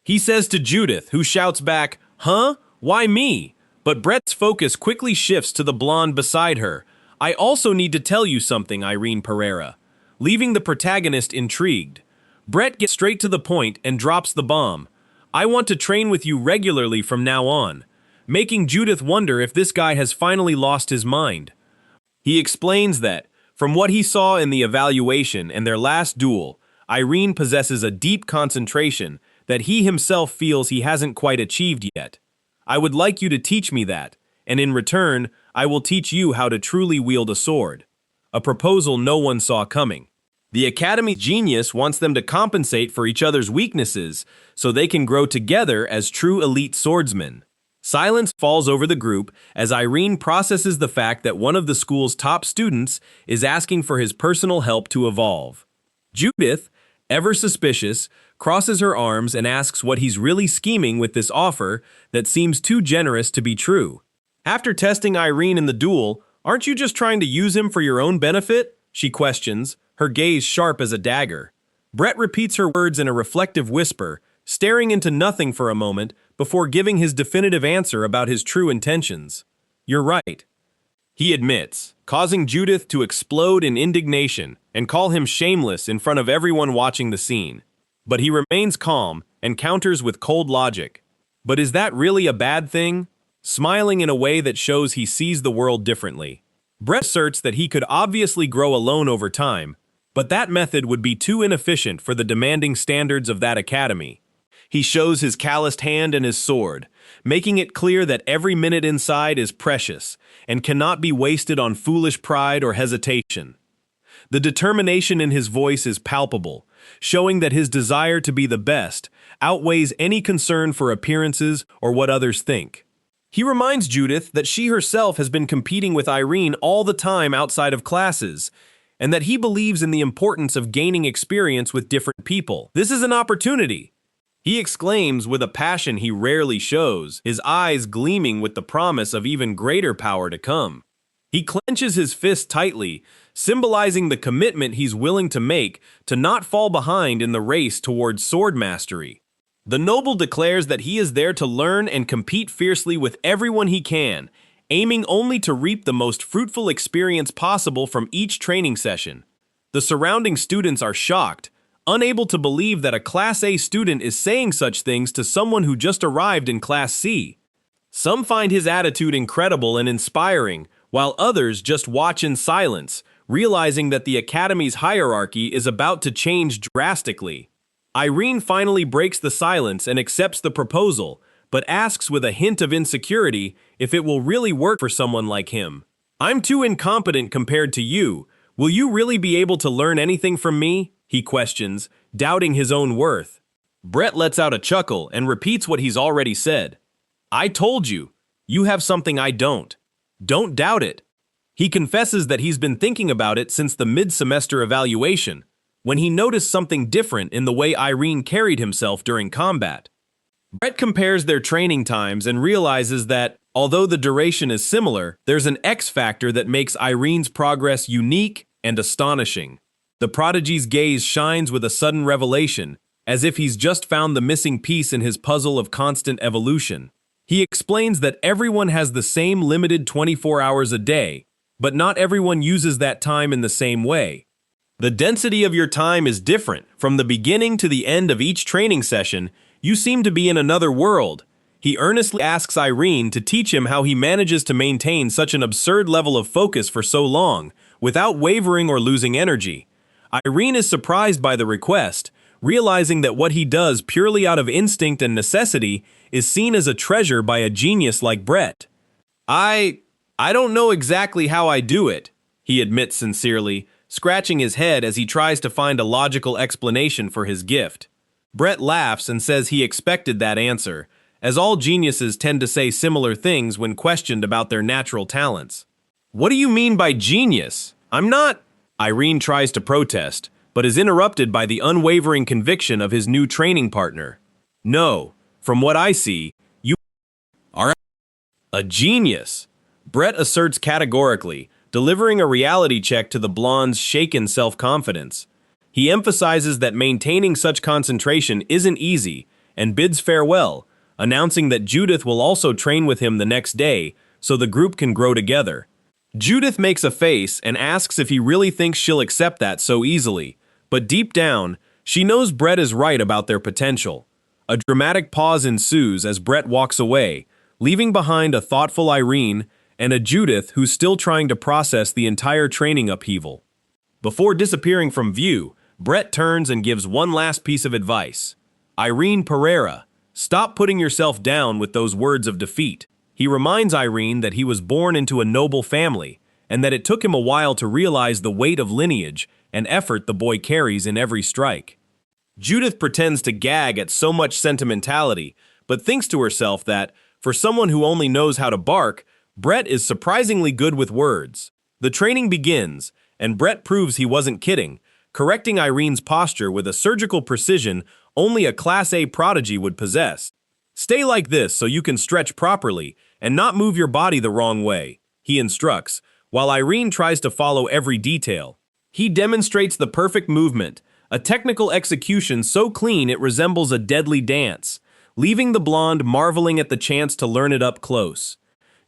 He says to Judith, who shouts back, "Huh? Why me?" But Brett's focus quickly shifts to the blonde beside her. "I also need to tell you something, Irene Pereira," leaving the protagonist intrigued. Brett gets straight to the point and drops the bomb. "I want to train with you regularly from now on," making Judith wonder if this guy has finally lost his mind. He explains that, from what he saw in the evaluation and their last duel, Irene possesses a deep concentration that he himself feels he hasn't quite achieved yet. "I would like you to teach me that, and in return, I will teach you how to truly wield a sword." A proposal no one saw coming. The Academy's genius wants them to compensate for each other's weaknesses so they can grow together as true elite swordsmen. Silence falls over the group as Irene processes the fact that one of the school's top students is asking for his personal help to evolve. Judith, ever suspicious, crosses her arms and asks what he's really scheming with this offer that seems too generous to be true. After testing Irene in the duel, "Aren't you just trying to use him for your own benefit?" she questions, her gaze sharp as a dagger. Brett repeats her words in a reflective whisper, staring into nothing for a moment before giving his definitive answer about his true intentions. "You're right," he admits, causing Judith to explode in indignation and call him shameless in front of everyone watching the scene. But he remains calm and counters with cold logic. "But is that really a bad thing?" smiling in a way that shows he sees the world differently. Brett asserts that he could obviously grow alone over time, but that method would be too inefficient for the demanding standards of that academy. He shows his calloused hand and his sword, making it clear that every minute inside is precious and cannot be wasted on foolish pride or hesitation. The determination in his voice is palpable, showing that his desire to be the best outweighs any concern for appearances or what others think. He reminds Judith that she herself has been competing with Irene all the time outside of classes, and that he believes in the importance of gaining experience with different people. "This is an opportunity," he exclaims with a passion he rarely shows, his eyes gleaming with the promise of even greater power to come. He clenches his fist tightly, symbolizing the commitment he's willing to make to not fall behind in the race towards sword mastery. The noble declares that he is there to learn and compete fiercely with everyone he can, aiming only to reap the most fruitful experience possible from each training session. The surrounding students are shocked, unable to believe that a Class A student is saying such things to someone who just arrived in Class C. Some find his attitude incredible and inspiring, while others just watch in silence, realizing that the Academy's hierarchy is about to change drastically. Irene finally breaks the silence and accepts the proposal, but asks with a hint of insecurity if it will really work for someone like him. "I'm too incompetent compared to you. Will you really be able to learn anything from me?" he questions, doubting his own worth. Brett lets out a chuckle and repeats what he's already said. "I told you, you have something I don't. Don't doubt it." He confesses that he's been thinking about it since the mid-semester evaluation, when he noticed something different in the way Irene carried himself during combat. Brett compares their training times and realizes that, although the duration is similar, there's an X factor that makes Irene's progress unique and astonishing. The prodigy's gaze shines with a sudden revelation, as if he's just found the missing piece in his puzzle of constant evolution. He explains that everyone has the same limited 24 hours a day, but not everyone uses that time in the same way. The density of your time is different. From the beginning to the end of each training session, you seem to be in another world. He earnestly asks Irene to teach him how he manages to maintain such an absurd level of focus for so long, without wavering or losing energy. Irene is surprised by the request, realizing that what he does purely out of instinct and necessity is seen as a treasure by a genius like Brett. I don't know exactly how I do it," he admits sincerely, scratching his head as he tries to find a logical explanation for his gift. Brett laughs and says he expected that answer, as all geniuses tend to say similar things when questioned about their natural talents. "What do you mean by genius? I'm not—" Irene tries to protest, but is interrupted by the unwavering conviction of his new training partner. "No, from what I see, you are a genius." Brett asserts categorically, delivering a reality check to the blonde's shaken self-confidence. He emphasizes that maintaining such concentration isn't easy and bids farewell, announcing that Judith will also train with him the next day so the group can grow together. Judith makes a face and asks if he really thinks she'll accept that so easily, but deep down, she knows Brett is right about their potential. A dramatic pause ensues as Brett walks away, leaving behind a thoughtful Irene and a Judith who's still trying to process the entire training upheaval. Before disappearing from view, Brett turns and gives one last piece of advice. Irene Pereira, stop putting yourself down with those words of defeat. He reminds Irene that he was born into a noble family, and that it took him a while to realize the weight of lineage and effort the boy carries in every strike. Judith pretends to gag at so much sentimentality, but thinks to herself that, for someone who only knows how to bark, Brett is surprisingly good with words. The training begins, and Brett proves he wasn't kidding, correcting Irene's posture with a surgical precision only a Class A prodigy would possess. Stay like this so you can stretch properly and not move your body the wrong way, he instructs, while Irene tries to follow every detail. He demonstrates the perfect movement, a technical execution so clean it resembles a deadly dance, leaving the blonde marveling at the chance to learn it up close.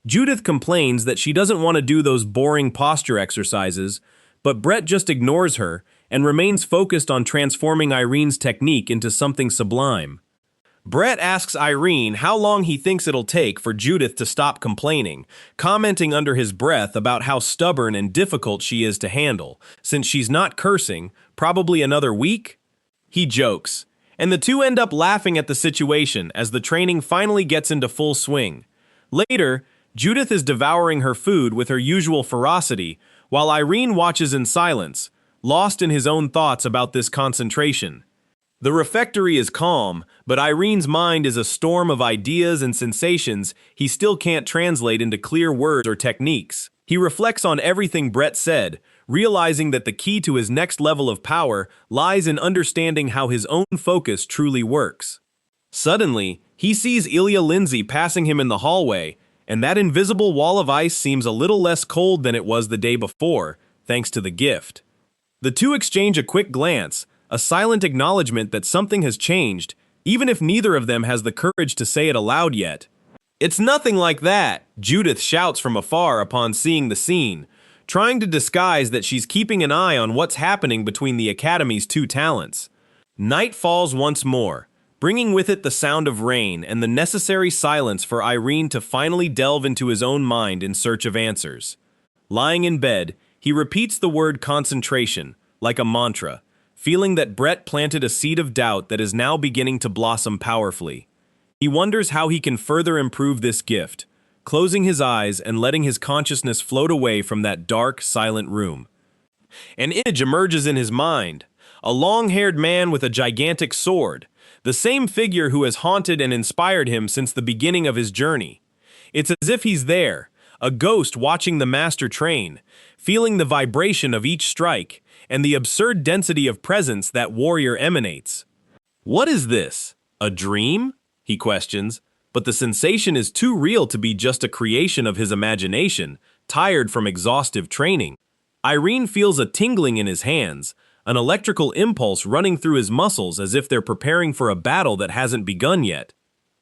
Judith complains that she doesn't want to do those boring posture exercises, but Brett just ignores her and remains focused on transforming Irene's technique into something sublime. Brett asks Irene how long he thinks it'll take for Judith to stop complaining, commenting under his breath about how stubborn and difficult she is to handle, since she's not cursing, probably another week? He jokes, and the two end up laughing at the situation as the training finally gets into full swing. Later, Judith is devouring her food with her usual ferocity, while Irene watches in silence, lost in his own thoughts about this concentration. The refectory is calm, but Irene's mind is a storm of ideas and sensations he still can't translate into clear words or techniques. He reflects on everything Brett said, realizing that the key to his next level of power lies in understanding how his own focus truly works. Suddenly, he sees Ilya Lindsay passing him in the hallway, and that invisible wall of ice seems a little less cold than it was the day before, thanks to the gift. The two exchange a quick glance, a silent acknowledgement that something has changed, even if neither of them has the courage to say it aloud yet. "It's nothing like that," Judith shouts from afar upon seeing the scene, trying to disguise that she's keeping an eye on what's happening between the Academy's two talents. Night falls once more, bringing with it the sound of rain and the necessary silence for Irene to finally delve into his own mind in search of answers. Lying in bed, he repeats the word concentration, like a mantra, feeling that Brett planted a seed of doubt that is now beginning to blossom powerfully. He wonders how he can further improve this gift, closing his eyes and letting his consciousness float away from that dark, silent room. An image emerges in his mind, a long-haired man with a gigantic sword, the same figure who has haunted and inspired him since the beginning of his journey. It's as if he's there, a ghost watching the master train, feeling the vibration of each strike and the absurd density of presence that warrior emanates. "What is this? A dream?" he questions, but the sensation is too real to be just a creation of his imagination, tired from exhaustive training. Irene feels a tingling in his hands, an electrical impulse running through his muscles as if they're preparing for a battle that hasn't begun yet.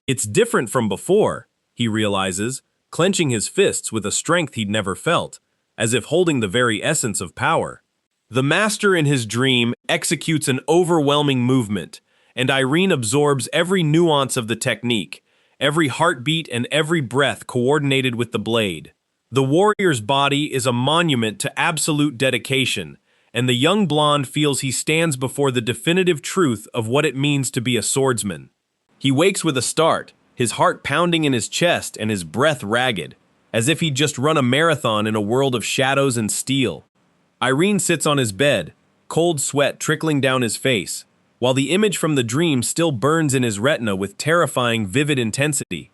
It's different from before, he realizes, clenching his fists with a strength he'd never felt, as if holding the very essence of power. The master in his dream executes an overwhelming movement, and Irene absorbs every nuance of the technique, every heartbeat and every breath coordinated with the blade. The warrior's body is a monument to absolute dedication, and the young blonde feels he stands before the definitive truth of what it means to be a swordsman. He wakes with a start, his heart pounding in his chest and his breath ragged, as if he'd just run a marathon in a world of shadows and steel. Irene sits on his bed, cold sweat trickling down his face, while the image from the dream still burns in his retina with terrifying, vivid intensity.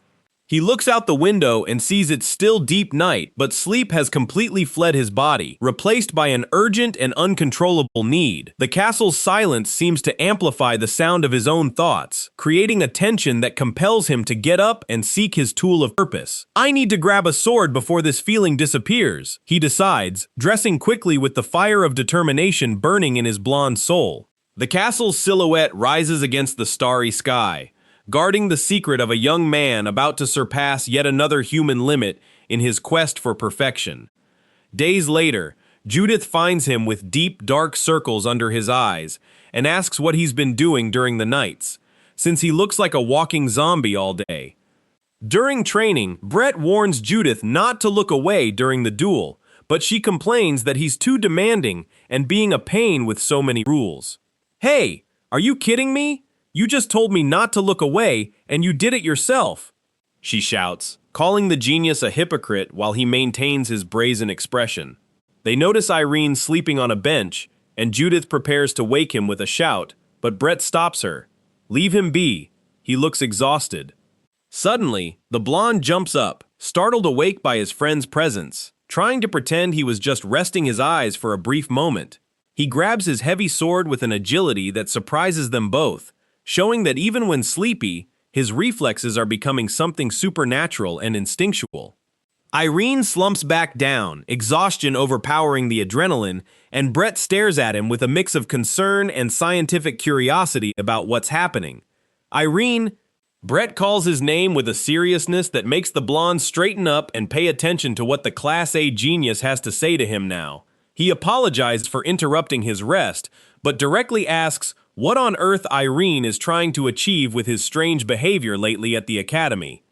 He looks out the window and sees it's still deep night, but sleep has completely fled his body, replaced by an urgent and uncontrollable need. The castle's silence seems to amplify the sound of his own thoughts, creating a tension that compels him to get up and seek his tool of purpose. I need to grab a sword before this feeling disappears, he decides, dressing quickly with the fire of determination burning in his blonde soul. The castle's silhouette rises against the starry sky, guarding the secret of a young man about to surpass yet another human limit in his quest for perfection. Days later, Judith finds him with deep, dark circles under his eyes and asks what he's been doing during the nights, since he looks like a walking zombie all day. During training, Brett warns Judith not to look away during the duel, but she complains that he's too demanding and being a pain with so many rules. Hey, are you kidding me? You just told me not to look away, and you did it yourself, she shouts, calling the genius a hypocrite while he maintains his brazen expression. They notice Irene sleeping on a bench, and Judith prepares to wake him with a shout, but Brett stops her. Leave him be. He looks exhausted. Suddenly, the blonde jumps up, startled awake by his friend's presence, trying to pretend he was just resting his eyes for a brief moment. He grabs his heavy sword with an agility that surprises them both, showing that even when sleepy, his reflexes are becoming something supernatural and instinctual. Irene slumps back down, exhaustion overpowering the adrenaline, and Brett stares at him with a mix of concern and scientific curiosity about what's happening. Irene, Brett calls his name with a seriousness that makes the blonde straighten up and pay attention to what the Class A genius has to say to him now. He apologizes for interrupting his rest, but directly asks what on earth Irene is trying to achieve with his strange behavior lately at the academy.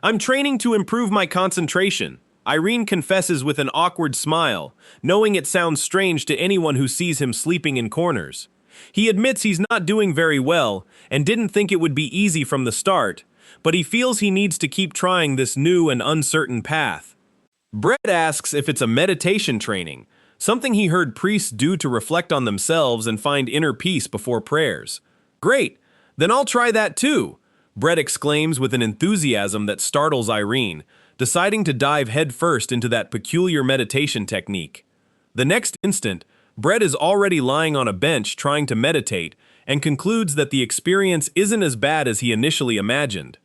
I'm training to improve my concentration, Irene confesses with an awkward smile, knowing it sounds strange to anyone who sees him sleeping in corners. He admits he's not doing very well and didn't think it would be easy from the start, but he feels he needs to keep trying this new and uncertain path. Brett asks if it's a meditation training, something he heard priests do to reflect on themselves and find inner peace before prayers. Great, then I'll try that too, Brett exclaims with an enthusiasm that startles Irene, deciding to dive headfirst into that peculiar meditation technique. The next instant, Brett is already lying on a bench trying to meditate and concludes that the experience isn't as bad as he initially imagined.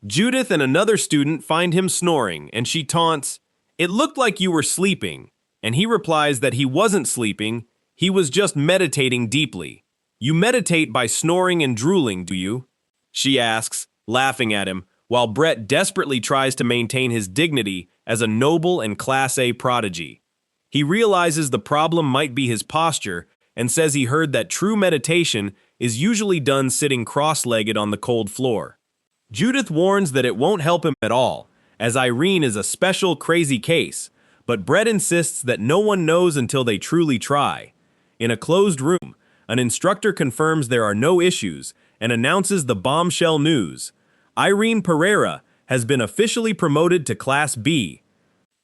Judith and another student find him snoring, and she taunts, "It looked like you were sleeping." And he replies that he wasn't sleeping, he was just meditating deeply. You meditate by snoring and drooling, do you? She asks, laughing at him, while Brett desperately tries to maintain his dignity as a noble and Class A prodigy. He realizes the problem might be his posture and says he heard that true meditation is usually done sitting cross-legged on the cold floor. Judith warns that it won't help him at all, as Irene is a special crazy case, but Brett insists that no one knows until they truly try. In a closed room, an instructor confirms there are no issues and announces the bombshell news. Irene Pereira has been officially promoted to Class B.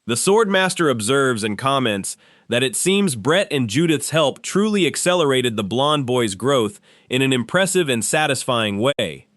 The Swordmaster observes and comments that it seems Brett and Judith's help truly accelerated the blonde boy's growth in an impressive and satisfying way.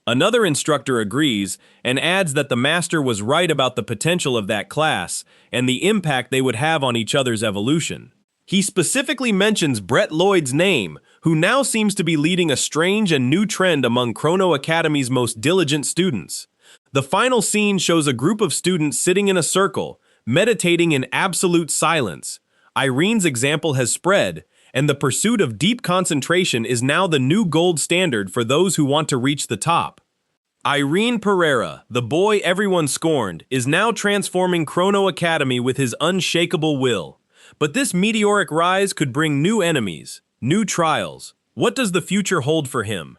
Another instructor agrees and adds that the master was right about the potential of that class and the impact they would have on each other's evolution. He specifically mentions Brett Lloyd's name, who now seems to be leading a strange and new trend among Chrono Academy's most diligent students. The final scene shows a group of students sitting in a circle, meditating in absolute silence. Irene's example has spread, and the pursuit of deep concentration is now the new gold standard for those who want to reach the top. Irene Pereira, the boy everyone scorned, is now transforming Chrono Academy with his unshakable will. But this meteoric rise could bring new enemies, new trials. What does the future hold for him?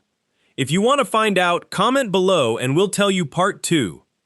If you want to find out, comment below and we'll tell you part 2.